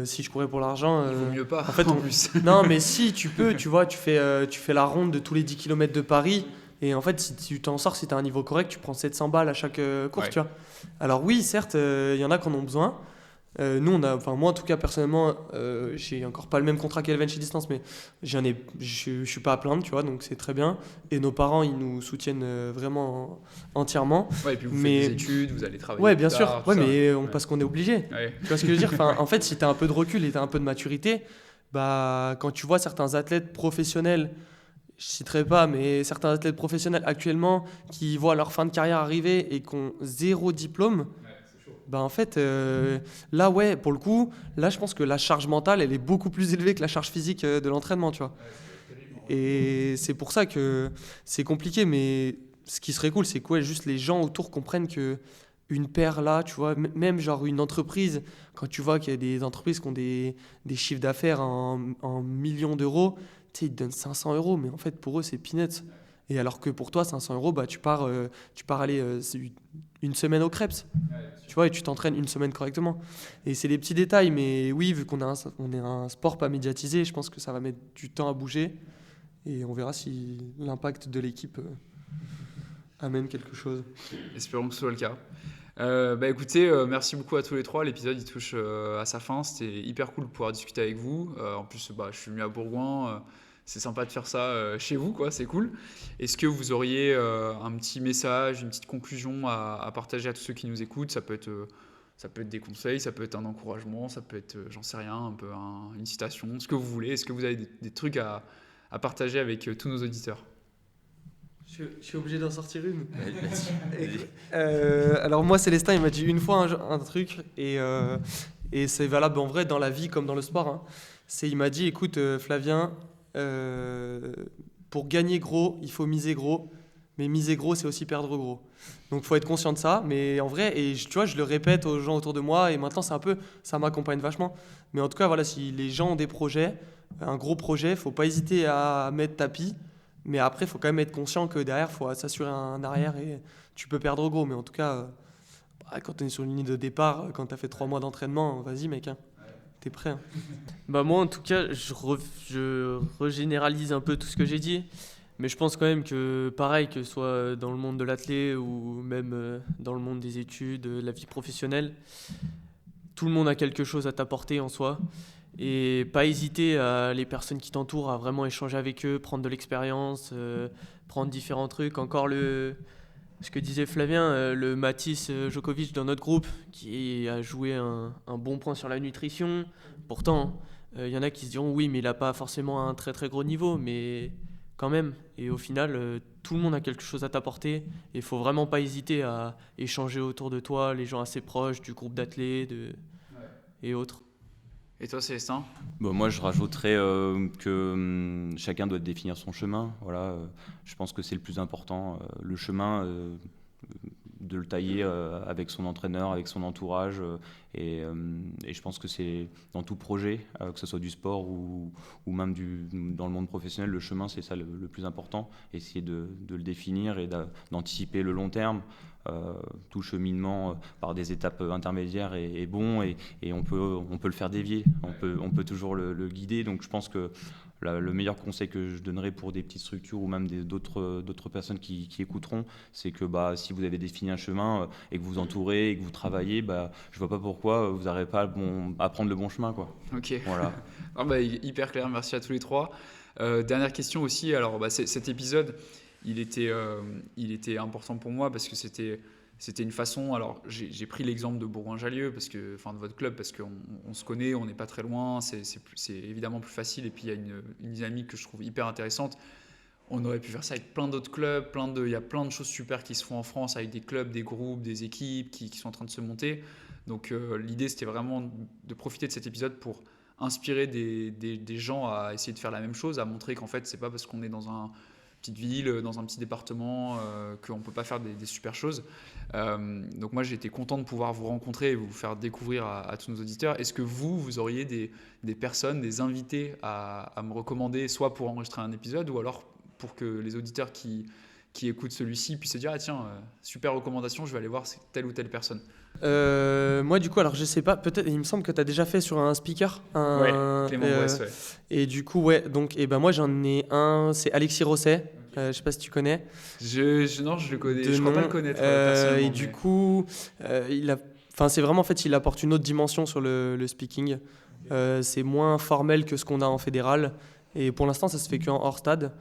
si je courais pour l'argent... Il vaut mieux pas, en fait, en plus. Non, mais si, tu peux, tu vois, tu fais la ronde de tous les 10 km de Paris, et en fait, si tu t'en sors, si tu as un niveau correct, tu prends 700 balles à chaque course, Ouais. tu vois. Alors oui, certes, il y en a qui en ont besoin, Nous, moi en tout cas personnellement, j'ai encore pas le même contrat qu'Elven chez Distance, mais je suis pas à plaindre, tu vois, donc c'est très bien. Et nos parents, ils nous soutiennent vraiment entièrement. Ouais, et puis vous Mais- faites des études, vous allez travailler. Ouais, plus bien tard, sûr. tout Ouais, ça. mais Ouais. parce qu'on est obligé. Ouais. Tu vois ce que je veux dire? En fait, si tu as un peu de recul et tu as un peu de maturité, bah, quand tu vois certains athlètes professionnels, je citerai pas, mais certains athlètes professionnels actuellement qui voient leur fin de carrière arriver et qui ont 0 diplôme, bah en fait, là, ouais, pour le coup, là, je pense que la charge mentale, elle est beaucoup plus élevée que la charge physique de l'entraînement, tu vois. Et c'est pour ça que c'est compliqué, mais ce qui serait cool, c'est que ouais, juste les gens autour comprennent que une paire là, tu vois, même genre une entreprise, quand tu vois qu'il y a des entreprises qui ont des chiffres d'affaires en millions d'euros, tu sais, ils te donnent 500 euros, mais en fait pour eux c'est peanuts. Et alors que pour toi, 500 euros, bah, tu pars aller c'est une semaine au Crêpes, tu vois, et tu t'entraînes une semaine correctement. Et c'est des petits détails, mais oui, vu on est un sport pas médiatisé, je pense que ça va mettre du temps à bouger. Et on verra si l'impact de l'équipe amène quelque chose. Espérons que ce soit le cas. Bah écoutez, merci beaucoup à tous les trois. L'épisode il touche à sa fin. C'était hyper cool de pouvoir discuter avec vous. En plus, bah, je suis venu à Bourgoin. C'est sympa de faire ça chez vous, quoi. C'est cool. Est-ce que vous auriez un petit message, une petite conclusion à partager à tous ceux qui nous écoutent? Ça peut être des conseils, ça peut être un encouragement, ça peut être, j'en sais rien, un peu une citation, ce que vous voulez. Est-ce que vous avez des trucs à partager avec tous nos auditeurs? Je suis obligé d'en sortir une. Vas-y. Alors moi, Célestin, il m'a dit une fois un truc, et c'est valable en vrai dans la vie comme dans le sport, hein. Il m'a dit, écoute Flavien, pour gagner gros, il faut miser gros, mais miser gros, c'est aussi perdre gros. Donc il faut être conscient de ça, mais en vrai, et tu vois, je le répète aux gens autour de moi, et maintenant ça m'accompagne vachement. Mais en tout cas, voilà, si les gens ont des projets, un gros projet, faut pas hésiter à mettre tapis. Mais après, il faut quand même être conscient que derrière, il faut s'assurer un arrière et tu peux perdre gros. Mais en tout cas, quand on est sur une ligne de départ, quand tu as fait 3 mois d'entraînement, vas-y mec, hein, t'es prêt, hein. Bah moi en tout cas je regénéralise un peu tout ce que j'ai dit, mais je pense quand même que pareil, que ce soit dans le monde de l'athlé ou même dans le monde des études, la vie professionnelle, tout le monde a quelque chose à t'apporter en soi. Et pas hésiter à les personnes qui t'entourent à vraiment échanger avec eux, prendre de l'expérience, prendre différents trucs. Encore ce que disait Flavien, le Mathis Djokovic dans notre groupe qui a joué un bon point sur la nutrition. Pourtant, il y en a qui se diront oui, mais il n'a pas forcément un très très gros niveau, mais quand même. Et au final, tout le monde a quelque chose à t'apporter. Et il faut vraiment pas hésiter à échanger autour de toi, les gens assez proches du groupe d'athlètes et autres. Et toi, Célestin? Bon, moi, je rajouterais que chacun doit définir son chemin. Voilà, je pense que c'est le plus important. Le chemin, de le tailler avec son entraîneur, avec son entourage. Et je pense que c'est dans tout projet, que ce soit du sport ou même dans le monde professionnel, le chemin, c'est ça le plus important. Essayer de le définir et d'anticiper le long terme. Tout cheminement par des étapes intermédiaires est bon et on peut le faire dévier, on peut toujours le guider. Donc je pense que le meilleur conseil que je donnerais pour des petites structures ou même d'autres personnes qui écouteront, c'est que si vous avez défini un chemin et que vous entourez et que vous travaillez, je vois pas pourquoi vous n'arrivez pas à prendre le bon chemin, quoi. Ok. Voilà. Hyper clair, merci à tous les trois. Dernière question aussi, alors cet épisode, il était important pour moi parce que c'était une façon. Alors j'ai pris l'exemple de Bourgoin-Jallieu, de votre club, parce qu'on se connaît, on n'est pas très loin, c'est évidemment plus facile, et puis il y a une dynamique que je trouve hyper intéressante. On aurait pu faire ça avec plein d'autres clubs, il y a plein de choses super qui se font en France avec des clubs, des groupes, des équipes qui sont en train de se monter. Donc l'idée, c'était vraiment de profiter de cet épisode pour inspirer des gens à essayer de faire la même chose, à montrer qu'en fait, c'est pas parce qu'on est dans une petite ville, dans un petit département, qu'on ne peut pas faire des super choses. Donc moi, j'ai été content de pouvoir vous rencontrer et vous faire découvrir à tous nos auditeurs. Est-ce que vous auriez des personnes, des invités à me recommander, soit pour enregistrer un épisode, ou alors pour que les auditeurs qui écoutent celui-ci puissent se dire « Ah tiens, super recommandation, je vais aller voir telle ou telle personne ». Moi du coup, alors je sais pas, peut-être, il me semble que tu as déjà fait sur un speaker. Clément Bresse, ouais. Et du coup, ouais, donc moi j'en ai un, c'est Alexis Rosset, je sais pas si tu connais. Non, je le connais, De je crois nom. pas le connaître personnellement. Et du coup, Enfin, c'est vraiment, en fait, il apporte une autre dimension sur le speaking. C'est moins formel que ce qu'on a en fédéral. Et pour l'instant, ça se fait qu'en hors stade,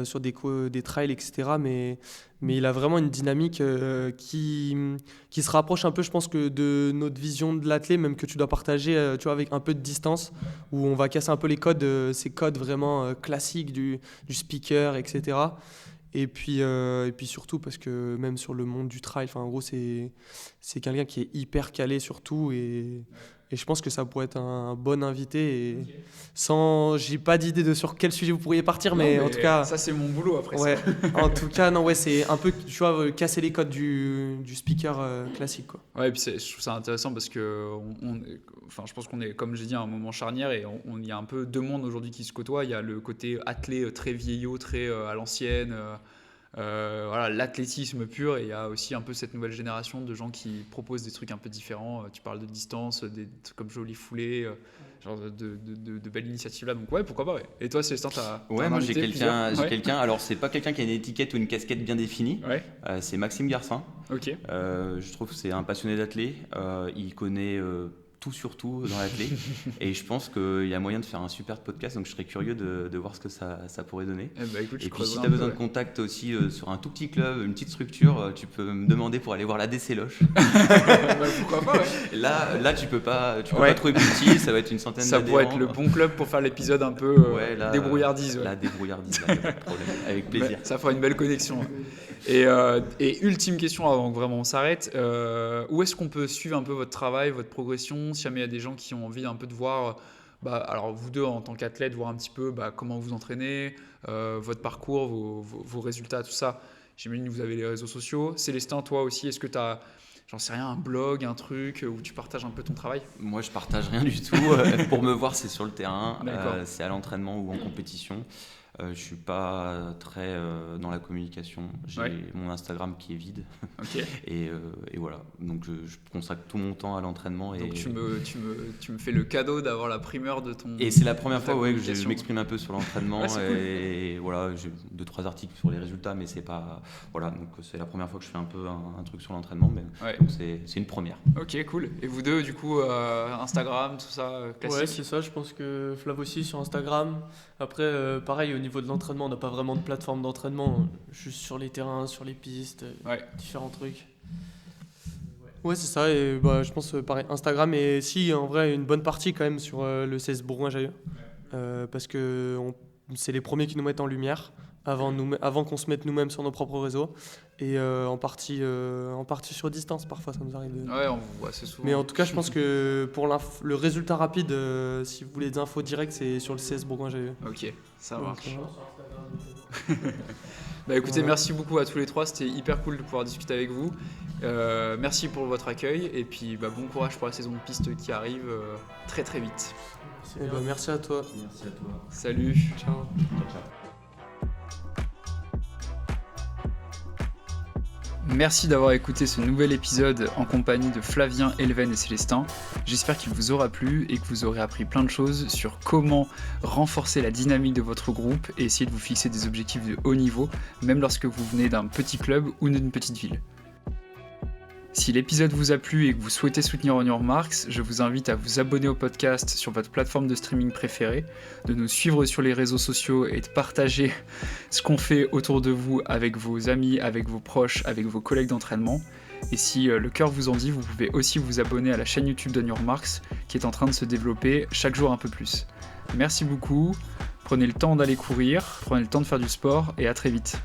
sur des trails, etc. Mais il a vraiment une dynamique qui se rapproche un peu, je pense, que de notre vision de l'athlète, même que tu dois partager, tu vois, avec un peu de distance, où on va casser un peu les codes, ces codes vraiment classiques du speaker, etc. Et puis surtout parce que même sur le monde du trail, en gros, c'est quelqu'un qui est hyper calé sur tout et je pense que ça pourrait être un bon invité. Et j'ai pas d'idée sur quel sujet vous pourriez partir, mais en tout cas, ça c'est mon boulot après. ouais, ça. en tout cas, non, ouais, c'est un peu, tu vois, casser les codes du speaker classique, quoi. Ouais, et puis je trouve ça intéressant parce que je pense qu'on est, comme j'ai dit, à un moment charnière et il y a un peu deux mondes aujourd'hui qui se côtoient. Il y a le côté athlète très vieillot, très à l'ancienne, voilà, l'athlétisme pur, et il y a aussi un peu cette nouvelle génération de gens qui proposent des trucs un peu différents. Tu parles de distance, des trucs comme Joli Foulée, genre de belles initiatives là. Donc ouais, pourquoi pas. Ouais. Et toi, Célestin, t'as Ouais, un moi j'ai invité, quelqu'un. plusieurs? Ouais. Alors c'est pas quelqu'un qui a une étiquette ou une casquette bien définie. Ouais. C'est Maxime Garcin. Ok. Je trouve que c'est un passionné d'athlé. Il connaît tout sur tout dans l'athlé. Et je pense qu'il y a moyen de faire un super podcast. Donc je serais curieux de voir ce que ça pourrait donner. Eh ben, écoute, je Et puis creuserai si un tu as peu, besoin de ouais. contact aussi sur un tout petit club, une petite structure, tu peux me demander pour aller voir la DC Loche. Bah, pourquoi pas, ouais. Là tu peux pas Ouais. trouver plus petit, ça va être une centaine Ça pourrait être d'adhérents. le bon club pour faire l'épisode un peu Ouais, là, débrouillardise. Ouais. La débrouillardise, là, y a pas de problème. Avec plaisir. Ouais, ça fera une belle connexion. Et ultime question avant que vraiment on s'arrête, où est-ce qu'on peut suivre un peu votre travail, votre progression, si jamais il y a des gens qui ont envie un peu de voir, alors vous deux en tant qu'athlète, voir un petit peu comment vous entraînez, votre parcours, vos résultats, tout ça. J'imagine que vous avez les réseaux sociaux. Célestin, toi aussi, est-ce que tu as, j'en sais rien, un blog, un truc où tu partages un peu ton travail? Moi, je partage rien du tout. Pour me voir, c'est sur le terrain, D'accord. c'est à l'entraînement ou en compétition. Je suis pas très dans la communication. J'ai mon Instagram qui est vide. Ok. Et voilà. Donc, je consacre tout mon temps à l'entraînement. Donc tu me fais le cadeau d'avoir la primeur de ton... Et c'est la première de ta fois que je communication. m'exprime un peu sur l'entraînement. Ouais, c'est cool. Et voilà, j'ai 2-3 articles sur les résultats, mais c'est pas. Voilà, donc c'est la première fois que je fais un peu un truc sur l'entraînement. Mais Ouais. donc c'est une première. Ok, cool. Et vous deux, du coup, Instagram, tout ça, classique? Ouais, c'est ça, je pense que Flav aussi sur Instagram. Après, pareil, au niveau de l'entraînement, on n'a pas vraiment de plateforme d'entraînement, juste sur les terrains, sur les pistes, Ouais. différents trucs. Ouais, c'est ça. Et je pense pareil, Instagram et si en vrai une bonne partie quand même sur le CS Bourgoin-Jallieu, parce que c'est les premiers qui nous mettent en lumière avant qu'on se mette nous-mêmes sur nos propres réseaux et en partie sur distance parfois ça nous arrive. Ouais, on vous voit assez souvent. Mais en tout cas, je pense que pour le résultat rapide, si vous voulez des infos directes, c'est sur le CS Bourgoin-Jallieu. Ok, ça marche. Donc, Bah écoutez, Ouais. merci beaucoup à tous les trois, c'était hyper cool de pouvoir discuter avec vous. Merci pour votre accueil et puis bon courage pour la saison de piste qui arrive très très vite. merci à toi. Merci à toi. Salut. Ciao. Merci d'avoir écouté ce nouvel épisode en compagnie de Flavien, Elven et Célestin. J'espère qu'il vous aura plu et que vous aurez appris plein de choses sur comment renforcer la dynamique de votre groupe et essayer de vous fixer des objectifs de haut niveau, même lorsque vous venez d'un petit club ou d'une petite ville. Si l'épisode vous a plu et que vous souhaitez soutenir On Your Marks, je vous invite à vous abonner au podcast sur votre plateforme de streaming préférée, de nous suivre sur les réseaux sociaux et de partager ce qu'on fait autour de vous avec vos amis, avec vos proches, avec vos collègues d'entraînement. Et si le cœur vous en dit, vous pouvez aussi vous abonner à la chaîne YouTube d'On Your Marks qui est en train de se développer chaque jour un peu plus. Merci beaucoup, prenez le temps d'aller courir, prenez le temps de faire du sport et à très vite.